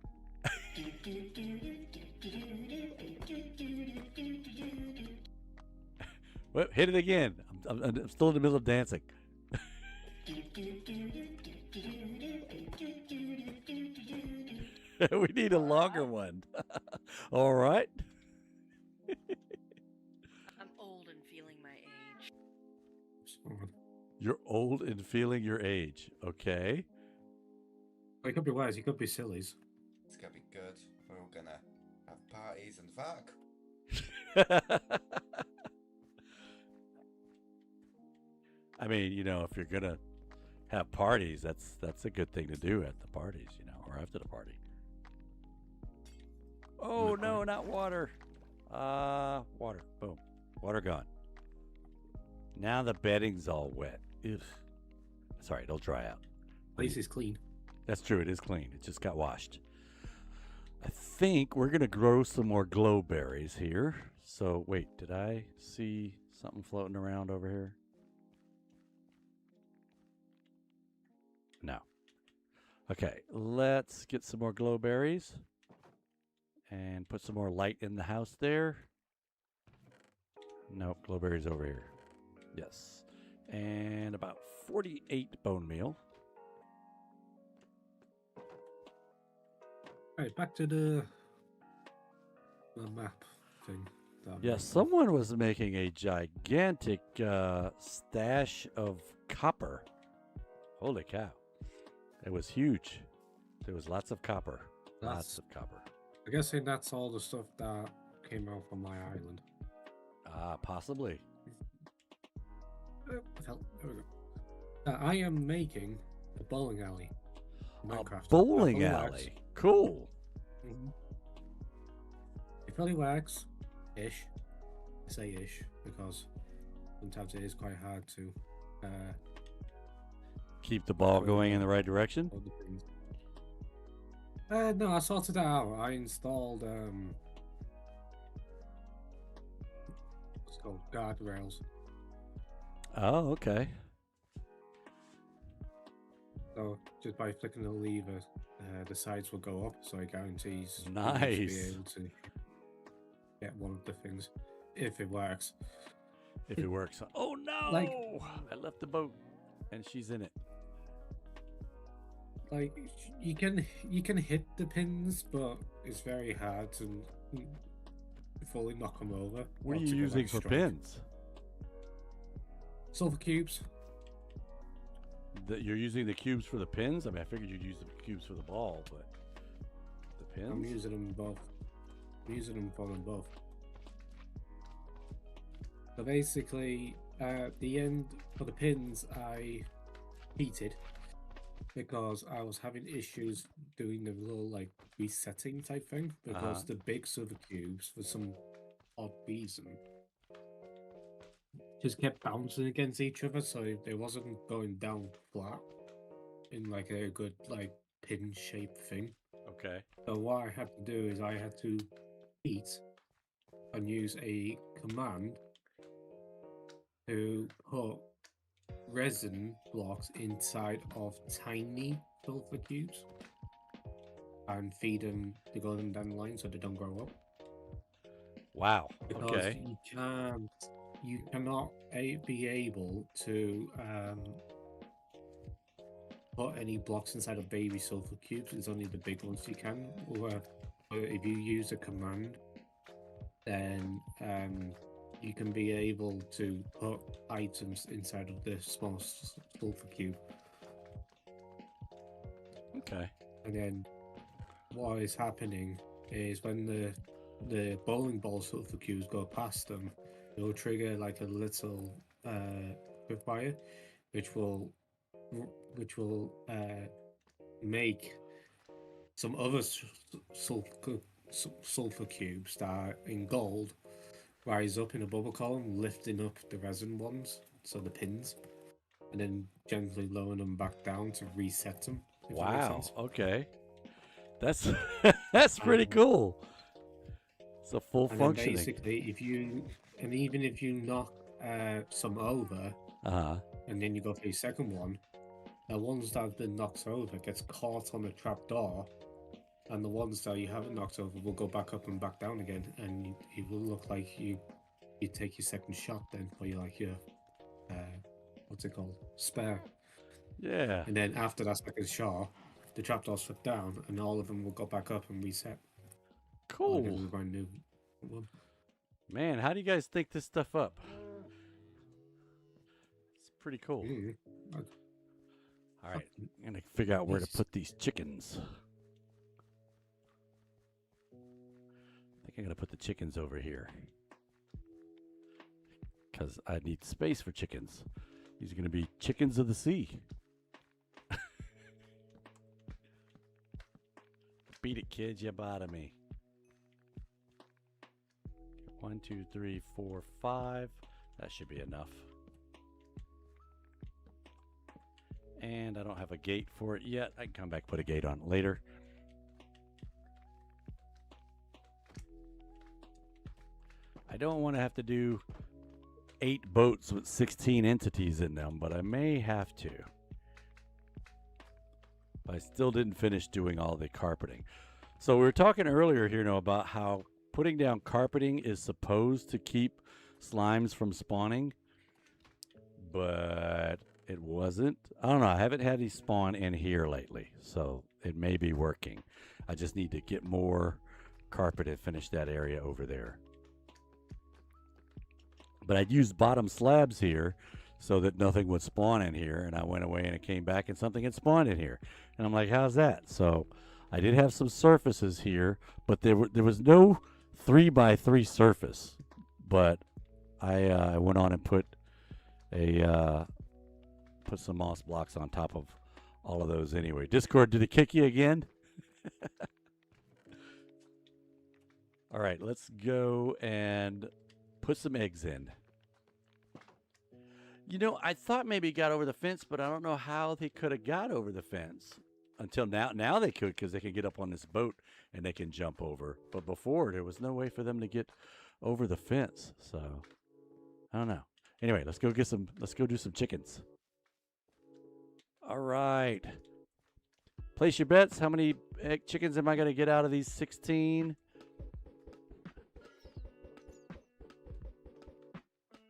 Well, hit it again. I'm still in the middle of dancing. We need a longer one. All right. I'm old and feeling my age. You're old and feeling your age. Okay. It could be worse. It could be sillies. It's gonna be good. We're all gonna have parties and fuck. I mean, if you're gonna have parties, that's a good thing to do at the parties, or after the party. Oh no, not water. Water. Boom. Water gone. Now the bedding's all wet. Ugh. Sorry, it'll dry out. Place is clean. That's true. It is clean. It just got washed. I think we're gonna grow some more glowberries here. So wait, did I see something floating around over here? No. Okay, let's get some more glowberries and put some more light in the house there. Nope, glowberries over here. Yes. And about 48 bone meal. Right, back to the map thing. Yes, someone was making a gigantic stash of copper. Holy cow. It was huge. There was lots of copper. Lots of copper. I guess that's all the stuff that came out from my island. Possibly. There we go. I am making a bowling alley. Minecraft. A bowling alley. Cool. Mm-hmm. It probably works. Ish. I say ish because sometimes it is quite hard to keep the ball going in the right direction. No, I sorted that out. I installed what's it called, guardrails. Oh, okay. So just by flicking the lever, the sides will go up. So it guarantees nice. you should be able to get one of the things if it works. If it works. Oh no! Like, I left the boat, and she's in it. Like you can hit the pins, but it's very hard to fully knock them over. What are you using for pins? Silver cubes. You're using the cubes for the pins? I mean, I figured you'd use the cubes for the ball, but the pins? I'm using them both. I'm using them for them both. So basically, at the end for the pins, I heated because I was having issues doing the little like resetting type thing because the big silver cubes, for some odd reason, just kept bouncing against each other, so it wasn't going down flat. in like a good like pin shaped thing. Okay. So what I had to do is I had to eat and use a command to put resin blocks inside of tiny sulfur cubes and feed them the golden dandelion so they don't grow up. Wow. Because Okay. you cannot be able to put any blocks inside of baby sulfur cubes. It's only the big ones you can. Or if you use a command, then you can be able to put items inside of the small sulfur cube. Okay. And then what is happening is when the bowling ball sulfur cubes go past them, it will trigger like a little tripwire, which will make some other sulfur cubes that are in gold rise up in a bubble column, lifting up the resin ones, so the pins, and then gently lowering them back down to reset them. If that makes Wow. sense. Okay. That's that's pretty cool. It's a full And then functioning. basically, even if you knock some over, and then you go for your second one, the ones that have been knocked over gets caught on the trap door, and the ones that you haven't knocked over will go back up and back down again, and it will look like you take your second shot then, or you like your what's it called, spare. Yeah. And then after that second shot, the trapdoors flip down, and all of them will go back up and reset. Cool. Give them a brand new one. Man, how do you guys think this stuff up? It's pretty cool. All right, I'm gonna figure out where to put these chickens. I think I'm gonna put the chickens over here because I need space for chickens. These are gonna be chickens of the sea. Beat it, kids! You bother me. 1, 2, 3, 4, 5. That should be enough. And I don't have a gate for it yet. I can come back and put a gate on it later. I don't want to have to do 8 boats with 16 entities in them, but I may have to. I still didn't finish doing all the carpeting. So we were talking earlier here, about how putting down carpeting is supposed to keep slimes from spawning, but it wasn't. I don't know. I haven't had any spawn in here lately, so it may be working. I just need to get more carpet and finish that area over there. But I'd used bottom slabs here so that nothing would spawn in here, and I went away and it came back and something had spawned in here. And I'm like, how's that? So I did have some surfaces here, but there was no 3x3 surface. But I went on and put some moss blocks on top of all of those anyway. Discord, did it kick you again? All right, let's go and put some eggs in. I thought maybe he got over the fence, but I don't know how they could have got over the fence until now. Now they could, because they can get up on this boat and they can jump over. But before, there was no way for them to get over the fence. So I don't know. Anyway, let's go do some chickens. All right. Place your bets. How many egg chickens am I going to get out of these 16?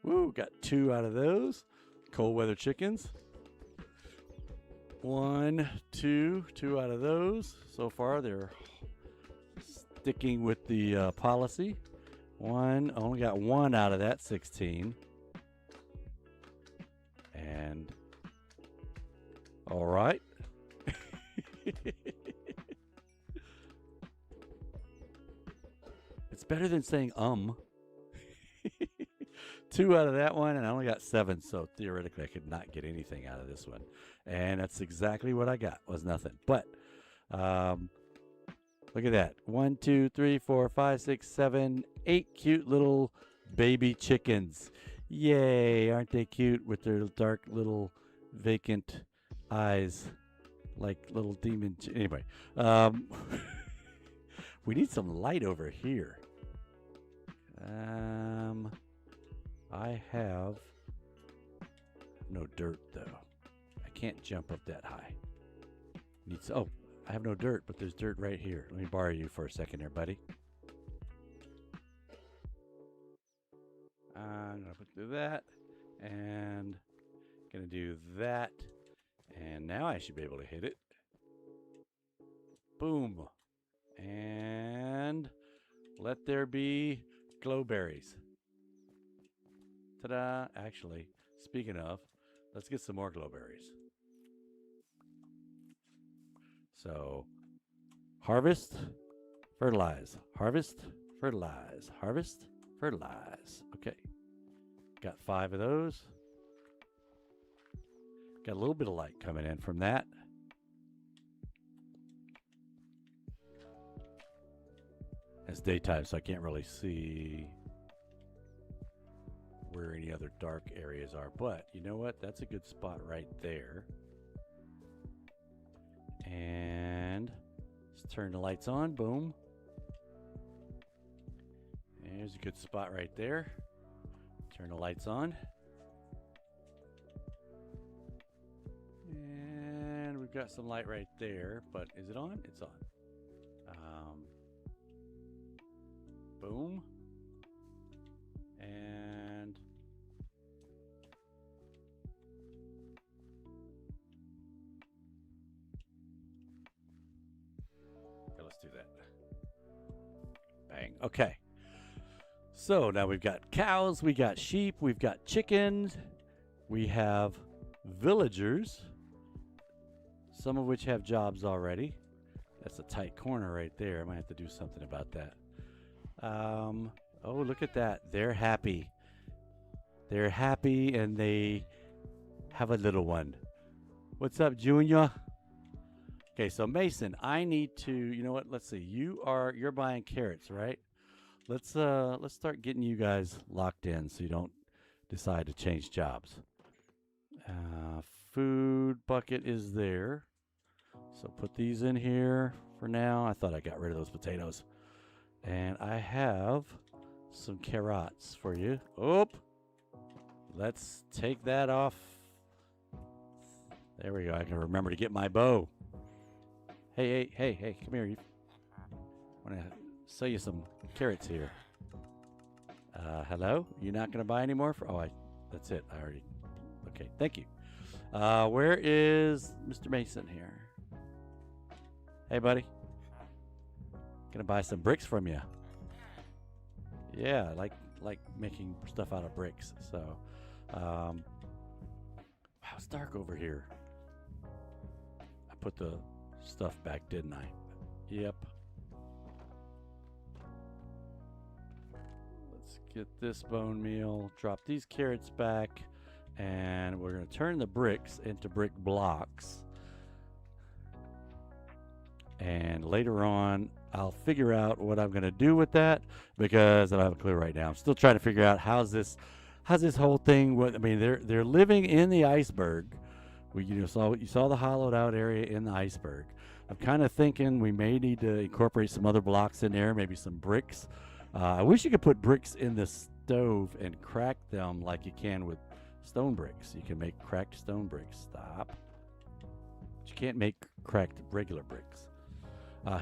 Woo, got 2 out of those. Cold weather chickens. 1, 2 out of those. So far, they're sticking with the policy. Only got 1 out of that 16. And all right. It's better than saying 2 out of that one, and I only got 7, so theoretically I could not get anything out of this one. And that's exactly what I got, was nothing. But look at that. 1, 2, 3, 4, 5, 6, 7, 8 cute little baby chickens. Yay, aren't they cute with their dark little vacant eyes? like little demon. Anyway, we need some light over here. I have no dirt though. I can't jump up that high. Oh, I have no dirt, but there's dirt right here. Let me borrow you for a second there, buddy. I'm gonna put through that, and gonna do that, and now I should be able to hit it. Boom, and let there be glowberries. Ta-da! Actually, speaking of, let's get some more glowberries. So, harvest, fertilize, harvest, fertilize, harvest, fertilize. Okay, got 5 of those. Got a little bit of light coming in from that. It's daytime, so I can't really see where any other dark areas are. But you know what? That's a good spot right there. And let's turn the lights on. Boom. There's a good spot right there. Turn the lights on. And we've got some light right there, but is it on? It's on. Boom. And okay, let's do that. Bang. Okay. So now we've got cows, we got sheep, we've got chickens, we have villagers, some of which have jobs already. That's a tight corner right there. I might have to do something about that. Oh, look at that. They're happy. They're happy, and they have a little one. What's up, Junior? Okay, so Mason, I need to, you know what? Let's see. You're buying carrots, right? Let's start getting you guys locked in so you don't decide to change jobs. Food bucket is there. So put these in here for now. I thought I got rid of those potatoes. And I have some carrots for you. Oop. Let's take that off. There we go. I can remember to get my bow. Hey, come here. I want to sell you some carrots here. Hello? You're not going to buy any more? That's it. I already. Okay, thank you. Where is Mr. Mason here? Hey, buddy. Gonna buy some bricks from you. Yeah, I like making stuff out of bricks. So, wow, it's dark over here. I put the stuff back, didn't I? Yep. Let's get this bone meal. Drop these carrots back, and we're gonna turn the bricks into brick blocks. And later on, I'll figure out what I'm going to do with that because I don't have a clue right now. I'm still trying to figure out how's this whole thing. They're living in the iceberg. You saw the hollowed out area in the iceberg. I'm kind of thinking we may need to incorporate some other blocks in there, maybe some bricks. I wish you could put bricks in the stove and crack them like you can with stone bricks. You can make cracked stone bricks. Stop. But you can't make cracked regular bricks.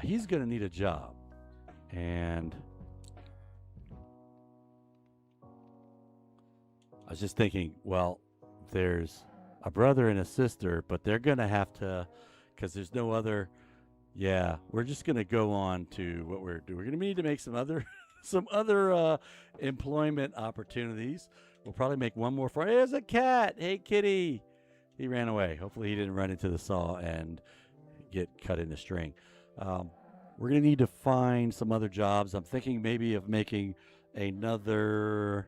He's going to need a job. And I was just thinking, well, there's a brother and a sister, but they're going to have to, because there's no other. Yeah, we're just going to go on to what we're doing. We're going to need to make some other employment opportunities. We'll probably make one more for. There's a cat. Hey, kitty. He ran away. Hopefully he didn't run into the saw and get cut into string. We're going to need to find some other jobs. I'm thinking maybe of making another.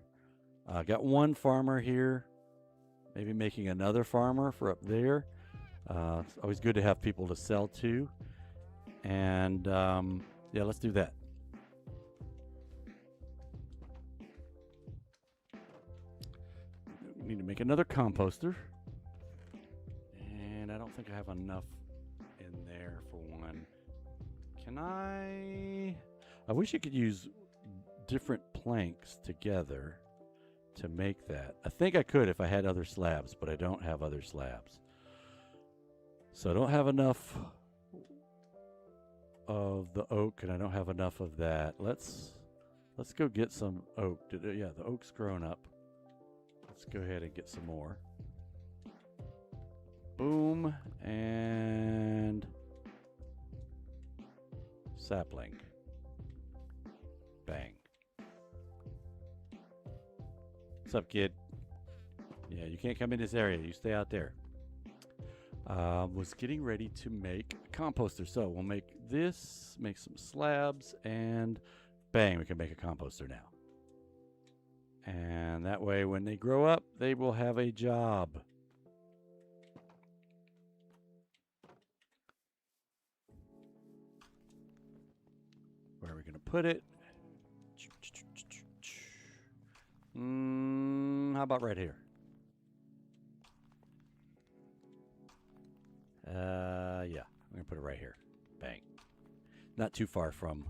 Got one farmer here. Maybe making another farmer for up there. It's always good to have people to sell to. And yeah, let's do that. We need to make another composter. And I don't think I have enough in there for one. Can I wish you could use different planks together to make that. I think I could if I had other slabs, but I don't have other slabs. So I don't have enough of the oak, and I don't have enough of that. Let's go get some oak. Yeah, the oak's grown up. Let's go ahead and get some more. Boom, and sapling. Bang. What's up, kid? Yeah, you can't come in this area. You stay out there. Was getting ready to make a composter. So we'll make this, make some slabs, and bang, we can make a composter now. And that way, when they grow up, they will have a job. Where are we going to put it? How about right here? Yeah, I'm going to put it right here. Bang. Not too far from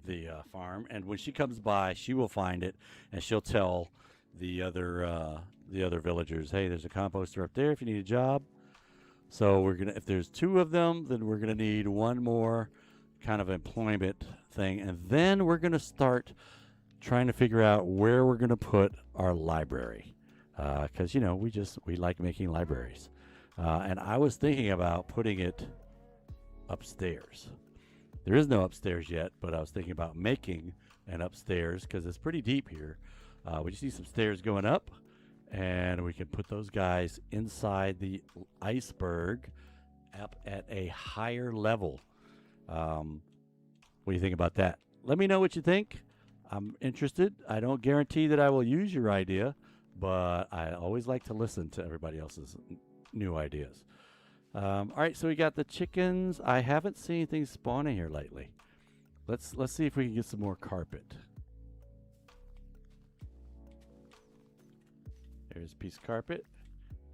the farm. And when she comes by, she will find it, and she'll tell the other villagers, hey, there's a composter up there if you need a job. So we're going to, if there's two of them, then we're going to need one more kind of employment thing. And then we're going to start trying to figure out where we're going to put our library. Because, you know, we like making libraries. And I was thinking about putting it upstairs. There is no upstairs yet, but I was thinking about making an upstairs because it's pretty deep here. We just need some stairs going up, and we can put those guys inside the iceberg up at a higher level. What do you think about that? Let me know what you think. I'm interested. I don't guarantee that I will use your idea, but I always like to listen to everybody else's new ideas. All right, so we got the chickens. I haven't seen anything spawning here lately. Let's see if we can get some more carpet. There's a piece of carpet.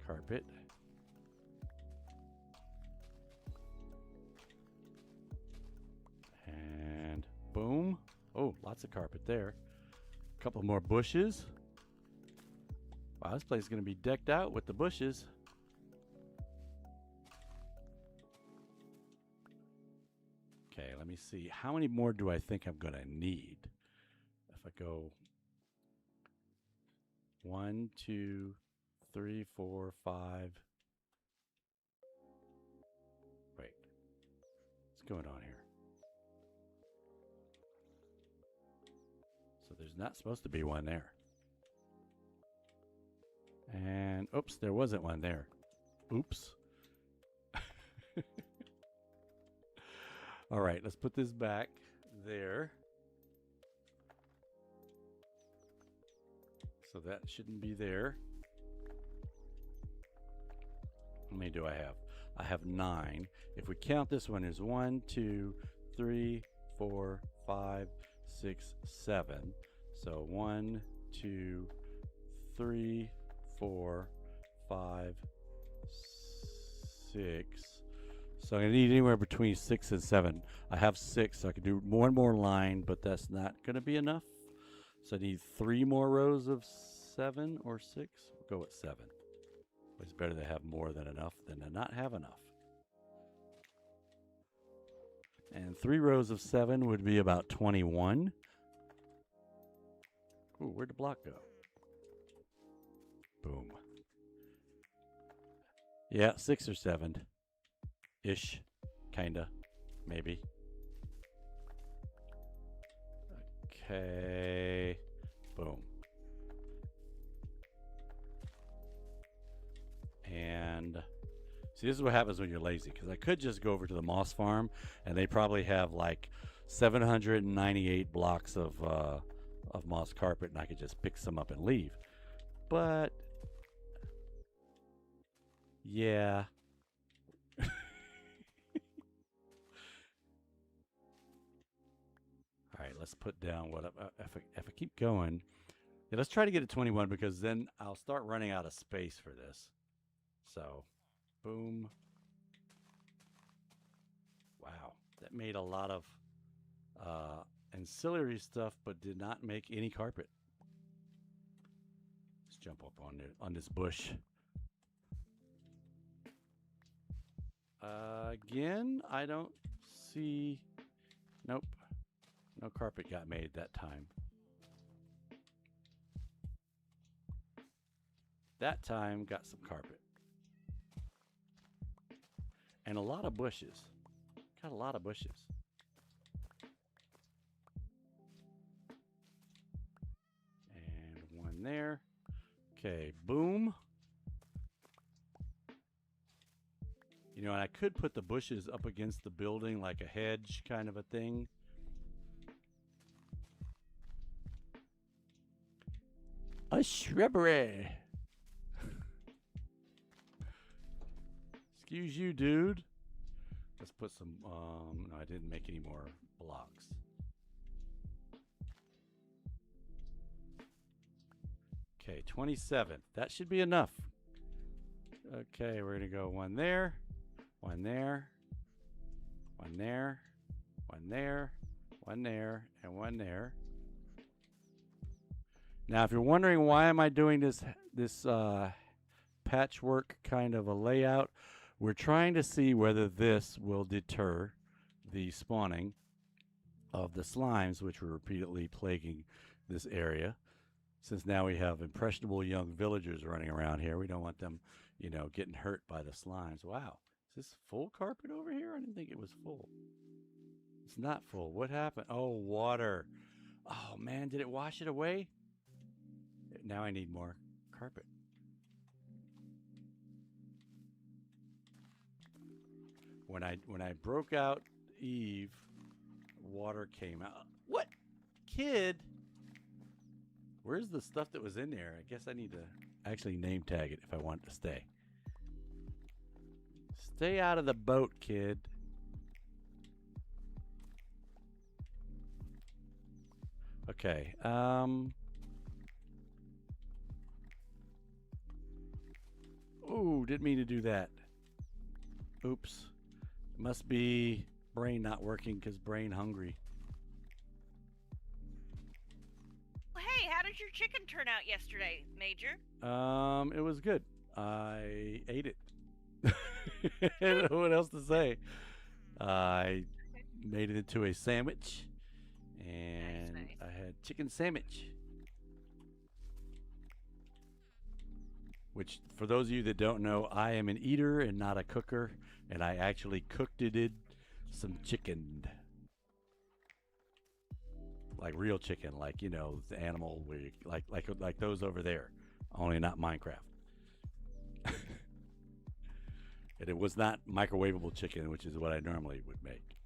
Carpet. And boom. Oh, lots of carpet there. A couple more bushes. Wow, this place is going to be decked out with the bushes. Okay, let me see. How many more do I think I'm going to need? If I go 1, 2, 3, 4, 5. Wait. What's going on here? So there's not supposed to be one there. And, oops, there wasn't one there. Oops. All right, let's put this back there. So that shouldn't be there. How many do I have? I have 9. If we count this one as 1, 2, 3, 4, 5, 6, 7. So 1, 2, 3, 4, 5, 6. So I'm going to need anywhere between 6 and 7. I have 6, so I can do one more line, but that's not going to be enough. So I need 3 more rows of 7 or 6. We'll go with 7. It's better to have more than enough than to not have enough. And 3 rows of 7 would be about 21. Ooh, where'd the block go? Boom. Yeah, 6 or 7. Ish. Kinda. Maybe. Okay. Boom. And see, this is what happens when you're lazy, because I could just go over to the moss farm and they probably have like 798 blocks of moss carpet, and I could just pick some up and leave. But yeah. All right, let's put down what if I keep going. Yeah, let's try to get to 21, because then I'll start running out of space for this. So, boom. that made a lot of ancillary stuff, but did not make any carpet. Let's jump up on this bush. Again, I don't see. Nope, no carpet got made that time. That time got some carpet. And a lot of bushes. Got a lot of bushes. And one there. Okay, boom. You know, and I could put the bushes up against the building like a hedge kind of a thing. A shrubbery. Excuse you, dude. Let's put some, no, I didn't make any more blocks. Okay, 27. That should be enough. Okay, we're going to go one there, one there, one there, one there, one there, and one there. Now, if you're wondering why am I doing this patchwork kind of a layout, we're trying to see whether this will deter the spawning of the slimes, which were repeatedly plaguing this area. Since now we have impressionable young villagers running around here, we don't want them, you know, getting hurt by the slimes. Wow, is this full carpet over here? I didn't think it was full. It's not full. What happened? Oh, water. Oh man, did it wash it away? Now I need more carpet. When I broke out Eve, water came out. What? Kid? Where's the stuff that was in there? I guess I need to actually name tag it if I want it to stay. Stay out of the boat, kid. Okay. Ooh, didn't mean to do that. Oops. Must be brain not working because brain hungry. Hey, how did your chicken turn out yesterday, Major? It was good. I ate it. I don't know what else to say. I made it into a sandwich, and Nice. I had chicken sandwich. Which, for those of you that don't know, I am an eater and not a cooker, and I actually cooked it some chicken. Like real chicken, like, you know, the animal where you, like those over there, only not Minecraft. And it was not microwavable chicken, which is what I normally would make.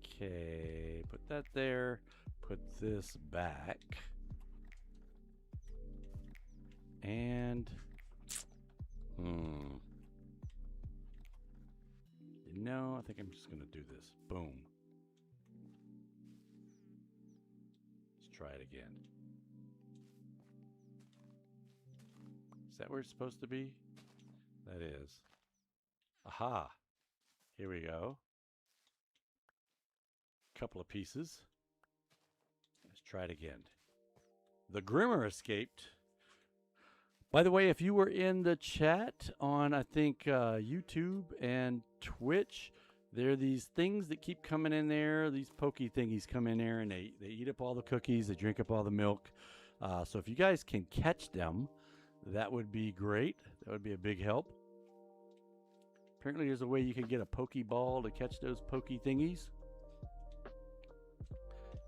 Okay, put that there. Put this back. And no, I think I'm just gonna do this. Boom. Let's try it again. Is that where it's supposed to be? That is. Aha. Here we go. Couple of pieces. Let's try it again. The Grimmer escaped. By the way, if you were in the chat on, I think, YouTube and Twitch, there are these things that keep coming in there. These pokey thingies come in there, and they eat up all the cookies. They drink up all the milk. So if you guys can catch them, that would be great. That would be a big help. Apparently there's a way you can get a pokeball to catch those pokey thingies.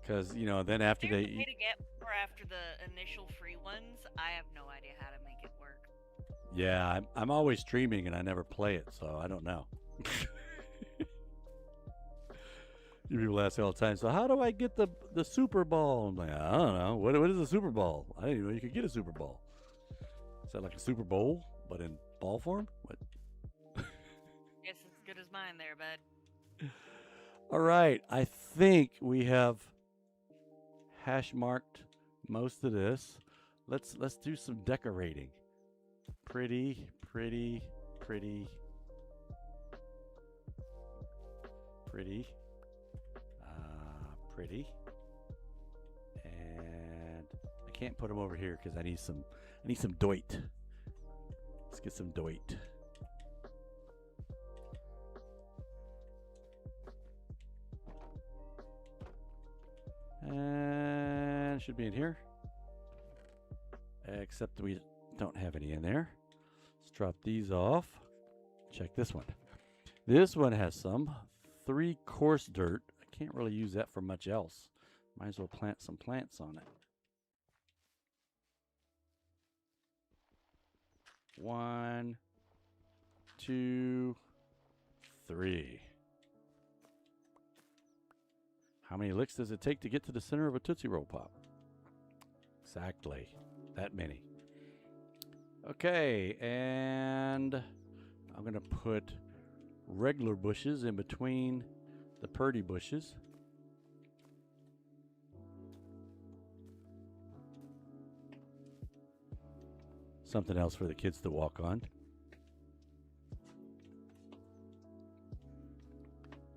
Because, you know, then after they eat... to get more after the initial free ones, I have no idea how to make it work. Yeah, I'm always streaming and I never play it, so I don't know. You people ask me all the time, so how do I get the Super Ball? I'm like, I don't know. What is a Super Ball? I didn't even know you could get a Super Ball. Is that like a Super Bowl, but in ball form? What? Guess it's as good as mine there, bud. All right, I think we have hash marked most of this. Let's do some decorating. Pretty. Pretty. Pretty. And I can't put them over here because I need some doit. Let's get some doit. And should be in here. Except we don't have any in there. Let's drop these off. Check this one. This one has some 3 coarse dirt. I can't really use that for much else. Might as well plant some plants on it. 1, 2, 3. How many licks does it take to get to the center of a Tootsie Roll Pop? Exactly. That many. Okay, and I'm going to put regular bushes in between the purdy bushes. Something else for the kids to walk on.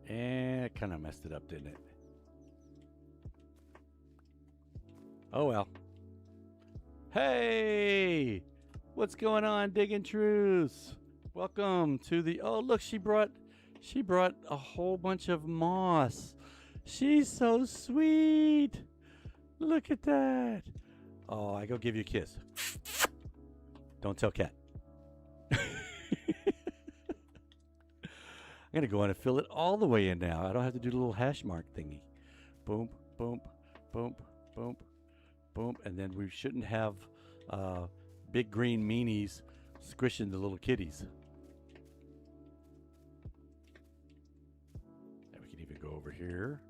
And it kind of messed it up, didn't it? Oh well. Hey! What's going on, Digging Truths? Welcome to the... Oh, look, she brought a whole bunch of moss. She's so sweet. Look at that. Oh, I go give you a kiss. Don't tell Cat. I'm going to go in and fill it all the way in now. I don't have to do the little hash mark thingy. Boom, boom, boom, boom, boom. And then we shouldn't have big green meanies squishing the little kitties. And we can even go over here.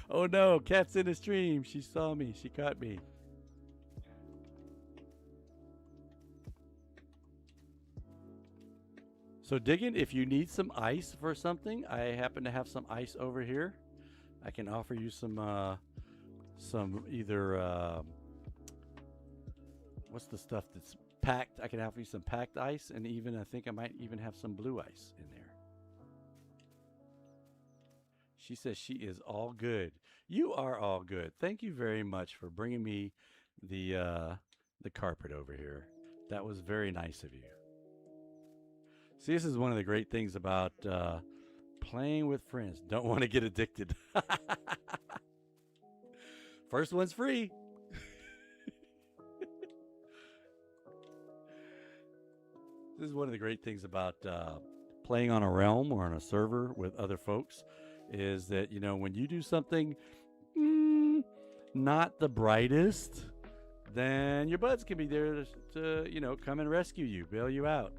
Oh no, Cat's in a stream. She saw me. She caught me. So Diggin', if you need some ice for something, I happen to have some ice over here. I can offer you some either what's the stuff that's packed? I can offer you some packed ice, and even I think I might even have some blue ice in there. She says she is all good. You are all good. Thank you very much for bringing me the carpet over here. That was very nice of you. See, this is one of the great things about playing with friends. Don't want to get addicted. First one's free. This is one of the great things about playing on a realm or on a server with other folks is that, you know, when you do something not the brightest, then your buds can be there to, you know, come and rescue you, bail you out.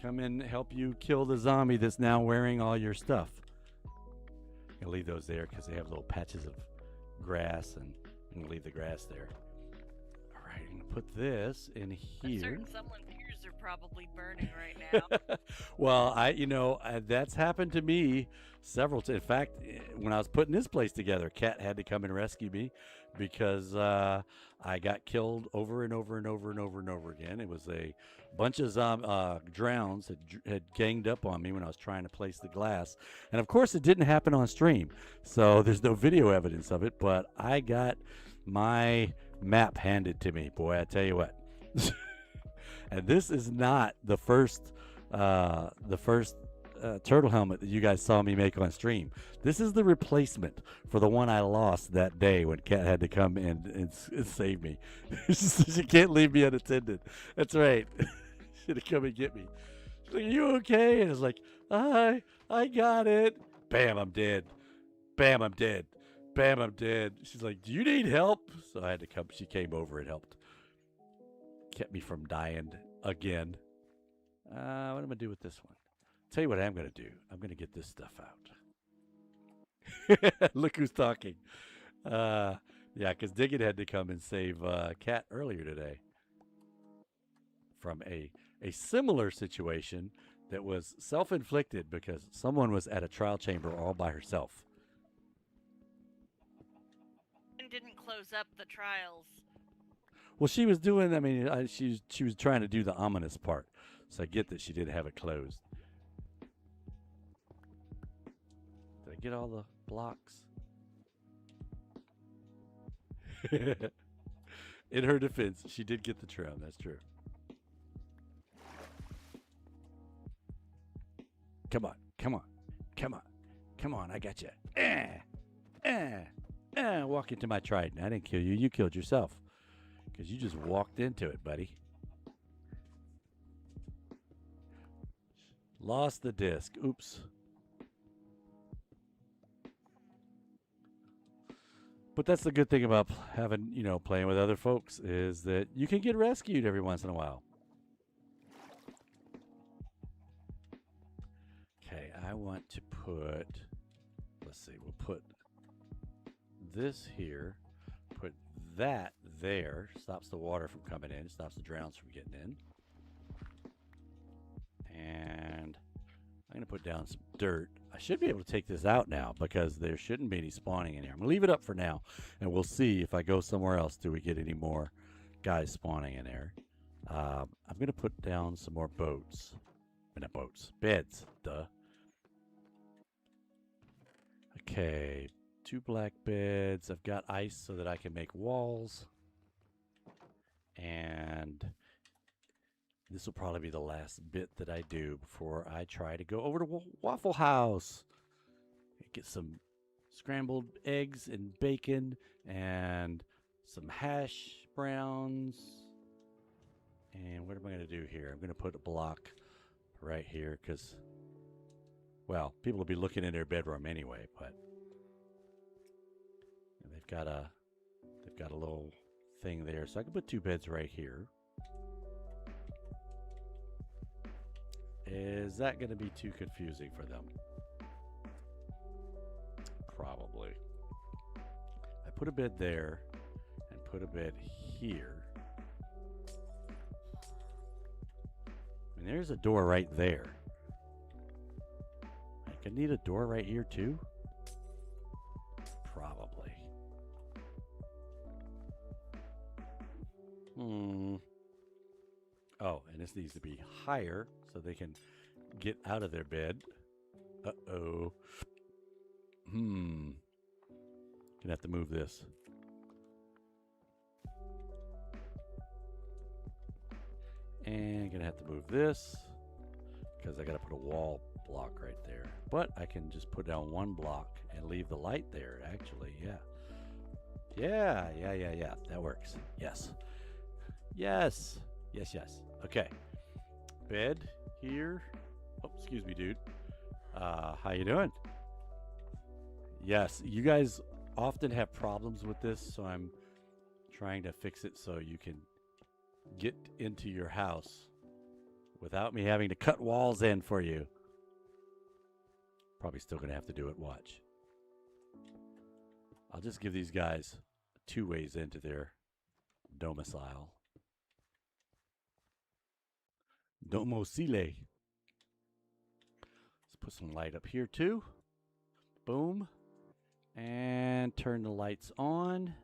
Come and help you kill the zombie that's now wearing all your stuff. I'm going to leave those there because they have little patches of grass, and I'm going to leave the grass there. All right, I'm going to put this in here. I'm certain someone's ears are probably burning right now. Well, that's happened to me several times. In fact, when I was putting this place together, Kat had to come and rescue me because I got killed over and over and over and over and over again. It was a bunch of drowns had ganged up on me when I was trying to place the glass. And of course, it didn't happen on stream, so there's no video evidence of it, but I got my map handed to me. Boy, I tell you what. And this is not the first turtle helmet that you guys saw me make on stream. This is the replacement for the one I lost that day when Kat had to come and save me. She can't leave me unattended. That's right. Should have come and get me. She's like, "Are you okay?" And I was like, I got it. Bam, I'm dead. Bam, I'm dead. Bam, I'm dead. She's like, "Do you need help?" So I had to come. She came over and helped. Kept me from dying again. What am I going to do with this one? Tell you what I'm going to do. I'm going to get this stuff out. Look who's talking. Yeah, because Diggin had to come and save Kat earlier today from a similar situation that was self-inflicted because someone was at a trial chamber all by herself. And didn't close up the trials. Well, she was doing. I mean, she was trying to do the ominous part, so I get that she didn't have it closed. Did I get all the blocks? In her defense, she did get the trim. That's true. Come on, come on, come on, come on! I got you. Walk into my trident. I didn't kill you. You killed yourself. Because you just walked into it, buddy. Lost the disc. Oops. But that's the good thing about having, playing with other folks is that you can get rescued every once in a while. Okay, I want to put, let's see, we'll put this here, put that there, stops the water from coming in, stops the drowns from getting in. And I'm going to put down some dirt. I should be able to take this out now because there shouldn't be any spawning in here. I'm going to leave it up for now, and we'll see if I go somewhere else, do we get any more guys spawning in there. I'm going to put down some more boats. Not boats, beds, duh. Okay, 2 black beds. I've got ice so that I can make walls. And this will probably be the last bit that I do before I try to go over to Waffle House. Get some scrambled eggs and bacon and some hash browns. And what am I going to do here? I'm going to put a block right here because, well, people will be looking in their bedroom anyway, but they've got a little thing there. So I can put 2 beds right here. Is that going to be too confusing for them? Probably. I put a bed there and put a bed here. And there's a door right there. I could need a door right here too? Probably. Oh, and this needs to be higher so they can get out of their bed. Uh-oh. Gonna have to move this. And gonna have to move this because I gotta put a wall block right there. But I can just put down 1 block and leave the light there, actually. Yeah. That works. Yes. Yes. Okay. Bed here. Oh, excuse me, dude. How you doing? Yes, you guys often have problems with this, so I'm trying to fix it so you can get into your house without me having to cut walls in for you. Probably still going to have to do it. Watch. I'll just give these guys 2 ways into their domicile. Domicile. Let's put some light up here too. Boom. And turn the lights on.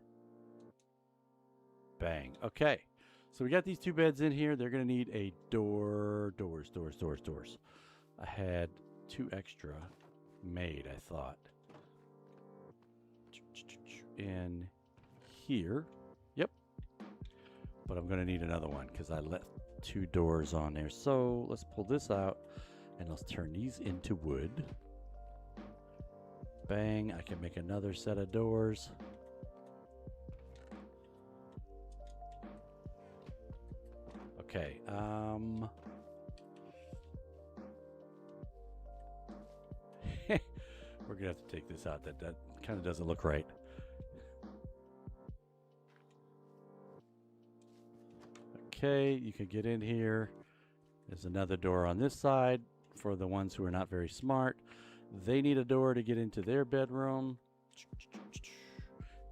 Bang. Okay. So we got these 2 beds in here. They're going to need a doors. I had 2 extra made, I thought. In here. Yep. But I'm going to need another one because I left 2 doors on there. So let's pull this out and let's turn these into wood. Bang. I can make another set of doors. Okay. We're gonna have to take this out. That kind of doesn't look right. Okay, you can get in here. There's another door on this side for the ones who are not very smart. They need a door to get into their bedroom.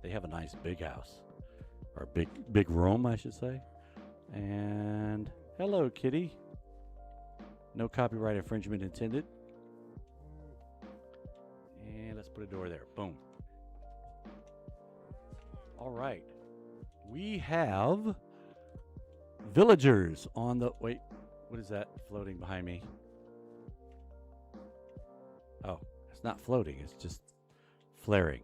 They have a nice big house. Or big room, I should say. And hello, kitty. No copyright infringement intended. And let's put a door there. Boom. All right. We have villagers on the wait. What is that floating behind me? Oh, it's not floating. It's just flaring.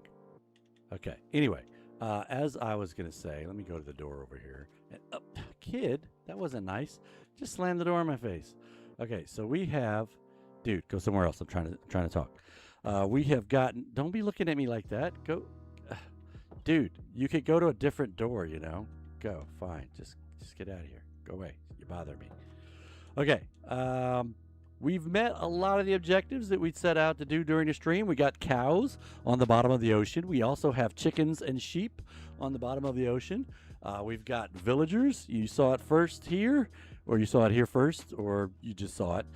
Okay. Anyway, as I was gonna say, let me go to the door over here. And, kid, that wasn't nice. Just slammed the door in my face. Okay, so we have, dude, go somewhere else. I'm trying to talk. We have gotten. Don't be looking at me like that. Go, dude. You could go to a different door. You know. Go. Fine. Just get out of here. Go away. You bother me. Okay. We've met a lot of the objectives that we set out to do during the stream. We got cows on the bottom of the ocean. We also have chickens and sheep on the bottom of the ocean. We've got villagers. You saw it first here, or you saw it here first, or you just saw it.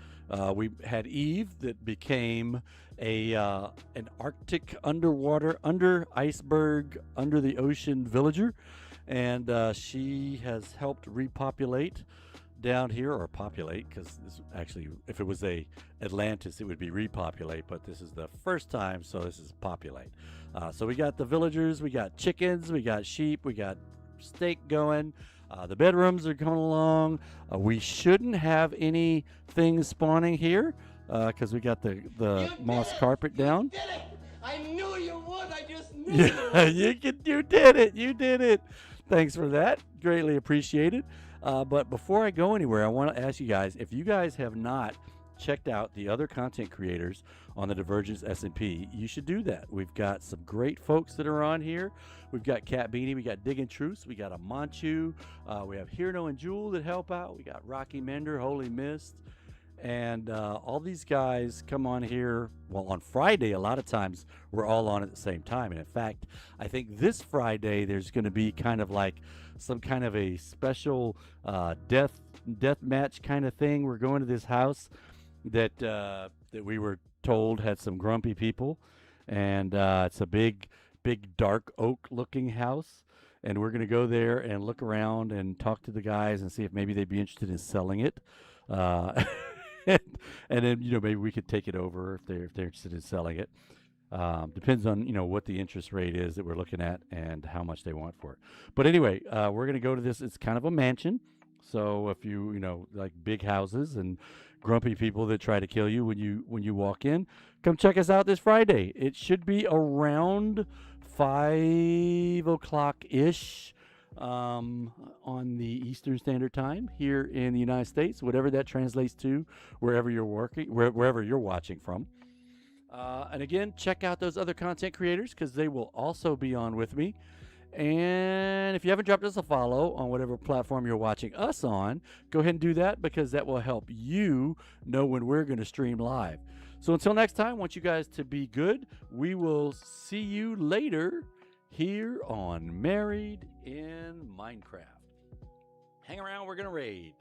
We had Eve that became an Arctic under iceberg, under the ocean villager, and she has helped repopulate down here, or populate, because actually, if it was a Atlantis, it would be repopulate, but this is the first time, so this is populate. So we got the villagers, we got chickens, we got sheep, we got steak going. The bedrooms are coming along. We shouldn't have any things spawning here because we got the moss carpet down. You did it! I knew you would. I just knew Yeah, you did it. You did it. Thanks for that. Greatly appreciated. But before I go anywhere, I want to ask you guys, if you guys have not checked out the other content creators on the Divergence S&P, you should do that. We've got some great folks that are on here. We've got Cat Beanie, we got Digging Truce, we got a Manchu, we have Hirno and Jewel that help out, we got Rocky Mender, Holy Mist, and all these guys come on here. Well, on Friday, a lot of times we're all on at the same time. And in fact, I think this Friday there's going to be kind of like some kind of a special death match kind of thing. We're going to this house that we were told had some grumpy people, and it's a big dark oak looking house, and we're going to go there and look around and talk to the guys and see if maybe they'd be interested in selling it. And then, maybe we could take it over if they're interested in selling it. Depends on, what the interest rate is that we're looking at and how much they want for it. But anyway, we're going to go to this. It's kind of a mansion. So if you, like big houses and grumpy people that try to kill you when you walk in, come check us out this Friday. It should be around 5 o'clock-ish on the Eastern Standard Time here in the United States, whatever that translates to, wherever you're watching from. And again, check out those other content creators because they will also be on with me. And if you haven't dropped us a follow on whatever platform you're watching us on, go ahead and do that because that will help you know when we're going to stream live. So until next time, I want you guys to be good. We will see you later here on Married in Minecraft. Hang around, we're going to raid.